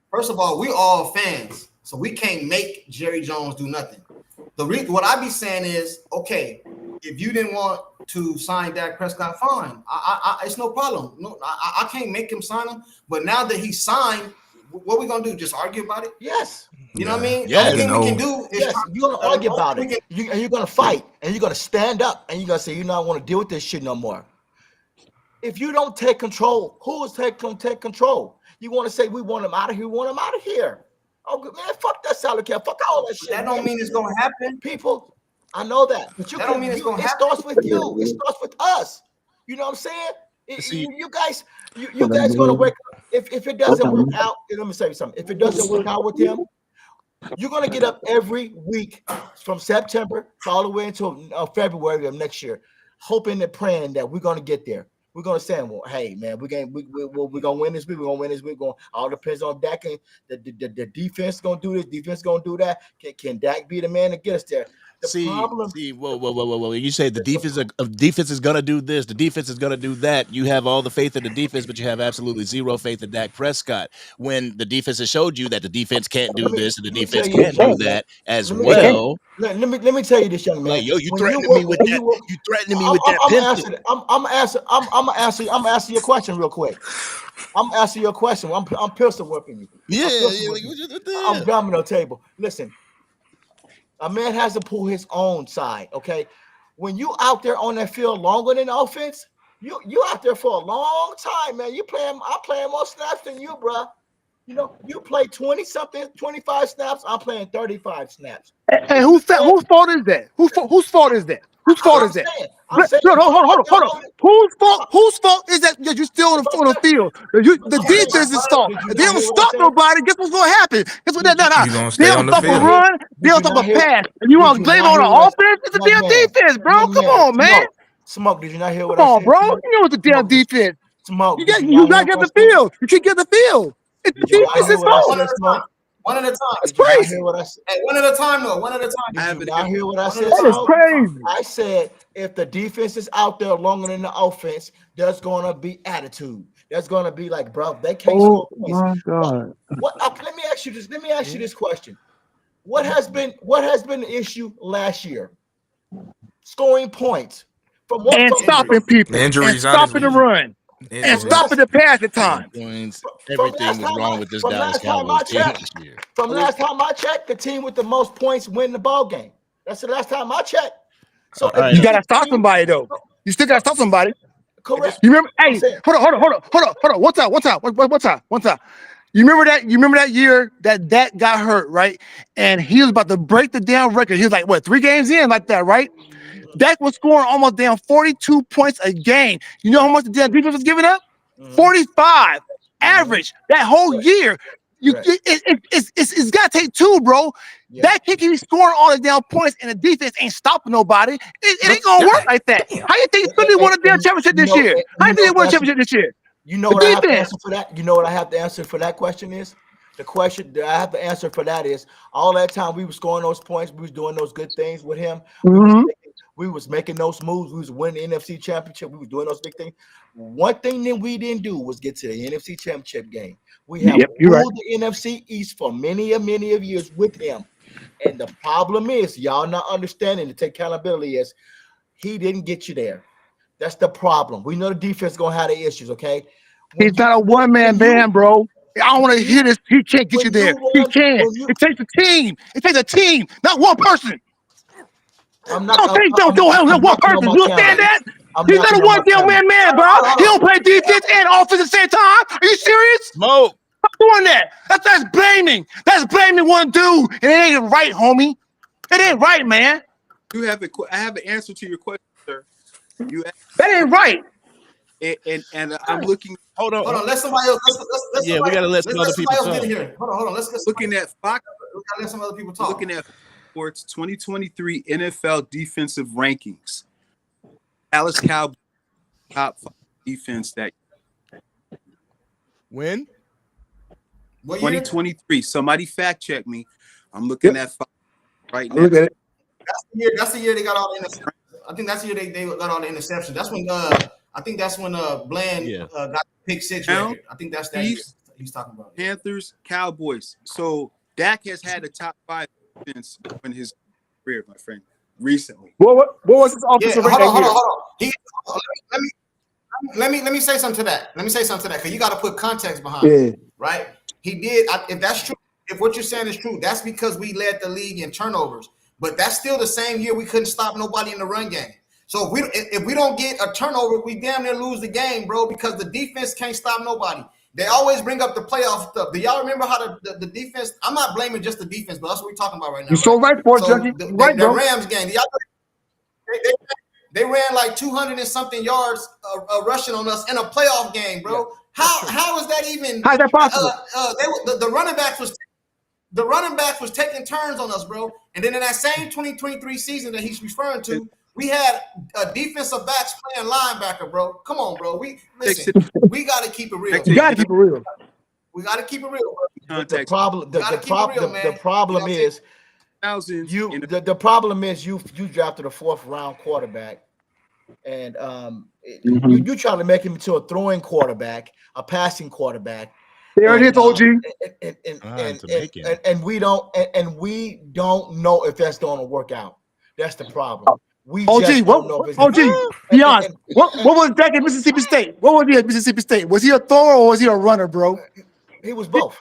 First of all, we all fans, so we can't make Jerry Jones do nothing. What I be saying is, okay, if you didn't want to sign Dak Prescott, fine. It's no problem. No, I can't make him sign him. But now that he's signed, what are we gonna do? Just argue about it? Yes. You know what I mean? Yes. The only thing we can do is you're gonna argue about it. And you're gonna fight, and you're gonna stand up, and you're gonna say, "You know, I want to deal with this shit no more." If you don't take control, who is gonna take control? You want to say we want him out of here? We want him out of here. Oh man, fuck that salary cap. Fuck all that shit. That don't mean it's gonna happen. People, I know that, but that don't mean it's gonna happen. It starts with you. It starts with us. You know what I'm saying? You guys gonna wake up. If it doesn't work out, let me say something. If it doesn't work out with him, you're gonna get up every week from September all the way until February of next year, hoping and praying that we're gonna get there. We're gonna say, "Well, hey man, we're gonna win this week. We're gonna win this week. All depends on Dak. And the defense gonna do this. Defense gonna do that. Can Dak be the man to get us there?" Whoa. You say the defense is gonna do this, the defense is gonna do that. You have all the faith in the defense, but you have absolutely zero faith in Dak Prescott. When the defense has showed you that the defense can't do this and the defense can't do that as well. Let me tell you this, young man. Like, yo, you threatening me with that. You threatening me with that pencil. I'm answering your question real quick. I'm answering your question. I'm pistol whipping you. I'm domino table. Listen, a man has to pull his own side. Okay, when you out there on that field longer than offense, you out there for a long time, man. I'm playing more snaps than you, bro. You know, you play 20-something, 25 snaps. I'm playing 35 snaps. Hey, whose fault is that? Whose fault is that? Whose fault is that? I'm saying, hold on. Whose fault is that you're still on the field? The defense's fault. If they don't stop nobody, guess what's going to happen? Guess what? You gonna stay on the They don't stop a run. They don't stop a pass. And you want to blame on the offense? It's the damn defense, bro. Come on, man. Smoke, did you not hear what I said? Come on, bro. Smoke? You know it's the damn defense. Smoke. You got to get the field. You can't get the field. It's the defense's fault. One at a time. It's crazy. Hear what I said? Hey, one at a time, though. One at a time. Did you not hear what I said? That is crazy. I said if the defense is out there longer than the offense, there's going to be attitude. There's going to be like, bro, they can't score points. Oh my God. Let me ask you this. Let me ask you this question. What has been the issue last year? Scoring points from what and stopping people, injuries, and stopping the run. And stopping the pass at times. Everything was wrong with this Dallas Cowboys team this year. From last time I checked, the team with the most points win the ball game. That's the last time I checked. So you gotta stop somebody though. You still gotta stop somebody. Correct. You remember? Hey, hold on. One time. You remember that year that Dak got hurt, right? And he was about to break the damn record. He was like, what, 3 games in like that, right? Dak was scoring almost damn 42 points a game. You know how much the damn defense was giving up? 45 average that whole year. It's got to take 2, bro. Dak can't keep scoring all the damn points and the defense ain't stopping nobody. It ain't gonna work like that. How you think Philly won a damn championship this year? How you think they won a championship this year? You know what I have to answer for that? You know what I have to answer for that question is? The question that I have to answer for that is all that time we were scoring those points, we was doing those good things with him. We was making those moves. We was winning the NFC Championship. We was doing those big things. One thing that we didn't do was get to the NFC Championship game. We have ruled the NFC East for many of years with him. And the problem is, y'all not understanding to take accountability is he didn't get you there. That's the problem. We know the defense is going to have the issues, okay? He's not a one-man band, bro. I don't want to hear this. He can't get you there. He can. It takes a team. It takes a team, not one person. I'm not. Don't help one person. You understand that? He's not a one-man man, bro. He don't play defense and offense at the same time. Are you serious? Smoke. Stop doing that. That's blaming. That's blaming one dude, and it ain't right, homie. It ain't right, man. I have an answer to your question, sir. That ain't right. And I'm looking. Hold on. Let somebody else. We gotta let some other people talk. Hold on. Let's looking at Fox. We gotta let some other people talk. Looking at Sports 2023 NFL defensive rankings. Dallas Cowboys top 5 defense that when 2023. Somebody fact check me. I'm looking at 5 right now. Look at it. That's the year they got all the interceptions. I think that's the year they got all the interceptions. That's when I think that's when Bland got the pick 6 record. I think that's that year he's talking about. Panthers, Cowboys. So Dak has had a top 5 defense in his career, my friend, recently. What was his offensive rating? Hold on. Let me say something to that. Because you got to put context behind it, right? He did. If that's true, if what you're saying is true, that's because we led the league in turnovers. But that's still the same year we couldn't stop nobody in the run game. So if we don't get a turnover, we damn near lose the game, bro, because the defense can't stop nobody. They always bring up the playoff stuff. Do y'all remember how the defense? I'm not blaming just the defense, but that's what we're talking about right now. You're so right, for it, Junkie. The Rams game, they ran like 200 and something yards rushing on us in a playoff game, bro. Yeah, how is that even? How's that possible? The running backs was taking turns on us, bro. And then in that same 2023 season that he's referring to, we had defensive backs playing linebacker, bro. Come on, bro. We got to keep it real. You got to keep it real. We got to keep it real, bro. The problem is thousands. The problem is you drafted a 4th round quarterback, and you try to make him into a throwing quarterback, a passing quarterback. There it is, OG. And we don't know if that's going to work out. That's the problem. We OG, just don't know if it's OG, be honest. What was Dak at Mississippi State? What was he at Mississippi State? Was he a thrower or was he a runner, bro? He was both.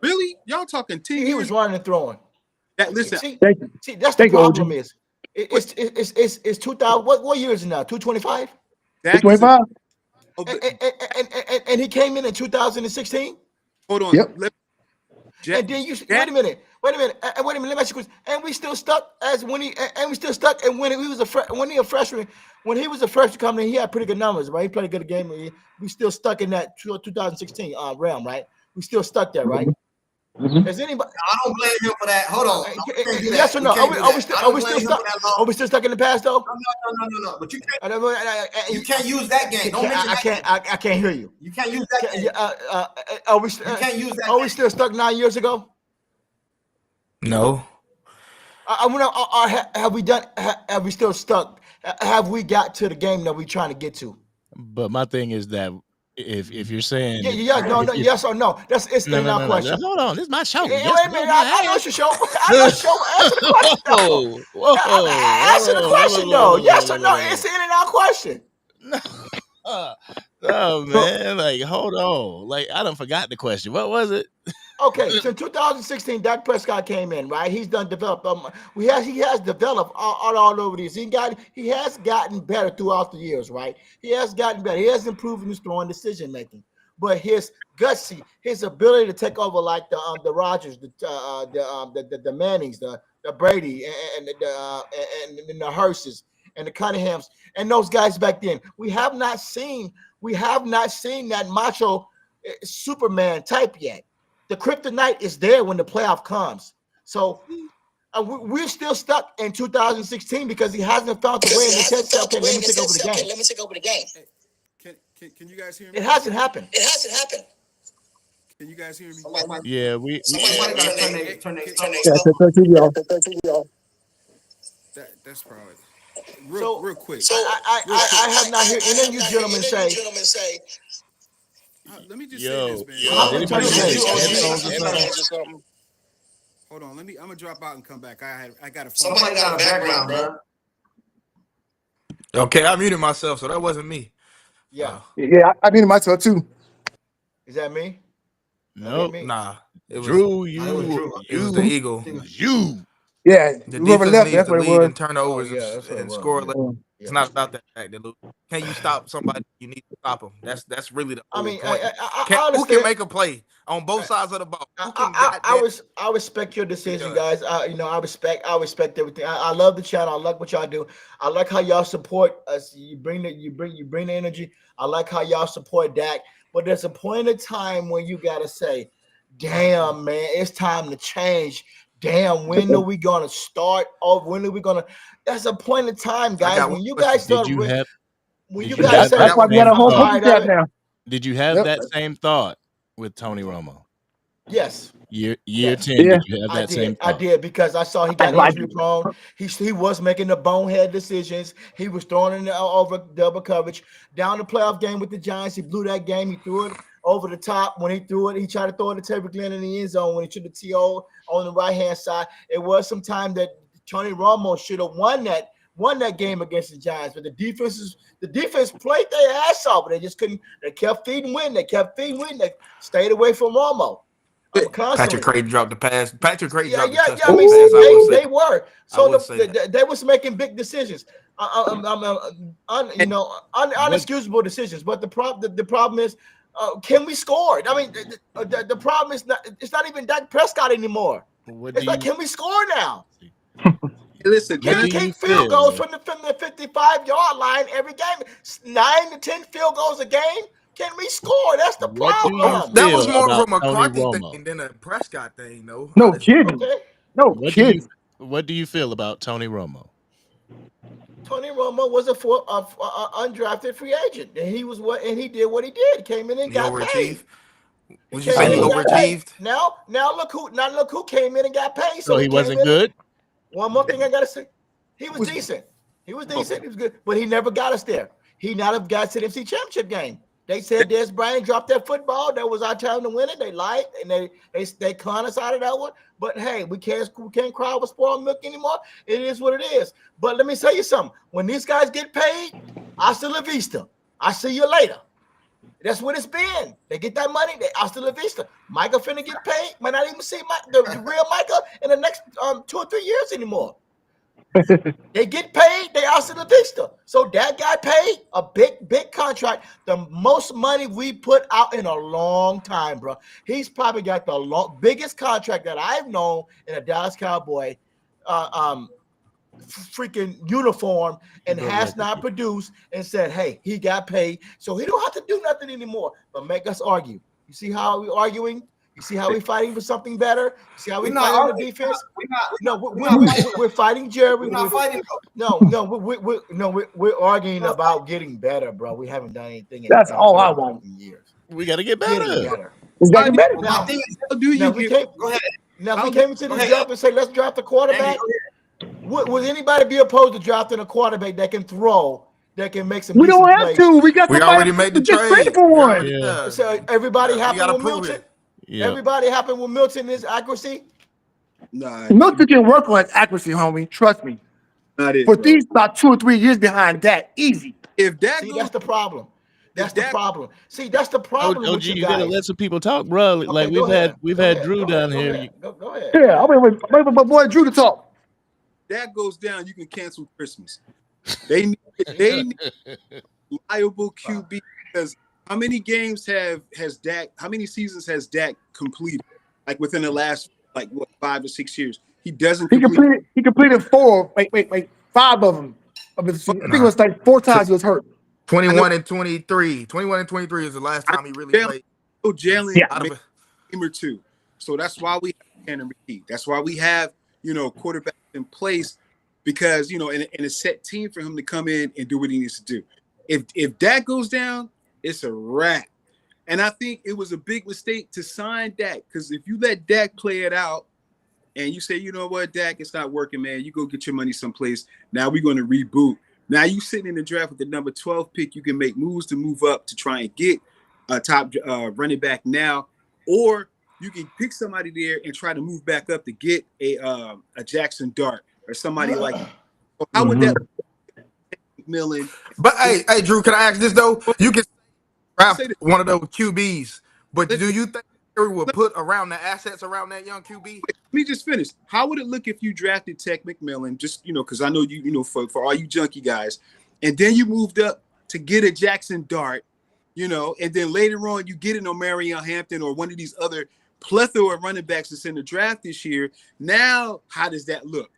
Really? Y'all talking 10 He was running and throwing. Listen, see, that's the problem is it's 2000. What year is it now? 225. 225. And he came in 2016. Hold on. Yep. And then wait a minute. Let me ask you a question. And we still stuck when he was a freshman. When he was a freshman coming in, he had pretty good numbers, right? He played a good game. We still stuck in that 2016 realm, right? We still stuck there, right? Is anybody? I don't blame him for that. Hold on. Yes or no? Are we still stuck? Are we still stuck in the past though? No. But you can't use that game. Don't mention that game. I can't hear you. You can't use that game. You can't use that. Are we still stuck 9 years ago? No. Have we done? Have we still stuck? Have we got to the game that we're trying to get to? But my thing is that if you're saying yes or no, it's in our question. Hold on, this is my show. Wait a minute, I know it's your show. I know it's your show. Answer the question though. Answer the question though. Yes or no? It's in our question. Oh man, like hold on, like I done forgot the question. What was it? Okay, so in 2016, Dak Prescott came in, right? He's done developed. He has developed all over these. He has gotten better throughout the years, right? He has gotten better. He has improved in his throwing decision making, but his gutsy, his ability to take over like the Rodgers, the Mannings, the Brady, and the Hursts and the Cunninghams and those guys back then. We have not seen that macho Superman type yet. The kryptonite is there when the playoff comes. So we're still stuck in 2016 because he hasn't found the way in the test. Okay, let me take over the game. Can you guys hear me? It hasn't happened. Can you guys hear me? Yeah, we Somebody gotta turn their That's probably real quick. So I have not heard any of you gentlemen say. Let me just say this, man. Hold on, I'm gonna drop out and come back. I got a phone. Somebody got a background, bro. Okay, I muted myself, so that wasn't me. Yeah, I muted myself too. Is that me? Nope. Nah, it was Drew. It was the Eagle. You. Yeah, The whoever defense left, needs that's to what it lead was. in turnovers and score. It's not about that fact. Can you stop somebody? You need to stop them. That's really the whole point. Who can make a play on both sides of the ball? I respect your decision, guys. I respect everything. I love the channel. I like what y'all do. I like how y'all support us. You bring the energy. I like how y'all support Dak. But there's a point of time when you gotta say, "Damn, man, it's time to change." Damn, when are we gonna start? Or when are we gonna? That's a point of time, guys. When you guys start, that's why we got a whole book tab now. Did you have that same thought with Tony Romo? Yes. Year 10, did you have that same thought? I did because I saw he got injury prone. He was making the bonehead decisions. He was throwing in over double coverage. Down the playoff game with the Giants, he blew that game. He threw it over the top. When he threw it, he tried to throw it to Terry Glenn in the end zone when he should have TO on the right-hand side. It was some time that Tony Romo should have won that game against the Giants, but the defense played their ass off, but they just couldn't. They kept feeding wind. They stayed away from Romo. Patrick Creighton dropped the pass. Patrick Creighton dropped the touchdown. I mean, they were. So they was making big decisions. Unexcusable decisions. But the problem is, can we score? I mean, the problem is it's not even Dak Prescott anymore. It's like, can we score now? Listen, can we kick field goals from the 55-yard line every game? 9 to 10 field goals a game. Can we score? That's the problem. That was more of a McCarthy thing than a Prescott thing, though. No kidding. Okay. No kidding. What do you feel about Tony Romo? Tony Romo was a undrafted free agent, and he did what he did. He came in and got paid. Would you say he overachieved? Now look who came in and got paid. So he wasn't good. One more thing I gotta say, he was decent. He was decent. He was good, but he never got us there. He not have got to the NFC Championship game. They said Des Bryant dropped that football. That was our time to win it. They lied and they con us out of that one. But hey, we can't cry over spoiled milk anymore. It is what it is. But let me tell you something. When these guys get paid, hasta la vista. I see you later. That's what it's been. They get that money. They hasta la vista. Micah finna get paid. Might not even see the real Micah in the next 2 or 3 years anymore. They get paid. They hasta la vista. So that guy paid a big contract. The most money we put out in a long time, bro. He's probably got the biggest contract that I've known in a Dallas Cowboy freaking uniform, and has not produced and said, hey, he got paid, so he don't have to do nothing anymore but make us argue. You see how we're arguing? You see how we're fighting for something better? You see how we're fighting on the defense? We're fighting Jerry. We're not fighting. We're arguing about getting better, bro. We haven't done anything. That's all I want. In years. We got to get better. We got to get better. Go ahead. Now, if we came into the draft and say, let's draft a quarterback, would anybody be opposed to drafting a quarterback that can throw, that can make some? We don't have plays? to. We already made the trade for one. Yeah. So everybody happy with Milton. Yeah. Everybody happy with Milton his accuracy. Nah, Milton can work on his accuracy, homie. Trust me. not it. But Bro. these about 2 or 3 years behind that, easy. If that See, goes, that's the problem. That's the problem. See, that's the problem. OG, with you you guys. gotta let some people talk, bro. Okay, Like go ahead. we've Go had ahead. Drew Go down ahead. here. Go ahead. Yeah, I'm waiting for my boy Drew to talk. that goes down, you can cancel Christmas. They need reliable QB, because how many games has Dak? How many seasons has Dak completed? Like within the last 5 or 6 years, he doesn't. He completed 4. Wait, 5 of them. I think it was like 4 times he was hurt. 21 and 23. 21 and 23 is the last time he really played. Jalen Out of a game or two. So that's why we have Tanner McKee. That's why we have quarterbacks in place, because in a set team for him to come in and do what he needs to do. If Dak goes down, it's a wrap. And I think it was a big mistake to sign Dak, because if you let Dak play it out and you say, you know what, Dak, it's not working, man, you go get your money someplace. Now we're going to reboot. Now you sitting in the draft with the number 12 pick, you can make moves to move up to try and get a top running back now, or you can pick somebody there and try to move back up to get a Jackson Dart or somebody like that. So how would that McMillan? But hey, Drew, can I ask this though? You can draft one of those QBs, but do you think Jerry will put around the assets around that young QB? Let me just finish. How would it look if you drafted Tech McMillan? Just because I know for all you junkie guys, and then you moved up to get a Jackson Dart, and then later on you get an Omarion Hampton or one of these other plethora of running backs that's in the draft this year. Now, how does that look?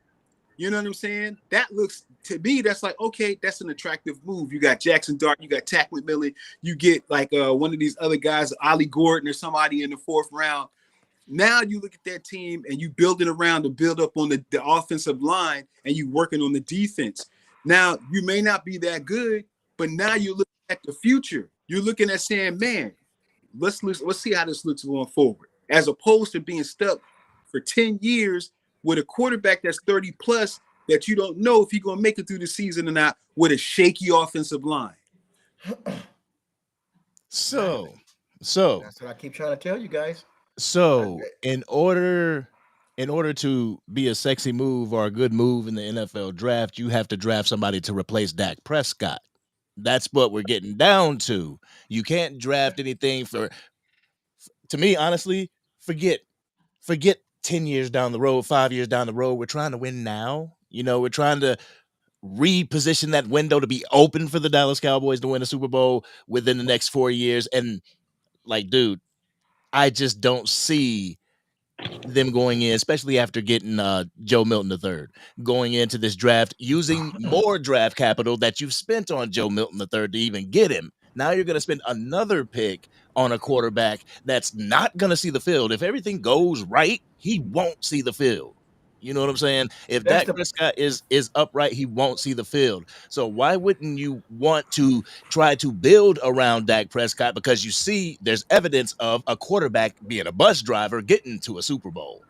You know what I'm saying? That looks, to me, that's like, okay, that's an attractive move. You got Jackson Dart, you got Tech McMillan, you get like one of these other guys, Ollie Gordon or somebody in the 4th round. Now you look at that team and you build it around to build up on the offensive line, and you working on the defense. Now, you may not be that good, but now you look at the future. You're looking at saying, man, let's see how this looks going forward, as opposed to being stuck for 10 years with a quarterback that's 30 plus that you don't know if he's going to make it through the season or not, with a shaky offensive line. So that's what I keep trying to tell you guys. So in order to be a sexy move or a good move in the NFL draft, you have to draft somebody to replace Dak Prescott. That's what we're getting down to. You can't draft anything to me, honestly, forget 10 years down the road, 5 years down the road. We're trying to win now. We're trying to reposition that window to be open for the Dallas Cowboys to win a Super Bowl within the next 4 years. And dude, I just don't see them going in, especially after getting Joe Milton III, going into this draft, using more draft capital that you've spent on Joe Milton III to even get him. Now you're going to spend another pick on a quarterback that's not going to see the field. If everything goes right, he won't see the field. You know what I'm saying? If Dak Prescott is upright, he won't see the field. So why wouldn't you want to try to build around Dak Prescott? Because you see there's evidence of a quarterback being a bus driver getting to a Super Bowl.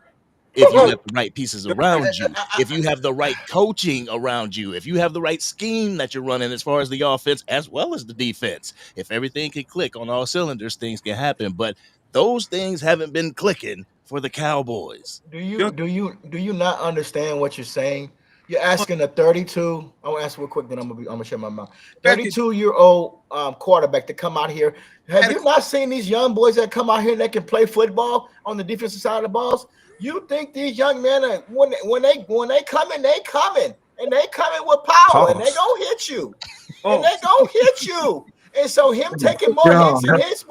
If you have the right pieces around you, if you have the right coaching around you, if you have the right scheme that you're running as far as the offense as well as the defense, if everything can click on all cylinders, things can happen. But those things haven't been clicking for the Cowboys. Do you not understand what you're saying? You're asking a 32. I want to ask real quick, then I'm gonna shut my mouth. 32-year-old quarterback to come out here. Have you not seen these young boys that come out here and they can play football on the defensive side of the balls? You think these young men are when they coming, and they coming with power, and they gonna hit you, and they gonna hit you. And so him taking more hits and hits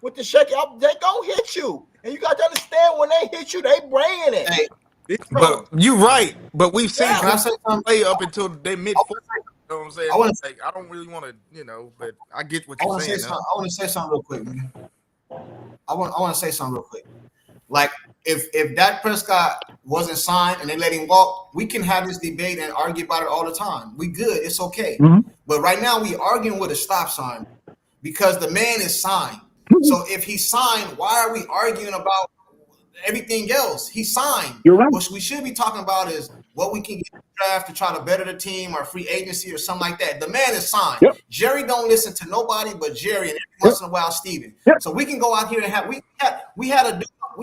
with the shake up, they gonna hit you. And you got to understand when they hit you, they bringing it. Hey, but you're right. But we've seen play up until they mid. You know what I'm saying? I don't really want to, but I get what you're saying. I want to say something real quick, man. I want to say something real quick. Like if Dak Prescott wasn't signed and they let him walk, we can have this debate and argue about it all the time. We good. It's okay. Mm-hmm. But right now we arguing with a stop sign because the man is signed. So if he's signed, why are we arguing about everything else? He signed. You're right. What we should be talking about is what we can get in the draft to try to better the team or free agency or something like that. The man is signed. Yep. Jerry don't listen to nobody but Jerry, and every once in a while Steven. Yep. So we can go out here and have we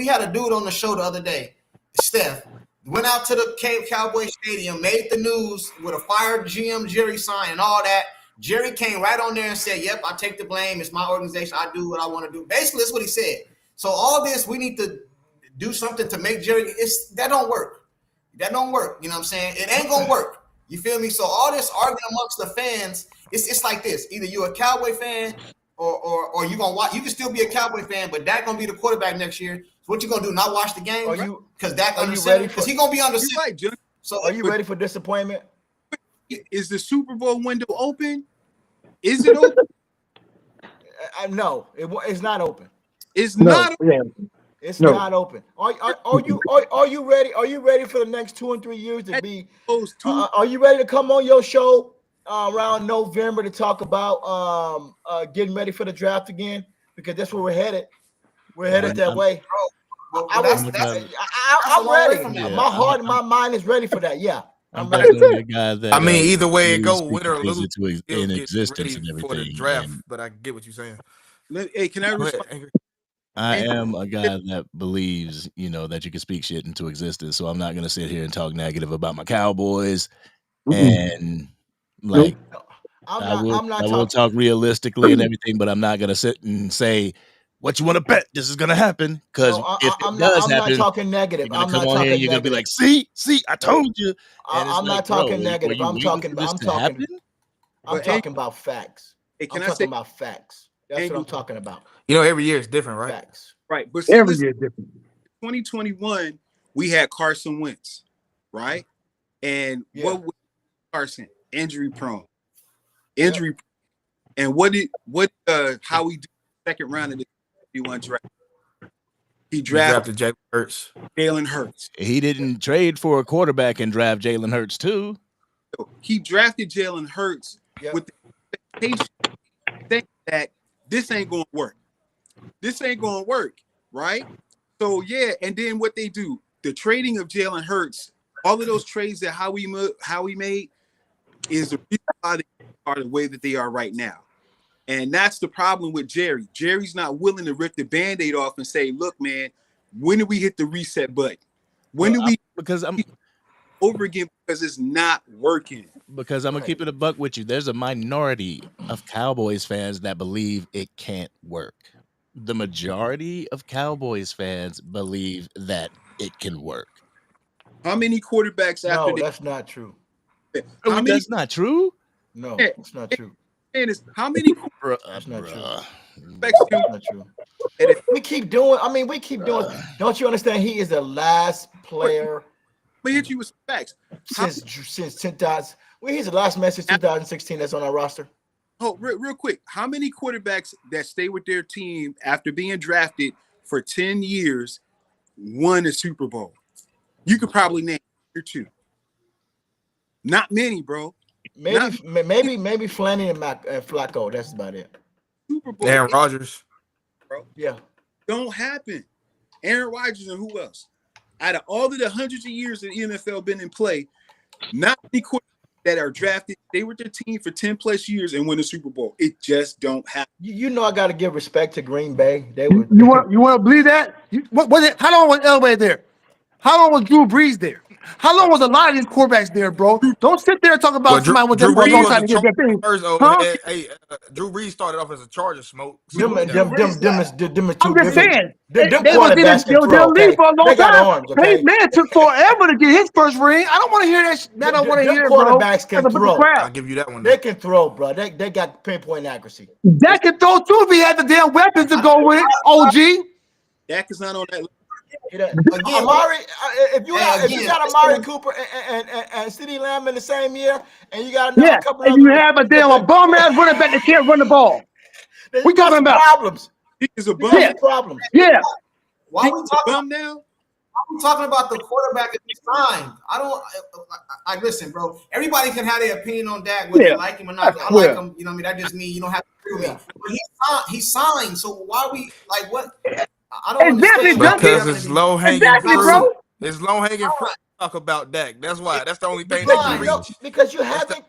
had a dude on the show the other day, Steph. Went out to the Cowboys Stadium, made the news with a fired GM Jerry sign and all that. Jerry came right on there and said, yep, I take the blame. It's my organization. I do what I want to do. Basically, that's what he said. So all this, we need to do something to make Jerry. That don't work. That don't work. You know what I'm saying? It ain't going to work. You feel me? So all this arguing amongst the fans, it's like this. Either you're a Cowboy fan or you're going to watch. You can still be a Cowboy fan, but Dak going to be the quarterback next year. So what you going to do, not watch the game? Because Dak under center? Because he's going to be under center. Right, Junkie. So are you ready for disappointment? Is the Super Bowl window open? Is it open? No, it's not open. It's not open. Yeah. It's not open. Are you ready? Are you ready for the next 2 and 3 years to be? Are you ready to come on your show around November to talk about getting ready for the draft again? Because that's where we're headed. We're headed that way. I'm ready. My heart and my mind is ready for that. Yeah. I'm definitely a guy that I mean, either way it go, win or lose, in existence and everything. For the draft, but I get what you're saying. Hey, can I respond? I am a guy that believes, that you can speak shit into existence. So I'm not gonna sit here and talk negative about my Cowboys. And like, I will talk realistically and everything, but I'm not gonna sit and say, what you want to bet this is gonna happen? Because if it does happen, I'm not talking negative. You're gonna come on here and you're gonna be like, see, I told you. I'm not talking negative. I'm talking about facts. Hey, I'm talking about facts. That's what I'm talking about. Every year is different, right? Facts. Right. But every year is different. 2021, we had Carson Wentz, right? And what was Carson? Injury prone. And how we do second round of the 21 draft? He drafted Jalen Hurts. Jalen Hurts. He didn't trade for a quarterback and draft Jalen Hurts too. He drafted Jalen Hurts with the expectation that this ain't gonna work. This ain't gonna work, right? So and then what they do, the trading of Jalen Hurts, all of those trades that Howie made is the reason why they are the way that they are right now. And that's the problem with Jerry. Jerry's not willing to rip the Band-Aid off and say, look, man, when do we hit the reset button? Because I'm over again because it's not working. Because I'm gonna keep it a buck with you. There's a minority of Cowboys fans that believe it can't work. The majority of Cowboys fans believe that it can work. How many quarterbacks after No, that's not true. That's not true? No, it's not true. And it's how many That's not true. That's not true. And we keep doing. Don't you understand? He is the last player. Let me hit you with some facts. Since 10,000. Well, he's the last man since 2016 that's on our roster. Oh, real quick. How many quarterbacks that stay with their team after being drafted for 10 years won a Super Bowl? You could probably name. Here too. Not many, bro. Maybe Flannery and Flacco. That's about it. Super Bowl. Aaron Rodgers. Bro. Yeah. Don't happen. Aaron Rodgers and who else? Out of all of the hundreds of years that the NFL been in play, not many quarterbacks that are drafted, they were their team for 10 plus years and win a Super Bowl. It just don't happen. You know I got to give respect to Green Bay. They were. You want to believe that? What was it? How long was Elway there? How long was Drew Brees there? How long was a lot of these quarterbacks there, bro? Don't sit there and talk about somebody with them for a long time to get that thing. Drew Brees started off as a Charger smoke. Them is I'm just saying. They was lead for a long time. Arms, okay? Hey, man, took forever to get his first ring. I don't want to hear that. I don't want to hear it, bro. Quarterbacks can throw. I'll give you that one. They can throw, bro. They got pinpoint accuracy. Dak can throw too if he had the damn weapons to go with it. OG. Dak is not on that list. Amari, if you got Amari Cooper and CeeDee Lamb in the same year, and you got another couple, and you have a damn bum ass running back that can't run the ball. We talking about problems. He is a bum. Problems. Yeah. Why are we talking bum now? I'm talking about the quarterback that he signed. I listen, bro. Everybody can have their opinion on Dak, whether you like him or not. I like him. You know what I mean? That just means you don't have to agree with me. But he signed. So why we like what? I don't understand. Because it's low hanging fruit. It's low hanging fruit. Talk about Dak. That's why. That's the only thing that you reach. Because you haven't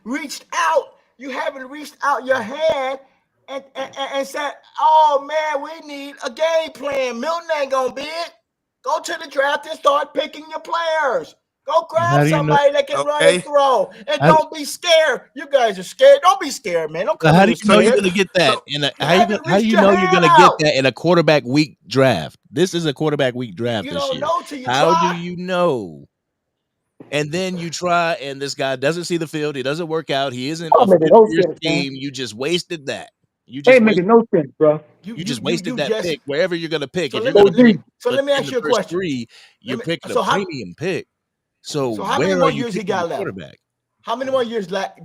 reached out. You haven't reached out your hand and said, "Oh man, we need a game plan." Milton ain't gonna be it. Go to the draft and start picking your players. Go grab somebody that can run and throw, and don't be scared. You guys are scared. Don't be scared, man. Don't come. How do you know you're gonna get that? How do you know you're gonna get that in a quarterback week draft? This is a quarterback week draft this year. How do you know? And then you try, and this guy doesn't see the field. He doesn't work out. He isn't a your team. You just wasted that. You just making no sense, bro. You just wasted that pick wherever you're gonna pick. So let me ask you a question. You're picking a premium pick. So how many more years he got left? How many more years that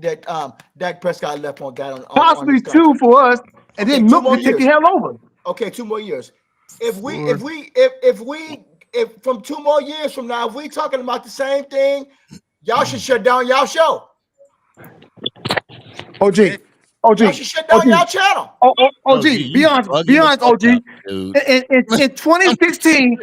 Dak Prescott left on possibly 2 for us, and then Milton take the hell over. Okay, 2 more years. If from 2 more years from now, if we talking about the same thing, y'all should shut down y'all show. OG. Y'all should shut down y'all channel. OG, be honest, OG. In 2016,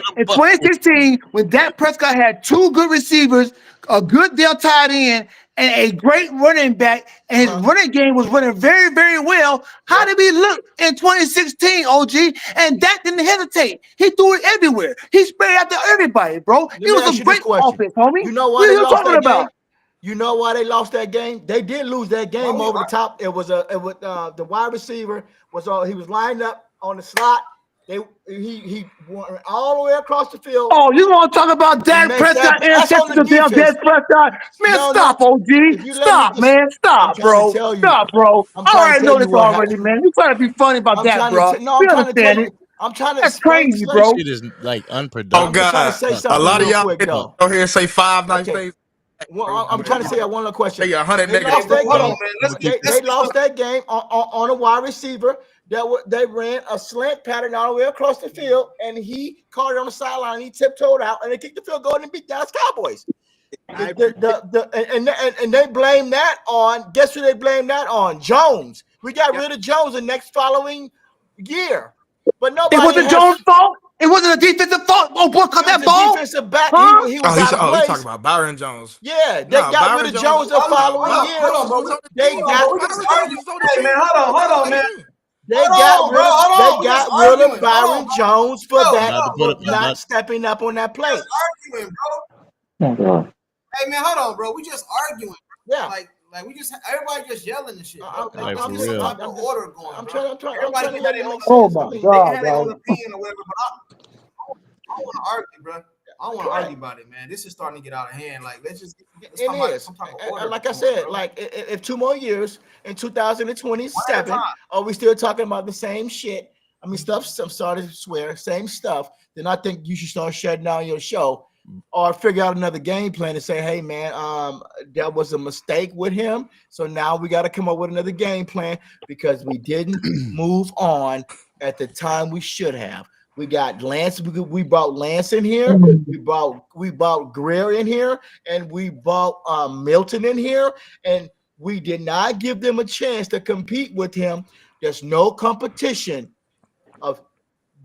when Dak Prescott had 2 good receivers, a good deal tight end, and a great running back, and his running game was running very, very well. How did we look in 2016, OG? And Dak didn't hesitate. He threw it everywhere. He spread out to everybody, bro. It was a great offense, homie. You know why they lost that game? You know why they lost that game? They did lose that game over the top. It was the wide receiver he was lined up on the slot. He went all the way across the field. Oh, you want to talk about Dak Prescott intercepting the damn Dak Prescott? Man, stop, OG. Stop, man. Stop, bro. Stop, bro. I already know this already, man. You trying to be funny about that, bro. We understand it. I'm trying to. That's crazy, bro. Shit is like unproductive. Oh God, a lot of y'all go here and say 5 nice things. Well, I'm trying to say one little question. They lost that game on a wide receiver. They ran a slant pattern all the way across the field, and he caught it on the sideline. He tiptoed out, and they kicked the field goal and beat Dallas Cowboys. And they blame that on. Guess who they blame that on? Jones. We got rid of Jones the next following year, but nobody. It wasn't Jones' fault. It wasn't a defensive fault. Oh, boy, caught that ball. Defensive back. Huh? He was out of place. He's talking about Byron Jones. Yeah, they got rid of Jones the following year. Hold on, man. They got rid of Byron Jones for not stepping up on that play. Arguing, bro. Hey man, hold on, bro. We just arguing. Yeah, like we just everybody just yelling and shit. I'm trying. Everybody got their own. Oh my God, their own opinion or whatever. But I don't want to argue, bro. I don't want to argue about it, man. This is starting to get out of hand. Like, let's talk about some type of order. Like I said, like if 2 more years in 2027, are we still talking about the same shit? I mean, I'm sorry to swear, same stuff. Then I think you should start shutting down your show, or figure out another game plan and say, hey man, that was a mistake with him. So now we got to come up with another game plan because we didn't move on at the time we should have. We got Lance. We brought Lance in here. We brought Greer in here, and we brought Milton in here, and we did not give them a chance to compete with him. There's no competition of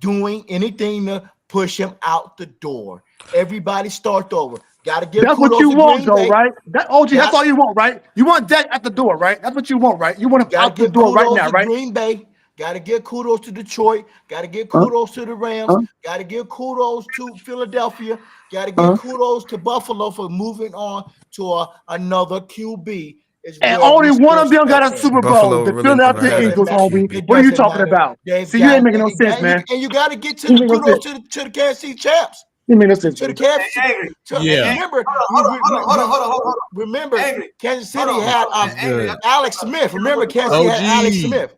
doing anything to push him out the door. Everybody start over. Got to give That's kudos what you to want, Green though, Bay. right? That OG, that's all you want, right? You want Dak at the door, right? That's what you want, right? You want him out the door right now, to right? Green Bay. Got to give kudos to Detroit. Got to give kudos to the Rams. Got to give kudos to Philadelphia. Got to give kudos to Buffalo for moving on to another QB. And only one of them got a Super Bowl. Buffalo The really gonna Philadelphia have Eagles, a homie. QB. What are you talking about? See, you ain't making no sense, man. And you got to get to You the ain't gonna kudos to the Kansas City champs. You mean no sense? To the Kansas City. Yeah. Remember, Hold on. remember, Angry. Kansas City Hold on, had hold on, Angry. Alex Smith. Remember, Kansas City had Alex Smith.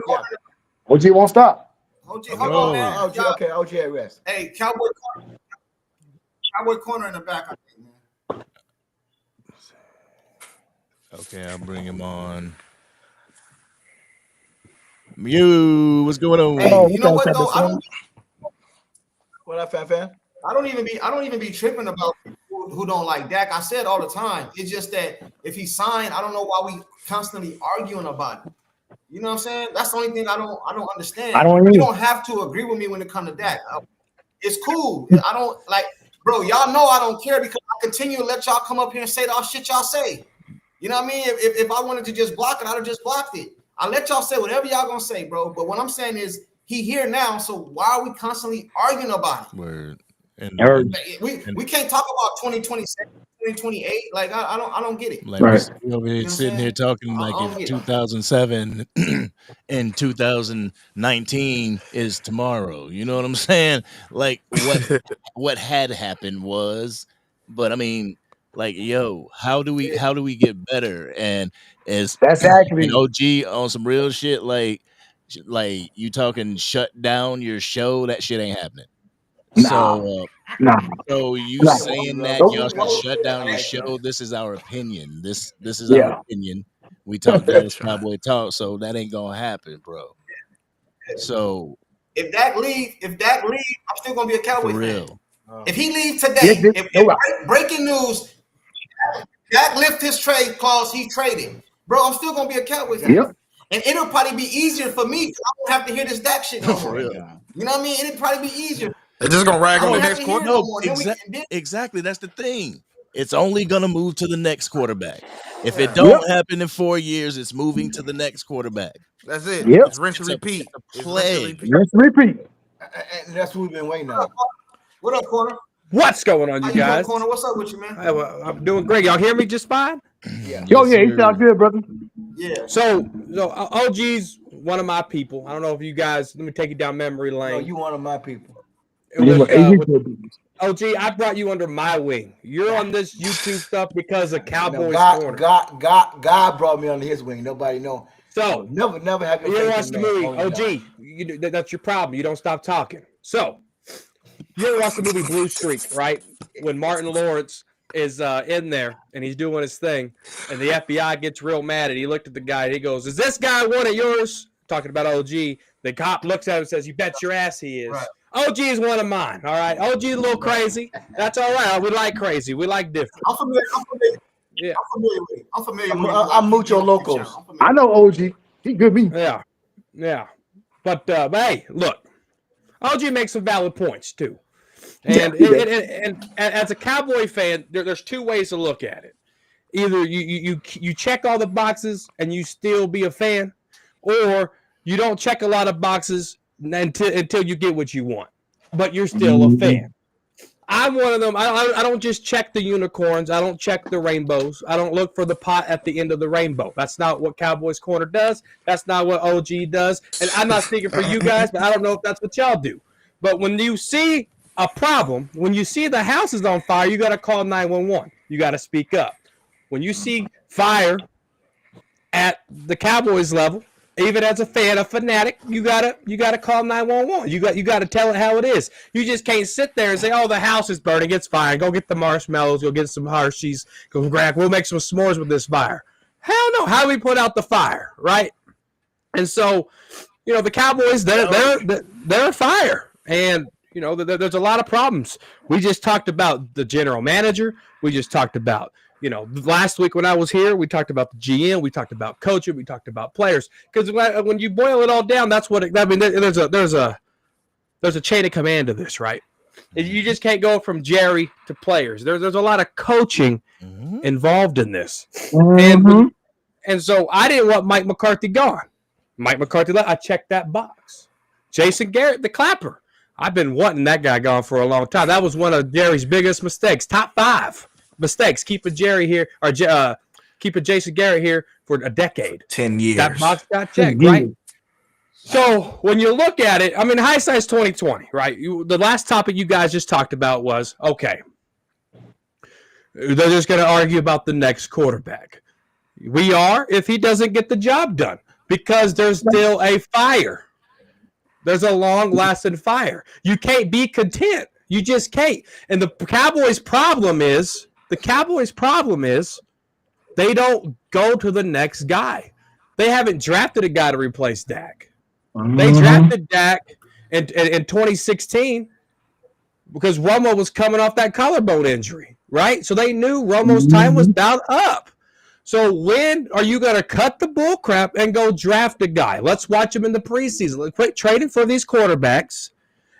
Yeah. OG won't stop. OG, hold on, man. OG at rest. Hey, Cowboy corner in the back, I think, man. Okay, I'll bring him on. Mew, what's going on? Hey, you know what though? What up, fan? I don't even be tripping about people who don't like Dak. I said all the time. It's just that if he signed, I don't know why we constantly arguing about it. You know what I'm saying? That's the only thing I don't understand. You don't have to agree with me when it comes to Dak. It's cool. I don't like, bro. Y'all know I don't care because I continue to let y'all come up here and say all shit y'all say. You know what I mean? If I wanted to just block it, I'd have just blocked it. I let y'all say whatever y'all gonna say, bro. But what I'm saying is he here now, so why are we constantly arguing about it? Word. We can't talk about 2027, 2028. Like I don't get it. Like we over here sitting here talking like if 2007 and 2019 is tomorrow. You know what I'm saying? Like what had happened was, but I mean, like, yo, how do we get better? And that's actually an OG on some real shit. Like you talking shut down your show? That shit ain't happening. So you saying that y'all should shut down your show? This is our opinion. This is our opinion. We talk Dallas Cowboy talk, so that ain't gonna happen, bro. So if Dak leave, I'm still gonna be a Cowboy fan. If he leave today, if breaking news, Dak lift his trade clause, he traded, bro. I'm still gonna be a Cowboy fan. Yep. And it'll probably be easier for me because I don't have to hear this Dak shit no more. You know what I mean? It'll probably be easier. They're just gonna rag on the next quarter. No, exactly. That's the thing. It's only gonna move to the next quarterback. If it don't happen in 4 years, it's moving to the next quarterback. That's it. Yep. It's rinse and repeat. Rinse and repeat. And that's what we've been waiting on. What up, Corner? What's going on, you guys? Corner? What's up with you, man? I'm doing great. Y'all hear me just fine? Yeah. You sound good, brother. Yeah. So OG's one of my people. I don't know if you guys. Let me take you down memory lane. No, you one of my people. OG, I brought you under my wing. You're on this YouTube stuff because of Cowboys Corner. God brought me under his wing. Nobody know. So never have you watch the movie. OG, that's your problem. You don't stop talking. So you ever watch the movie Blue Streak, right? When Martin Lawrence is in there and he's doing his thing, and the FBI gets real mad, and he looked at the guy and he goes, "Is this guy one of yours?" Talking about OG. The cop looks at him and says, "You bet your ass he is." Right. OG is one of mine. All right. OG is a little crazy. That's all right. We like crazy. We like different. I'm familiar. Yeah. I'm familiar with I'm mucho locos. I know OG. He good me. Yeah. But hey, look. OG makes some valid points too. And as a Cowboy fan, there's two ways to look at it. Either you check all the boxes and you still be a fan, or you don't check a lot of boxes until you get what you want, but you're still a fan. I'm one of them. I don't just check the unicorns. I don't check the rainbows. I don't look for the pot at the end of the rainbow. That's not what Cowboys Corner does. That's not what OG does. And I'm not speaking for you guys, but I don't know if that's what y'all do. But when you see a problem, when you see the house is on fire, you got to call 911. You got to speak up. When you see fire at the Cowboys level, even as a fan, a fanatic, you gotta call 911. You gotta tell it how it is. You just can't sit there and say, "Oh, the house is burning. It's fine. Go get the marshmallows. Go get some Hershey's. Go grab. We'll make some s'mores with this fire." Hell no. How do we put out the fire, right? And so, the Cowboys, they're a fire. And, you know, there's a lot of problems. We just talked about the general manager. We just talked about, you know, last week when I was here, we talked about the GM. We talked about coaching. We talked about players. Because when you boil it all down, that's what I mean, there's a chain of command to this, right? You just can't go from Jerry to players. There's a lot of coaching involved in this. And so I didn't want Mike McCarthy gone. Mike McCarthy left. I checked that box. Jason Garrett, the clapper. I've been wanting that guy gone for a long time. That was one of Jerry's biggest mistakes. Top 5 mistakes. Keeping Jerry here or keeping Jason Garrett here for a decade. 10 years. That box got checked, right? So when you look at it, I mean, hindsight's 2020, right? The last topic you guys just talked about was, okay, they're just going to argue about the next quarterback. We are if he doesn't get the job done because there's still a fire. There's a long-lasting fire. You can't be content. You just can't. And the Cowboys' problem is they don't go to the next guy. They haven't drafted a guy to replace Dak. They drafted Dak in 2016 because Romo was coming off that collarbone injury, right? So they knew Romo's time was down up. So when are you going to cut the bull crap and go draft a guy? Let's watch him in the preseason. Let's quit trading for these quarterbacks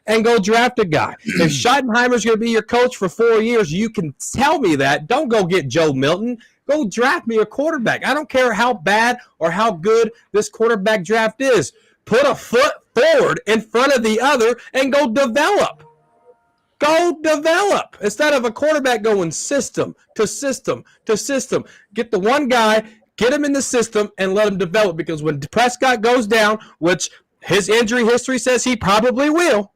and go draft a guy. If Schottenheimer's going to be your coach for 4 years, you can tell me that. Don't go get Joe Milton. Go draft me a quarterback. I don't care how bad or how good this quarterback draft is. Put a foot forward in front of the other and go develop. Go develop instead of a quarterback going system to system to system. Get the one guy, get him in the system, and let him develop. Because when Prescott goes down, which his injury history says he probably will,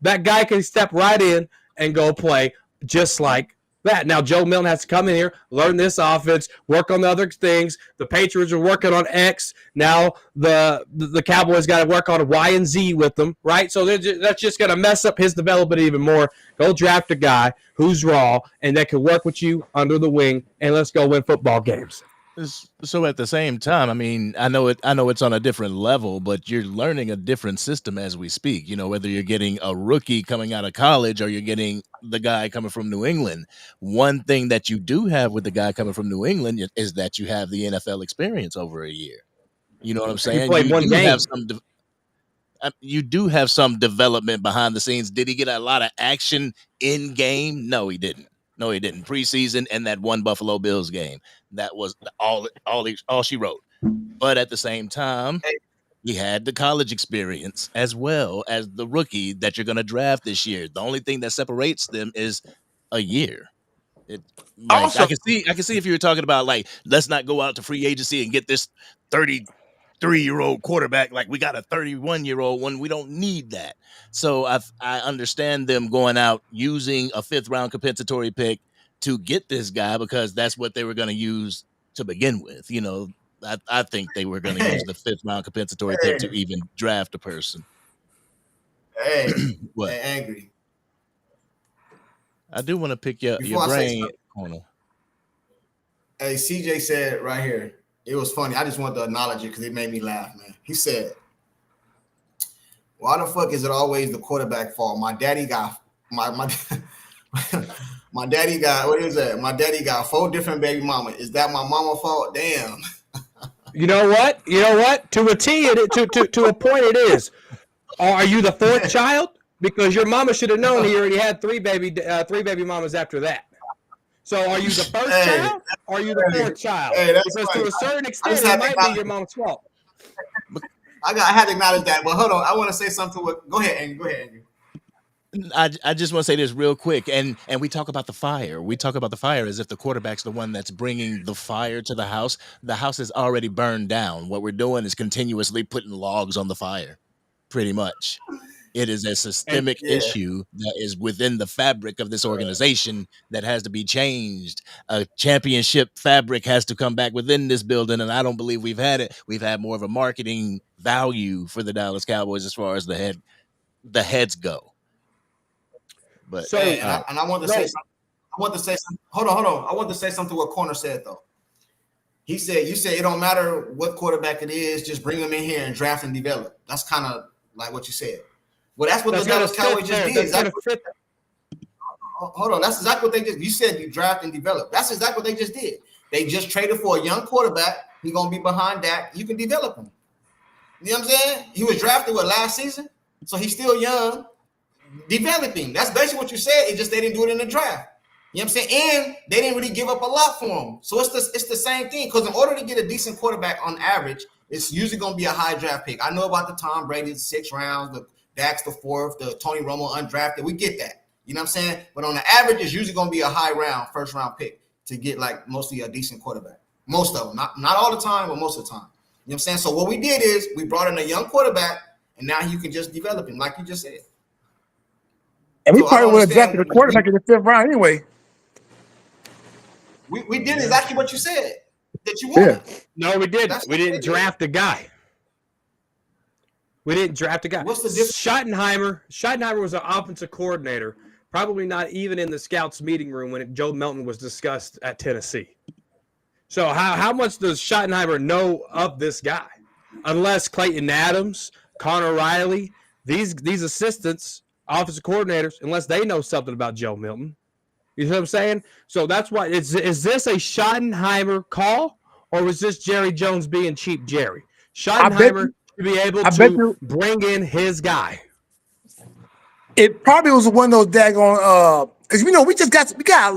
that guy can step right in and go play just like that. Now, Joe Milton has to come in here, learn this offense, work on the other things. The Patriots are working on X. Now the Cowboys got to work on Y and Z with them, right? So that's just going to mess up his development even more. Go draft a guy who's raw and that can work with you under the wing, and let's go win football games. So at the same time, I mean, I know it's on a different level, but you're learning a different system as we speak. You know, whether you're getting a rookie coming out of college or you're getting the guy coming from New England. One thing that you do have with the guy coming from New England is that you have the NFL experience over a year. You know what I'm saying? He played one game. You do have some development behind the scenes. Did he get a lot of action in game? No, he didn't. Preseason and that one Buffalo Bills game. That was all she wrote. But at the same time, he had the college experience as well as the rookie that you're going to draft this year. The only thing that separates them is a year. I can see if you were talking about like, let's not go out to free agency and get this 33-year-old quarterback. Like we got a 31-year-old one. We don't need that. So I understand them going out using a 5th round compensatory pick to get this guy because that's what they were going to use to begin with. You know, I think they were going to use the 5th round compensatory pick to even draft a person. Hey, what? Hey, Angry. I do want to pick your brain corner. Hey, CJ said right here, it was funny. I just wanted to acknowledge it because it made me laugh, man. He said, why the fuck is it always the quarterback fault? My daddy got my daddy got, what is that? My daddy got 4 different baby mamas. Is that my mama fault? Damn. You know what? To a T, to a point it is. Are you the 4th child? Because your mama should have known he already had 3 baby mamas after that. So are you the 1st child? Or are you the 4th child? Because to a certain extent, it might be your mom's fault. I had to acknowledge that, but hold on. I want to say something. Go ahead, Andrew. I just want to say this real quick, and we talk about the fire. We talk about the fire as if the quarterback's the one that's bringing the fire to the house. The house is already burned down. What we're doing is continuously putting logs on the fire, pretty much. It is a systemic issue that is within the fabric of this organization that has to be changed. A championship fabric has to come back within this building, and I don't believe we've had it. We've had more of a marketing value for the Dallas Cowboys as far as the heads go. But so, I want to say something. Hold on. I want to say something what Corner said though. He said, "You said it don't matter what quarterback it is, just bring them in here and draft and develop." That's kind of like what you said. Well, that's what the Dallas Cowboys just did. Hold on, that's exactly what they did. You said you draft and develop. That's exactly what they just did. They just traded for a young quarterback. He's gonna be behind Dak. You can develop him. You know what I'm saying? He was drafted last season, so he's still young. Developing. That's basically what you said. It's just they didn't do it in the draft. You know what I'm saying? And they didn't really give up a lot for him. So it's the same thing. Because in order to get a decent quarterback on average, it's usually going to be a high draft pick. I know about the Tom Brady 6 rounds, the Dak's the 4th, the Tony Romo undrafted. We get that. You know what I'm saying? But on the average, it's usually going to be a high round, first round pick to get like mostly a decent quarterback. Most of them. Not all the time, but most of the time. You know what I'm saying? So what we did is we brought in a young quarterback, and now you can just develop him, like you just said. And we probably would have drafted a quarterback in the 5th round anyway. We did exactly what you said that you wanted. Yeah. No, we didn't. We didn't draft a guy. We didn't draft a guy. What's the difference? Schottenheimer was an offensive coordinator, probably not even in the scouts meeting room when Joe Milton was discussed at Tennessee. So how much does Schottenheimer know of this guy? Unless Clayton Adams, Connor Riley, these assistants, offensive coordinators, unless they know something about Joe Milton. You know what I'm saying? So that's why is this a Schottenheimer call, or was this Jerry Jones being cheap Jerry? Schottenheimer should be able to bring in his guy. It probably was one of those daggone because we got a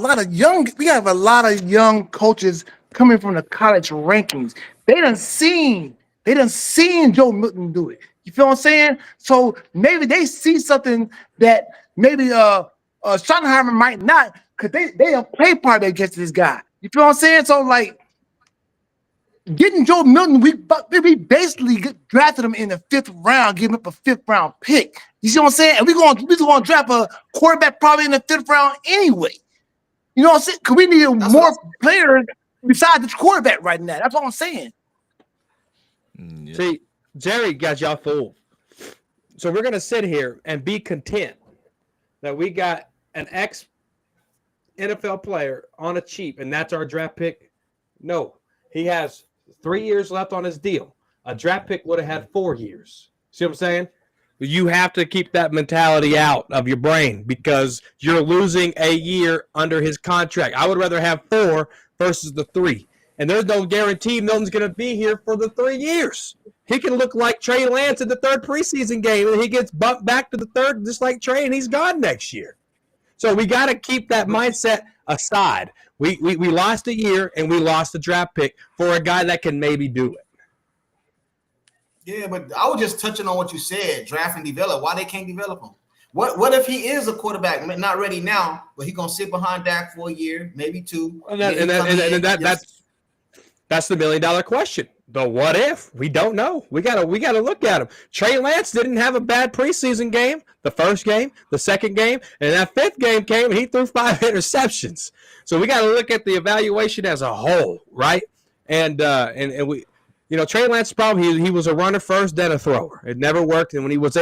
lot of young coaches coming from the college rankings. They done seen Joe Milton do it. You feel what I'm saying? So maybe they see something that maybe Schottenheimer might not, because they don't play part against this guy. You feel what I'm saying? So like getting Joe Milton, we basically drafted him in the 5th round, giving up a 5th round pick. You see what I'm saying? And we're gonna draft a quarterback probably in the 5th round anyway. You know what I'm saying? Because we need more players besides the quarterback right now. That's what I'm saying. Yeah. See, Jerry got y'all fooled. So we're going to sit here and be content that we got an ex-NFL player on a cheap, and that's our draft pick. No, he has 3 years left on his deal. A draft pick would have had 4 years. See what I'm saying? You have to keep that mentality out of your brain because you're losing a year under his contract. I would rather have 4 versus the 3. And there's no guarantee Milton's going to be here for the 3 years. He can look like Trey Lance in the 3rd preseason game, and he gets bumped back to the 3rd just like Trey, and he's gone next year. So we got to keep that mindset aside. We lost a year, and we lost a draft pick for a guy that can maybe do it. Yeah, but I was just touching on what you said, draft and develop. Why they can't develop him? What if he is a quarterback, not ready now, but he's going to sit behind Dak for a year, maybe 2. That's the $1 million question. The what if? We don't know. We gotta look at him. Trey Lance didn't have a bad preseason game, the first game, the second game, and that 5th game came and he threw 5 interceptions. So we gotta look at the evaluation as a whole, right? And we, Trey Lance's problem, he was a runner first, then a thrower. It never worked. And when he was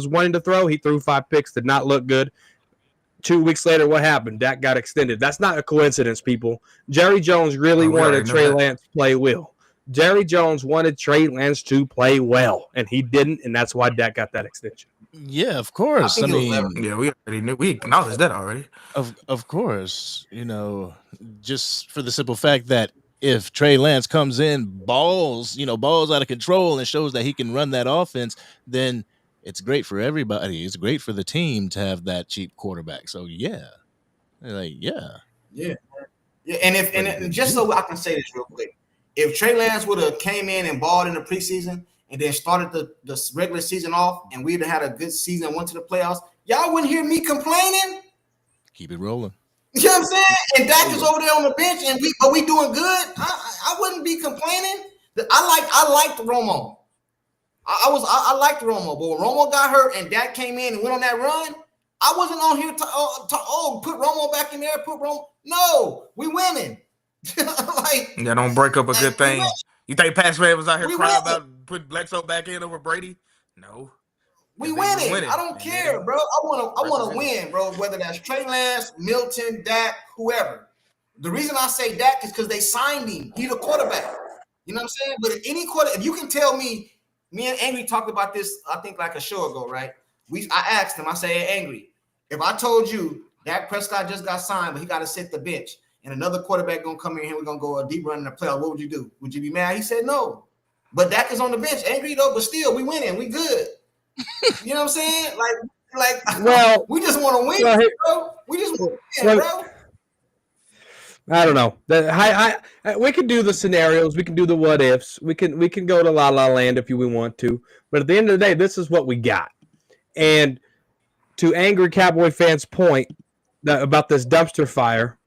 wanting to throw, he threw 5 picks, did not look good. 2 weeks later, what happened? Dak got extended. That's not a coincidence, people. Jerry Jones really wanted Trey Lance to play well. Jerry Jones wanted Trey Lance to play well, and he didn't, and that's why Dak got that extension. Yeah, of course. I mean, we already knew. We acknowledged that already. Of course. Just for the simple fact that if Trey Lance comes in, balls out of control and shows that he can run that offense, then it's great for everybody. It's great for the team to have that cheap quarterback. So yeah. Yeah. And just so I can say this real quick, if Trey Lance would have came in and balled in the preseason and then started the regular season off and we'd have had a good season and went to the playoffs, y'all wouldn't hear me complaining. Keep it rolling. You know what I'm saying? And Dak is over there on the bench and we doing good. I wouldn't be complaining. I liked Romo. I liked Romo, but when Romo got hurt and Dak came in and went on that run, I wasn't on here to put Romo back in there. No, we winning. Don't break up a good thing. You think Pat Man was out here crying about putting Bledsoe back in over Brady? No. We winning. I don't care, bro. I want to win, bro. Whether that's Trey Lance, Milton, Dak, whoever. The reason I say Dak is because they signed him. He's a quarterback. You know what I'm saying? But if you can tell me and Angry talked about this, I think like a show ago, right? I asked him, I said, hey, Angry, if I told you Dak Prescott just got signed, but he got to sit the bench, and another quarterback going to come in here, we're going to go a deep run in the playoffs, what would you do? Would you be mad? He said no. But Dak is on the bench, Angry though, but still, we winning. We good. You know what I'm saying? Well, we just want to win, bro. We just want to win, bro. I don't know. We can do the scenarios. We can do the what ifs. We can go to La La Land if we want to. But at the end of the day, this is what we got. And to angry Cowboy fans' point about this dumpster fire,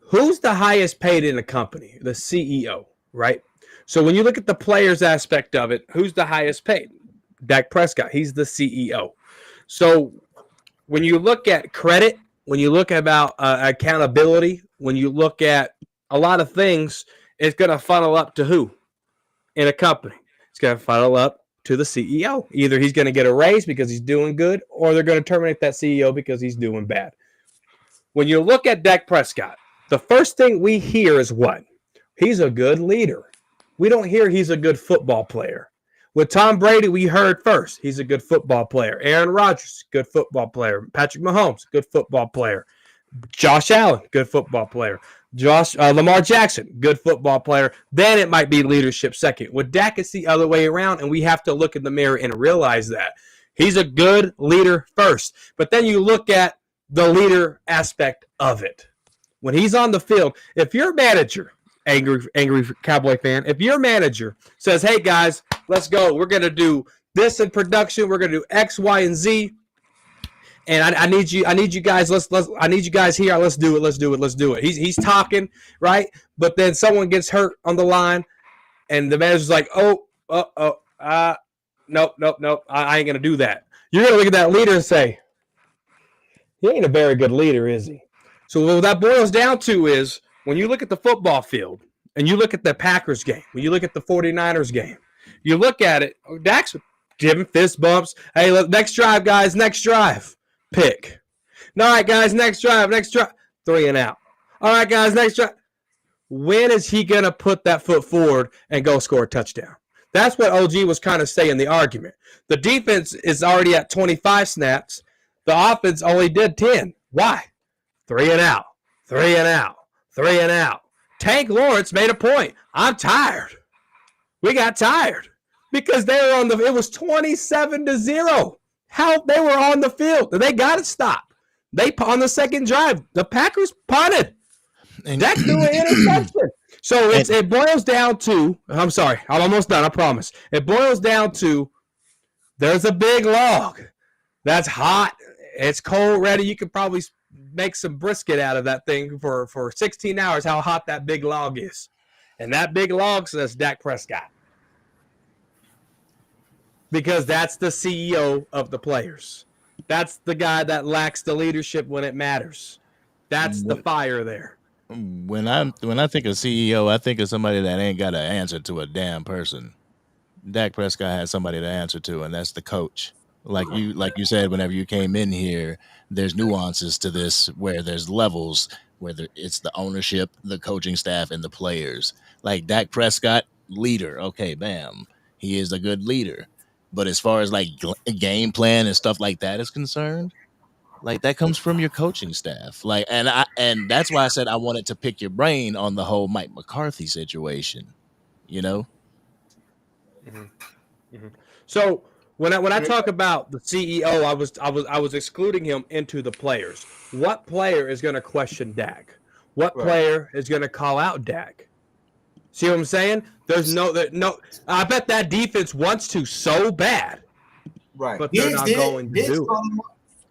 who's the highest paid in the company? The CEO, right? So when you look at the players aspect of it, who's the highest paid? Dak Prescott. He's the CEO. So when you look at credit, when you look about accountability, when you look at a lot of things, it's going to funnel up to who in a company? It's going to funnel up to the CEO. Either he's going to get a raise because he's doing good, or they're going to terminate that CEO because he's doing bad. When you look at Dak Prescott, the first thing we hear is what? He's a good leader. We don't hear he's a good football player. With Tom Brady, we heard first he's a good football player. Aaron Rodgers, good football player. Patrick Mahomes, good football player. Josh Allen, good football player. Lamar Jackson, good football player. Then it might be leadership second. With Dak, it's the other way around, and we have to look in the mirror and realize that. He's a good leader first. But then you look at the leader aspect of it. When he's on the field, if your manager, angry Cowboy fan, if your manager says, hey, guys, let's go. We're going to do this in production. We're going to do X, Y, and Z. And I need you guys. I need you guys here. Let's do it. He's talking, right? But then someone gets hurt on the line, and the manager's like, nope. I ain't gonna do that. You're gonna look at that leader and say, he ain't a very good leader, is he? So what that boils down to is when you look at the football field and you look at the Packers game, when you look at the 49ers game, you look at it. Dak's giving fist bumps. Hey, look, next drive, guys. Next drive. Pick. All right, guys, next drive. 3 and out. All right, guys, next drive. When is he going to put that foot forward and go score a touchdown? That's what OG was kind of saying in the argument. The defense is already at 25 snaps. The offense only did 10. Why? 3 and out. Tank Lawrence made a point. I'm tired. We got tired because they were on it was 27-0. How they were on the field. They got to stop. On the second drive, the Packers punted. Dak threw an interception. So it boils down to, I'm sorry, I'm almost done, I promise. It boils down to there's a big log that's hot. It's cold ready. You could probably make some brisket out of that thing for 16 hours, how hot that big log is. And that big log says Dak Prescott. Because that's the CEO of the players. That's the guy that lacks the leadership when it matters. That's the fire there. When I think of CEO, I think of somebody that ain't got to answer to a damn person. Dak Prescott has somebody to answer to, and that's the coach. Like you said, whenever you came in here, there's nuances to this where there's levels, whether it's the ownership, the coaching staff, and the players. Like Dak Prescott, leader. Okay, bam. He is a good leader. But as far as like game plan and stuff like that is concerned, like that comes from your coaching staff. Like, and that's why I said I wanted to pick your brain on the whole Mike McCarthy situation. You know. Mm-hmm. Mm-hmm. So when I talk about the CEO, I was excluding him into the players. What player is going to question Dak? What player is going to call out Dak? See what I'm saying? There's no. I bet that defense wants to so bad, right? But they're not going to do it.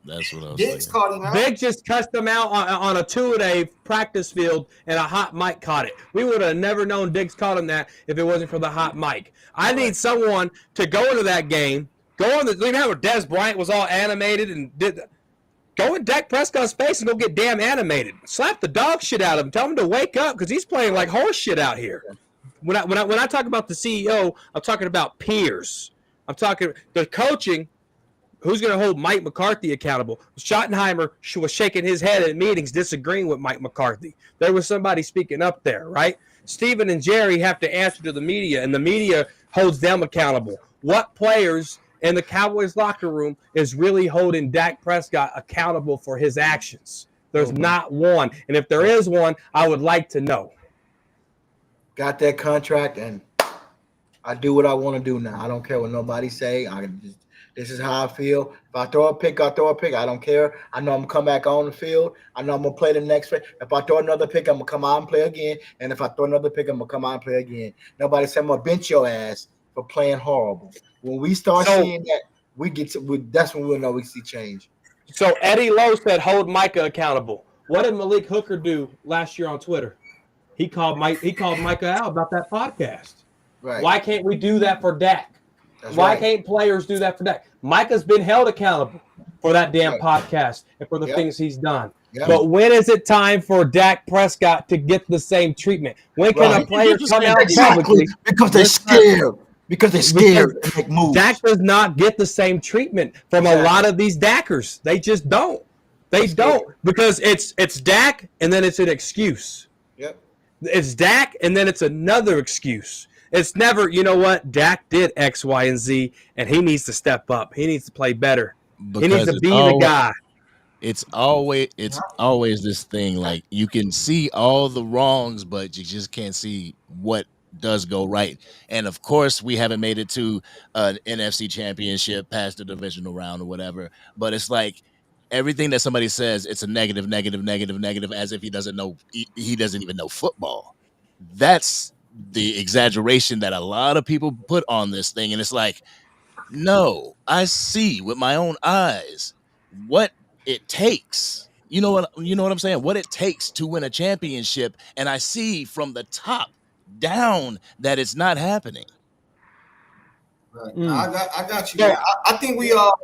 That's what I was saying. Big just cussed them out on a 2-a-day practice field, and a hot mic caught it. We would have never known Diggs caught him that if it wasn't for the hot mic. I need someone to go into that game. Go on the. You know how Des Bryant was all animated and did. Go in Dak Prescott's face and go get damn animated. Slap the dog shit out of him. Tell him to wake up because he's playing like horse shit out here. When I talk about the CEO, I'm talking about peers. I'm talking the coaching. Who's going to hold Mike McCarthy accountable? Schottenheimer was shaking his head at meetings disagreeing with Mike McCarthy. There was somebody speaking up there, right? Stephen and Jerry have to answer to the media, and the media holds them accountable. What players in the Cowboys locker room is really holding Dak Prescott accountable for his actions. There's not one. And if there is one, I would like to know. Got that contract, and I do what I want to do now. I don't care what nobody say. This is how I feel. If I throw a pick, I throw a pick. I don't care. I know I'm going to come back on the field. I know I'm going to play the next pick. If I throw another pick, I'm going to come out and play again. And if I throw another pick, I'm going to come out and play again. Nobody said I'm going to bench your ass for playing horrible. When we start seeing that, that's when we'll know we see change. So Eddie Lowe said hold Micah accountable. What did Malik Hooker do last year on Twitter? He called Micah out about that podcast. Right. Why can't we do that for Dak? Why can't players do that for Dak? Micah's been held accountable for that damn podcast and for the things he's done. But when is it time for Dak Prescott to get the same treatment? When can a player come out publicly? Because they're scared. Because they're scared to make moves. Dak does not get the same treatment from a lot of these Dackers. They just don't. They don't, because it's Dak and then it's an excuse. Yep. It's Dak and then it's another excuse. It's never, you know what, Dak did X, Y, and Z, and he needs to step up. He needs to play better. He needs to be the guy. It's always this thing, like, you can see all the wrongs, but you just can't see what does go right. And of course, we haven't made it to an NFC championship past the divisional round or whatever, but it's like everything that somebody says, it's a negative, as if he doesn't know, he doesn't even know football. That's the exaggeration that a lot of people put on this thing. And it's like, no, I see with my own eyes what it takes. You know what I'm saying? What it takes to win a championship. And I see from the top down that it's not happening. Right. I got you. Man. I think we all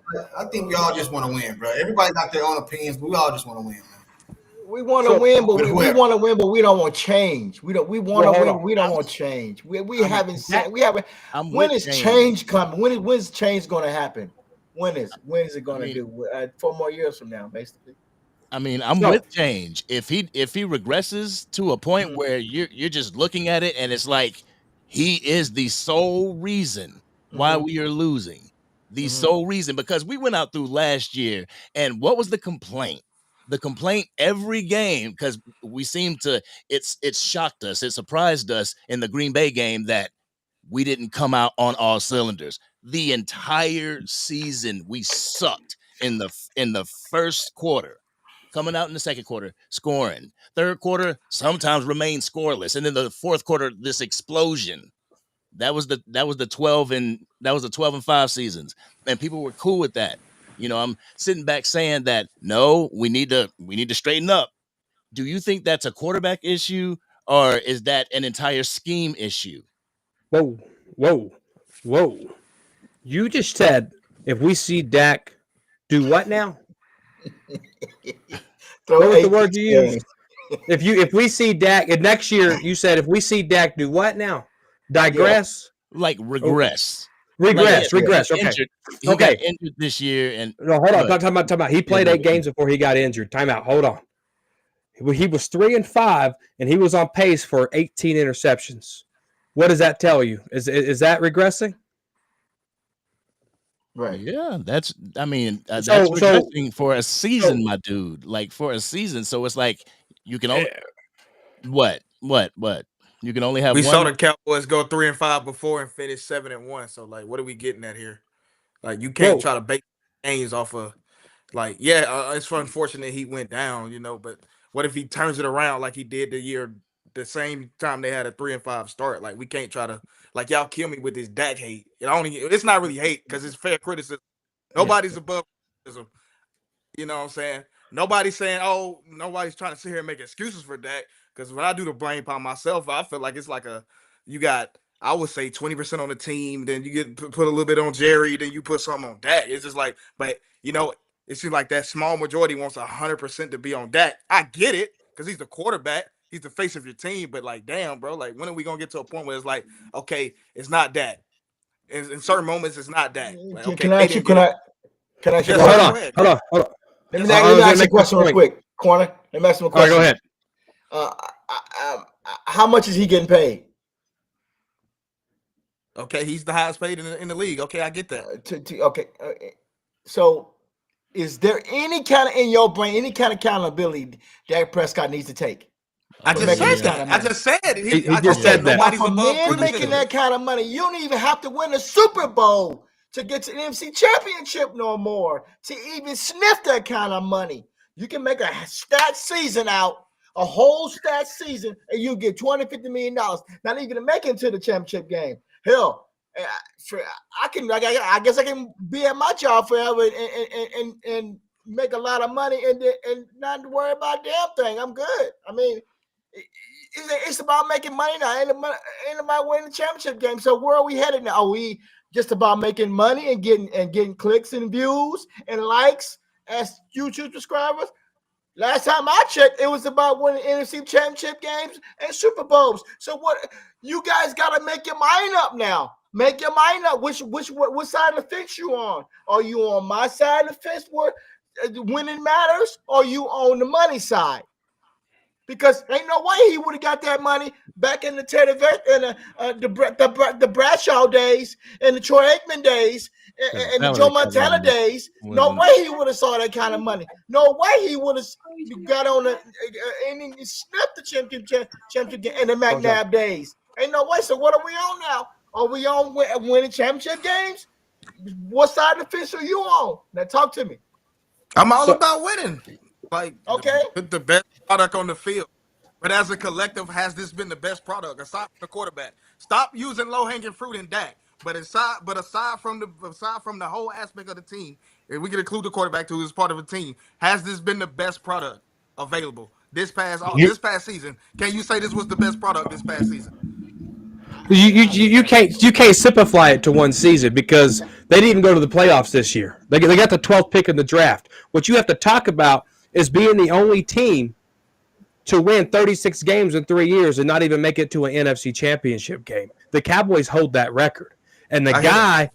just want to win, bro. Everybody got their own opinions, but we all just want to win, man. We want to win, but we want to win, but we don't want change. We want to win. We don't want change. We haven't. When is change coming? When is change going to happen? When is it going to do? 4 more years from now, basically. I mean, I'm with change. If he regresses to a point where you're just looking at it and it's like he is the sole reason why we are losing. The sole reason, because we went out through last year, and what was the complaint? The complaint every game, because we seem to, it's shocked us, it surprised us in the Green Bay game that we didn't come out on all cylinders. The entire season we sucked in the first quarter, coming out in the second quarter, scoring. Third quarter, sometimes remained scoreless, and then the fourth quarter, this explosion. That was the 12-5 seasons, and people were cool with that. You know, I'm sitting back saying that, no, we need to straighten up. Do you think that's a quarterback issue, or is that an entire scheme issue? Whoa. You just said if we see Dak do what now? What was the word you used? If we see Dak, and next year you said if we see Dak do what now? Digress? Like regress. Regress. Okay. He got injured this year, and no, hold on. Talk about. He played 8 games before he got injured. Time out. Hold on. He was 3-5, and he was on pace for 18 interceptions. What does that tell you? Is that regressing? Right. Yeah, that's regressing for a season, my dude. Like for a season. So it's like you can only what? You can only have we one. saw the Cowboys go 3-5 before and finish 7-1. So like, what are we getting at here? Like, you can't try to bake games off of like, it's unfortunate he went down, but what if he turns it around like he did the same time they had a 3-5 start? Like, we can't try to, like, y'all kill me with this Dak hate. It's not really hate because it's fair criticism. Nobody's above criticism. You know what I'm saying? Nobody's saying, nobody's trying to sit here and make excuses for Dak. Because when I do the blame by myself, I feel like it's like you got, I would say 20% on the team, then you get put a little bit on Jerry, then you put something on Dak. It's just like, but it seems like that small majority wants 100% to be on Dak. I get it, because he's the quarterback, he's the face of your team, but like, damn, bro, like, when are we gonna get to a point where it's like, okay, it's not Dak. In certain moments, it's not Dak. Like, okay, can I ask you? Hold on. Let me ask you a question real quick, Corner. Let me ask you a question. All right, go ahead. How much is he getting paid? Okay, he's the highest paid in the league. Okay, I get that. So is there any kind of in your brain, any kind of accountability Dak Prescott needs to take? I just said that. I just said it. He just said that. Nobody's For above men making that kind of money, you don't even have to win the Super Bowl to get to the NFC Championship no more to even sniff that kind of money. You can make a stat season out, a whole stat season, and you get $20, $50 million. Not even to make it to the championship game. Hell, I guess I can be at my job forever and make a lot of money and not worry about a damn thing. I'm good. I mean, it's about making money now. Ain't about winning the championship game. So where are we headed now? Are we just about making money and getting clicks and views and likes as YouTube subscribers? Last time I checked, it was about winning NFC championship games and Super Bowls. So what? You guys got to make your mind up now. Make your mind up. What side of the fence you on? Are you on my side of the fence where winning matters, or are you on the money side? Because ain't no way he would have got that money back in the Teddy the Bradshaw days and the Troy Aikman days and the Joe Montana days. No way he would have saw that kind of money. No way he would have got on and sniffed the championship game in the McNabb days. Ain't no way. So what are we on now? Are we on winning championship games? What side of the fence are you on? Now talk to me. I'm all about winning. Like, okay, the best product on the field. But as a collective, has this been the best product aside from the quarterback? Stop using low-hanging fruit in Dak. But aside from the whole aspect of the team, if we can include the quarterback who is part of the team, has this been the best product available this past season? Can you say this was the best product this past season? You can't simplify it to one season because they didn't even go to the playoffs this year. They got the 12th pick in the draft. What you have to talk about is being the only team to win 36 games in 3 years and not even make it to an NFC Championship game. The Cowboys hold that record, and the guy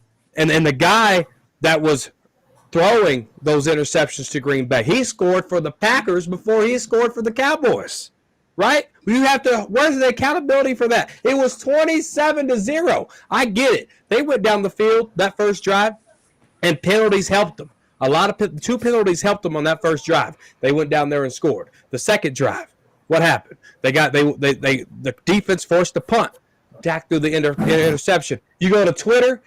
that was throwing those interceptions to Green Bay, he scored for the Packers before he scored for the Cowboys. Right? Where's the accountability for that? It was 27-0. I get it. They went down the field that first drive, and penalties helped them. Two penalties helped them on that first drive. They went down there and scored. The second drive, what happened? The defense forced the punt. Dak threw the interception. You go to Twitter.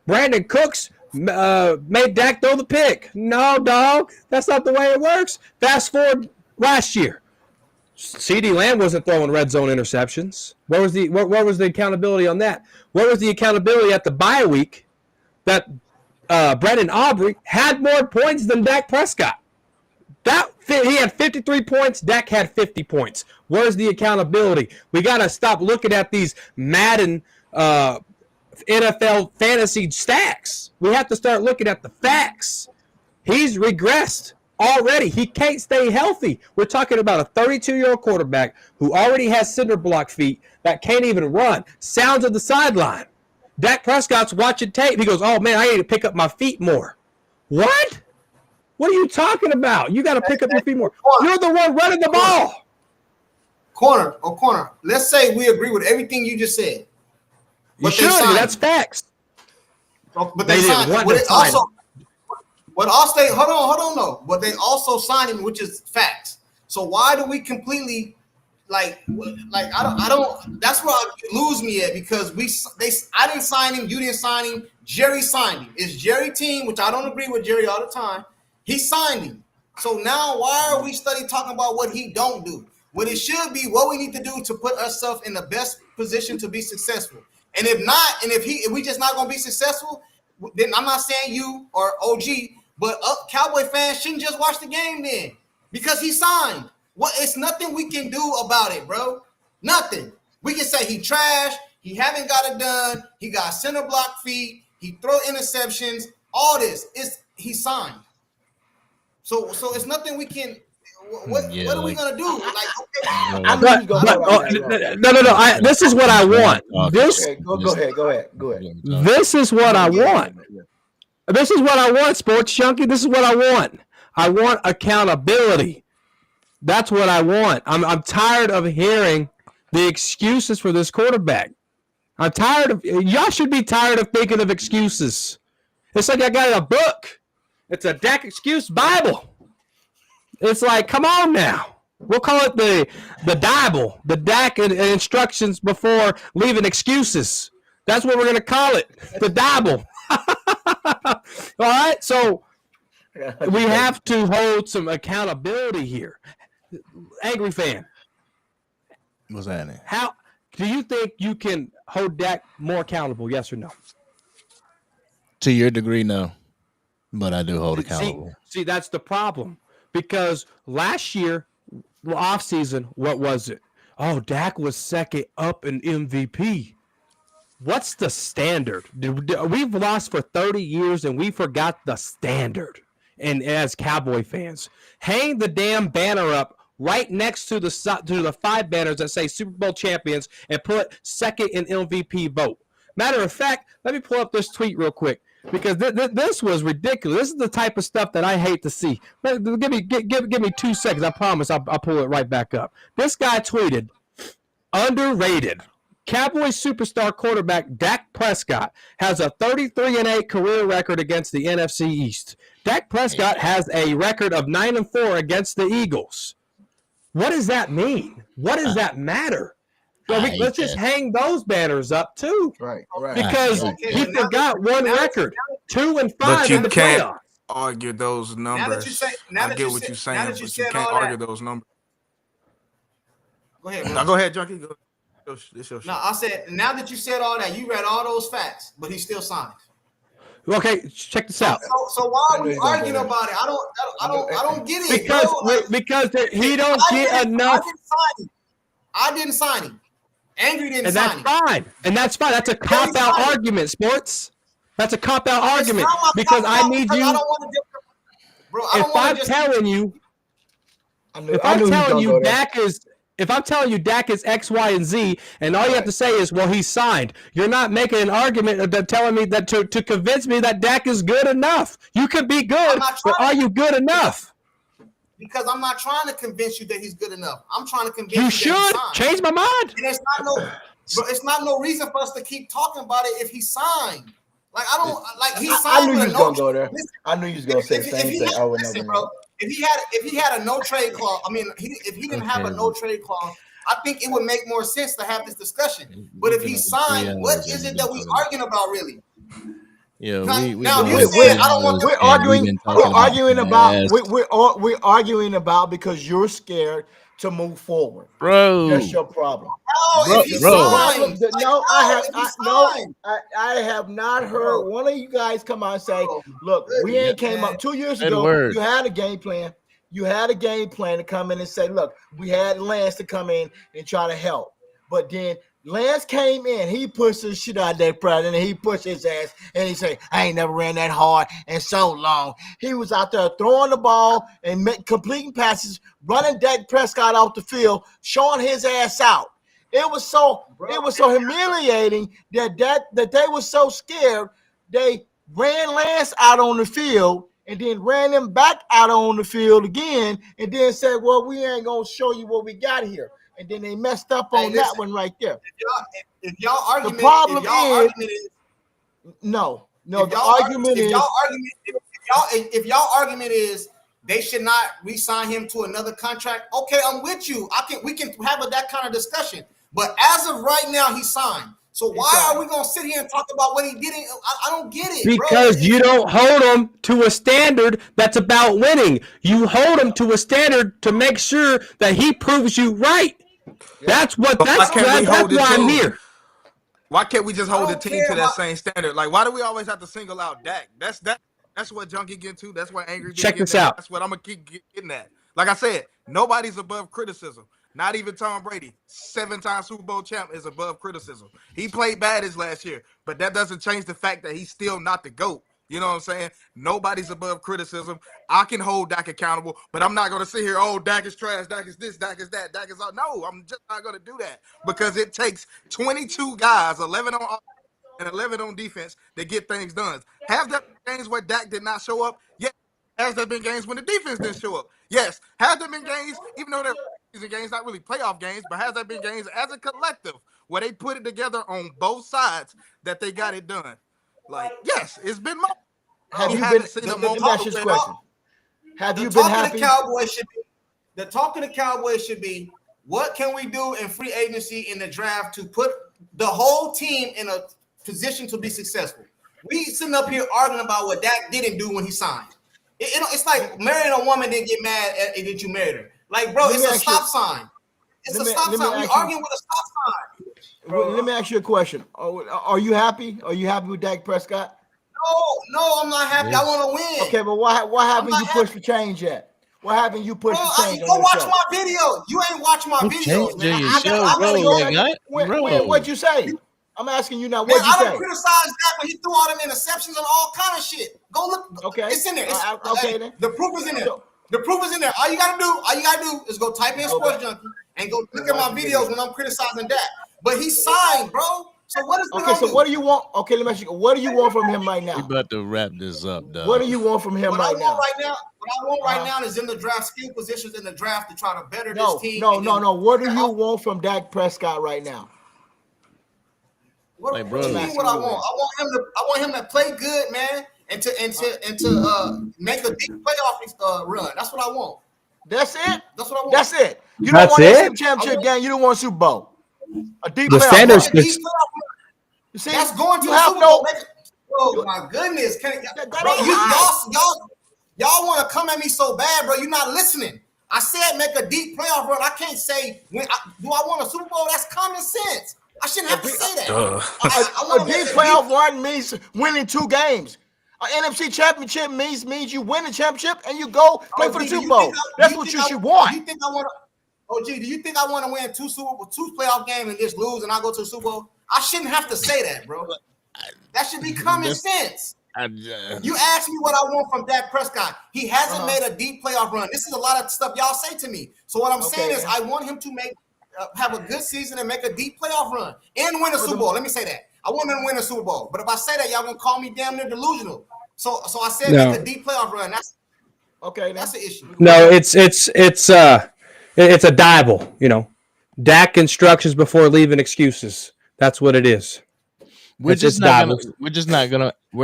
Brandon Cooks made Dak throw the pick. No, dog. That's not the way it works. Fast forward last year. CeeDee Lamb wasn't throwing red zone interceptions. Where was the accountability on that? Where was the accountability at the bye week that Brendan Aubrey had more points than Dak Prescott? He had 53 points. Dak had 50 points. Where's the accountability? We got to stop looking at these Madden NFL fantasy stacks. We have to start looking at the facts. He's regressed already. He can't stay healthy. We're talking about a 32-year-old quarterback who already has cinder block feet that can't even run. Sounds of the sideline. Dak Prescott's watching tape. He goes, oh, man, I need to pick up my feet more. What? What are you talking about? You got to pick up your feet more. You're the one running the ball. Corner. Let's say we agree with everything you just said. You should. That's facts. But they signed him. Hold on, no. But they also signed him, which is facts. So why do we completely I don't. That's where it lose me at because I didn't sign him. You didn't sign him. Jerry signed him. It's Jerry team, which I don't agree with Jerry all the time. He signed him. So now why are we talking about what he don't do? When it should be what we need to do to put ourselves in the best position to be successful. And if not, and if we just not gonna be successful, then I'm not saying you or OG, but Cowboy fans shouldn't just watch the game then because he signed. It's nothing we can do about it, bro. Nothing. We can say he trash. He haven't got it done. He got center block feet. He throw interceptions. All this he signed. So it's nothing we can. What are we gonna do? No. This is what I want. Go ahead. This is what I want. This is what I want, Sports Junkie. This is what I want. I want accountability. That's what I want. I'm tired of hearing the excuses for this quarterback. I'm tired of y'all should be tired of thinking of excuses. It's like I got a book. It's a Dak excuse Bible. It's like, come on now. We'll call it the Bible, the Dak instructions before leaving excuses. That's what we're gonna call it, the Bible. All right, so we have to hold some accountability here. Angry fan, What's happening? how do you think you can hold Dak more accountable? Yes or no? To your degree, no, but I do hold accountable. See, that's the problem because last year, offseason, what was it? Oh, Dak was second up in MVP. What's the standard? We've lost for 30 years and we forgot the standard. And as Cowboy fans, hang the damn banner up right next to the 5 banners that say Super Bowl champions and put second in MVP vote. Matter of fact, let me pull up this tweet real quick because this was ridiculous. This is the type of stuff that I hate to see. Give me 2 seconds. I promise I'll pull it right back up. This guy tweeted, underrated. Cowboys superstar quarterback Dak Prescott has a 33-8 career record against the NFC East. Dak Prescott has a record of 9-4 against the Eagles. What does that mean? What does that matter? So let's just hang those banners up too. Right. Because he forgot one record, 2-5 in the playoffs. Argue those numbers. I get what you're saying, but you can't argue those numbers. Go ahead. Now, go ahead, Junkie. Go. No, I said now that you said all that, you read all those facts, but he's still signing. Okay, check this out. So why are we arguing about it? I don't get it. Because he don't get enough. I didn't sign him. Angry didn't sign him. And that's fine. That's a cop-out argument, sports. That's a cop-out argument because I need you. If I'm telling you Dak is X, Y, and Z, and all you have to say is, well, he's signed. You're not making an argument that telling me that to convince me that Dak is good enough. You can be good, but are you good enough? Because I'm not trying to convince you that he's good enough. I'm trying to convince you. You should change my mind. And it's not no reason for us to keep talking about it if he's signed. Like I don't like he signed. I knew you was gonna go there. I knew you was gonna say the same thing. I would never know. If he had a no trade clause, if he didn't have a no trade clause, I think it would make more sense to have this discussion. But if he signed, what is it that we arguing about really? Yeah, we're arguing about because you're scared to move forward, bro. That's your problem. I have not heard one of you guys come out and say, "Look, we ain't came up 2 years ago. You had a game plan. You had a game plan to come in and say, look, we had Lance to come in and try to help, but then." Lance came in, he pushed the shit out of that president, and he pushed his ass, and he said, I ain't never ran that hard in so long. He was out there throwing the ball and completing passes, running Dak Prescott off the field, showing his ass out. It was so humiliating that they were so scared, they ran Lance out on the field and then ran him back out on the field again, and then said, well, we ain't going to show you what we got here. And then they messed up on that one right there. If y'all argument, the problem is no. If y'all argument is they should not re-sign him to another contract, okay, I'm with you. We can have that kind of discussion. But as of right now, he's signed. So why are we gonna sit here and talk about what he didn't? I don't get it. Because you don't hold him to a standard that's about winning. You hold him to a standard to make sure that he proves you right. That's why I'm here. Why can't we just hold the team to that same standard? Like, why do we always have to single out Dak? That's what Junkie get to. That's what Angry Check this out. That's what I'm gonna keep getting at. Like I said, nobody's above criticism. Not even Tom Brady, 7-time Super Bowl champ, is above criticism. He played bad his last year, but that doesn't change the fact that he's still not the GOAT. You know what I'm saying? Nobody's above criticism. I can hold Dak accountable, but I'm not going to sit here, oh, Dak is trash, Dak is this, Dak is that, Dak is all. No, I'm just not going to do that because it takes 22 guys, 11 on offense and 11 on defense, to get things done. Have there been games where Dak did not show up? Yes. Has there been games when the defense didn't show up? Yes. Have there been games, even though they're season games, not really playoff games, but has there been games as a collective where they put it together on both sides that they got it done. Like, yes, it's been my. Have you been? Let me ask you this question. Have you been happy? The talk of the Cowboys should be, what can we do in free agency in the draft to put the whole team in a position to be successful? We sitting up here arguing about what Dak didn't do when he signed. It's like marrying a woman didn't get mad at that you married her. Like, bro, it's a stop sign. It's a stop sign. We're arguing with a stop sign. Bro. Let me ask you a question. Are you happy? Are you happy with Dak Prescott? No, I'm not happy. I want to win. Okay, but why haven't you pushed for change yet? Why haven't you pushed for change? Go watch my video. You ain't watch my videos, man. What'd you say? I'm asking you now. What'd you say? I don't criticize that when he threw all them interceptions and all kind of shit. Go look. Okay, it's in there. Then. The proof is in there. The proof is in there. All you gotta do is go type in Sports Junkie and go look at my videos when I'm criticizing that. But he signed, bro. So what is so what do you want? Okay, let me ask you. What do you want from him right now? We about to wrap this up, dog. What do you want from him right now? What I want right now is in the draft, skill positions in the draft to try to better this team. No. What do you want from Dak Prescott right now? What do you mean? What I want? I want him to play good, man, and to make a deep playoff run. That's what I want. That's it. That's what I want. That's it. You don't want a championship game. You don't want a Super Bowl. A deep playoff. You see, that's going to the Super Bowl. Oh my goodness! Y'all want to come at me so bad, bro? You're not listening. I said make a deep playoff run. I can't say do I want a Super Bowl? That's common sense. I shouldn't have to say that. A deep playoff run means winning 2 games. An NFC championship means you win the championship and you go play for the Super Bowl. That's what you should want. Do you think I want to? Do you think I want to win 2 playoff games and just lose and I go to the Super Bowl? I shouldn't have to say that, bro. That should be common sense. You asked me what I want from Dak Prescott. He hasn't made a deep playoff run. This is a lot of stuff y'all say to me. So what I'm saying is I want him to have a good season and make a deep playoff run and win a Super Bowl. Let me say that. I want him to win a Super Bowl. But if I say that, y'all gonna call me damn near delusional. So I said make a deep playoff run. That's the issue. No, it's a Bible, you know. Dak instructions before leaving excuses. That's what it is. We're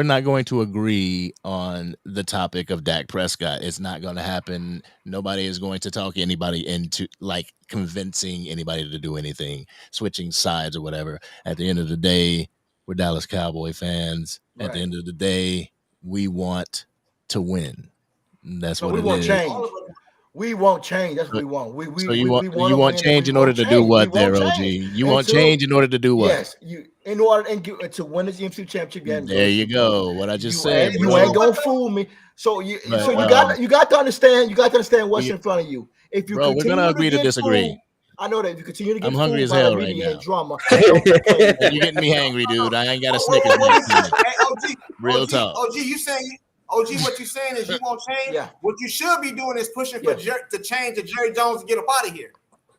not going to agree on the topic of Dak Prescott. It's not going to happen. Nobody is going to talk anybody into like convincing anybody to do anything, switching sides or whatever. At the end of the day, we're Dallas Cowboy fans. Right. At the end of the day, we want to win. That's what it is. Change. We won't change. That's what we want. You want change in order to do what, there, OG? You want change in order to do what? Yes, in order to win the NFC championship game. There you go. What I just said. You ain't gonna fool me. So you got to understand. You got to understand what's in front of you. If you we're gonna agree to disagree. Fooled, I know that if you continue to get I'm hungry as hell right now. Drama, you're getting me hangry, dude. I ain't got a Snickers. Real talk. OG, what you saying is you won't change. Yeah. What you should be doing is pushing for to change to Jerry Jones to get up out of here.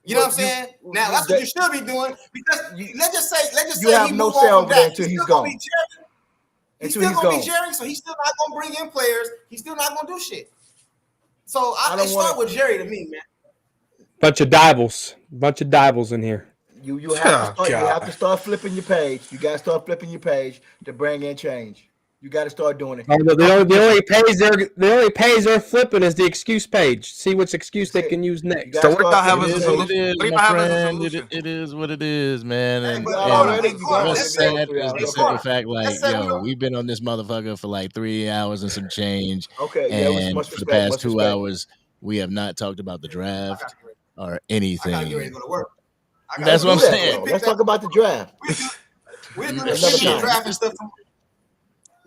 You know what I'm saying? Now that's what you should be doing because let's just say you have no say over that until he's gone. He's still gonna be Jerry, so he's still not gonna bring in players. He's still not gonna do shit. So I start with Jerry to me, man. Bunch of Dibbles in here. You have to start flipping your page. You got to start flipping your page to bring in change. You got to start doing it. The only page they're flipping is the excuse page. See which excuse they can use next. So what it is what it is, man. And what's sad is the simple fact, like, we've been on this motherfucker for like 3 hours and some change. Okay, and for the past 2 hours, we have not talked about the draft or anything. I gotta get ready to go to work. That's what I'm saying. Let's talk about the draft. We'll do the draft and stuff.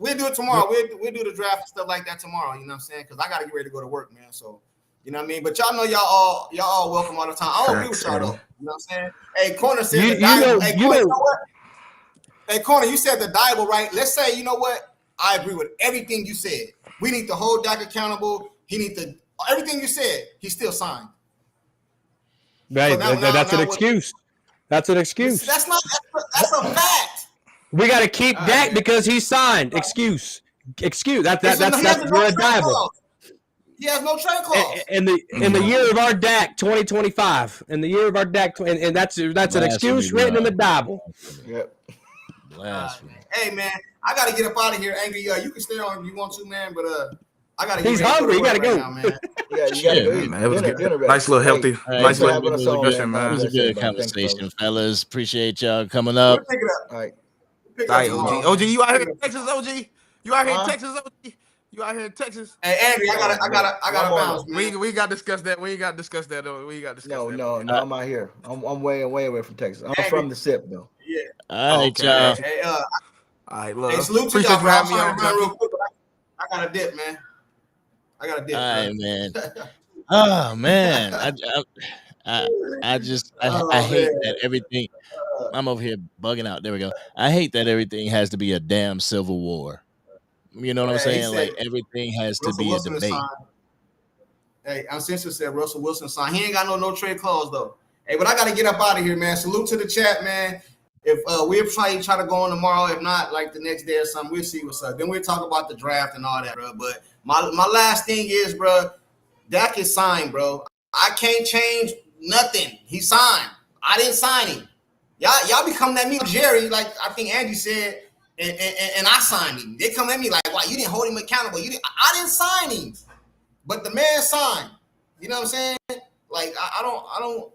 We'll do it tomorrow. We'll do the draft and stuff like that tomorrow. You know what I'm saying? Because I got to get ready to go to work, man. So, you know what I mean? But y'all know y'all all welcome all the time. I don't agree with y'all, though. You know what I'm saying? Hey, Corner said you know what? Hey, Corner, you said the Bible, right? Let's say, you know what? I agree with everything you said. We need to hold Dak accountable. Everything you said, he still signed. Right. So that's an excuse. That's an excuse. That's a fact. We got to keep Dak because he signed. Excuse. That's you're a Bible. He has no trade clause. In the year of our Dak 2025, in the year of our Dak, and that's an excuse written in the Bible. Yep. Hey man, I gotta get up out of here, Angry. You can stay on if you want to, man, but I gotta. He's hungry. You gotta go. Now, man. Yeah, you gotta go. Man, it was good. Nice little healthy, nice little discussion, man. It was a good conversation, fellas. Appreciate y'all coming up. Pick it up. All right. OG, you out here in Texas, OG? You out here in Texas, OG? You out here in Texas? Hey, Andrew, I gotta bounce, man. We got to discuss that. We ain't got to discuss that, though. We got to discuss that. No, I'm out here. I'm way away from Texas. I'm from the SIP, though. Yeah. All right, y'all. Hey, all right, look. Hey, salute to y'all, bro. I'm sorry to run real quick, but I got a dip, man. All right, man. Oh man, I hate that everything. I'm over here bugging out. There we go. I hate that everything has to be a damn civil war. You know what I'm saying? Like everything has to be a debate. Hey, Uncensored said Russell Wilson signed. He ain't got no trade clause though. Hey, but I gotta get up out of here, man. Salute to the chat, man. If we'll try to go on tomorrow, if not like the next day or something, we'll see what's up. Then we'll talk about the draft and all that, bro. But my last thing is, bro, Dak is signed, bro. I can't change nothing. He signed. I didn't sign him. Y'all be coming at me, Jerry, like I think Andy said, and I signed him. They come at me like, why you didn't hold him accountable? I didn't sign him, but the man signed. You know what I'm saying? Like I don't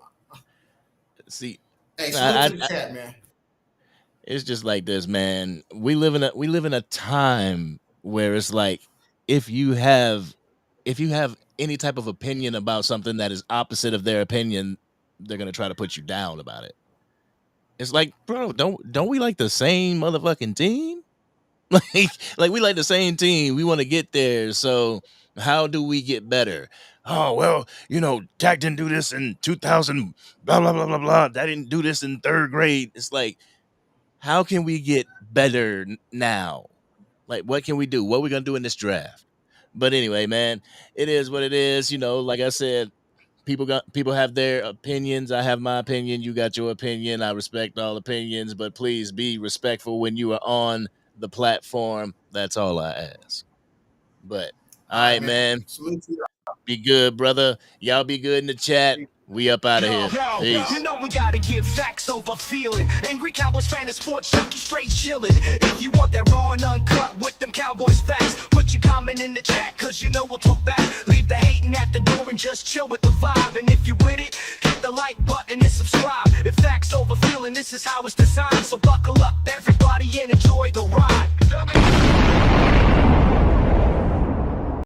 see. Hey, salute to the chat, man. It's just like this, man. We live in a time where it's like if you have any type of opinion about something that is opposite of their opinion, they're gonna try to put you down about it. It's like, bro, don't we like the same motherfucking team? Like we like the same team. We want to get there. So how do we get better? Oh, well, Dak didn't do this in 2000, blah, blah, blah, blah, blah. That didn't do this in third grade. It's like, how can we get better now? Like, what can we do? What are we going to do in this draft? But anyway, man, it is what it is. Like I said, people have their opinions. I have my opinion. You got your opinion. I respect all opinions, but please be respectful when you are on the platform. That's all I ask. But all right, man. Be good, brother. Y'all be good in the chat. We up out of here. Peace. You know we gotta give facts over feeling. Angry Cowboys fan and sports junkie straight chilling. If you want that raw and uncut with them Cowboys facts, put your comment in the chat, cause we'll talk back. Leave the hating at the door and just chill with the vibe. And if you with it, hit the like button and subscribe. If facts over feeling, this is how it's designed. So buckle up, everybody, and enjoy the ride.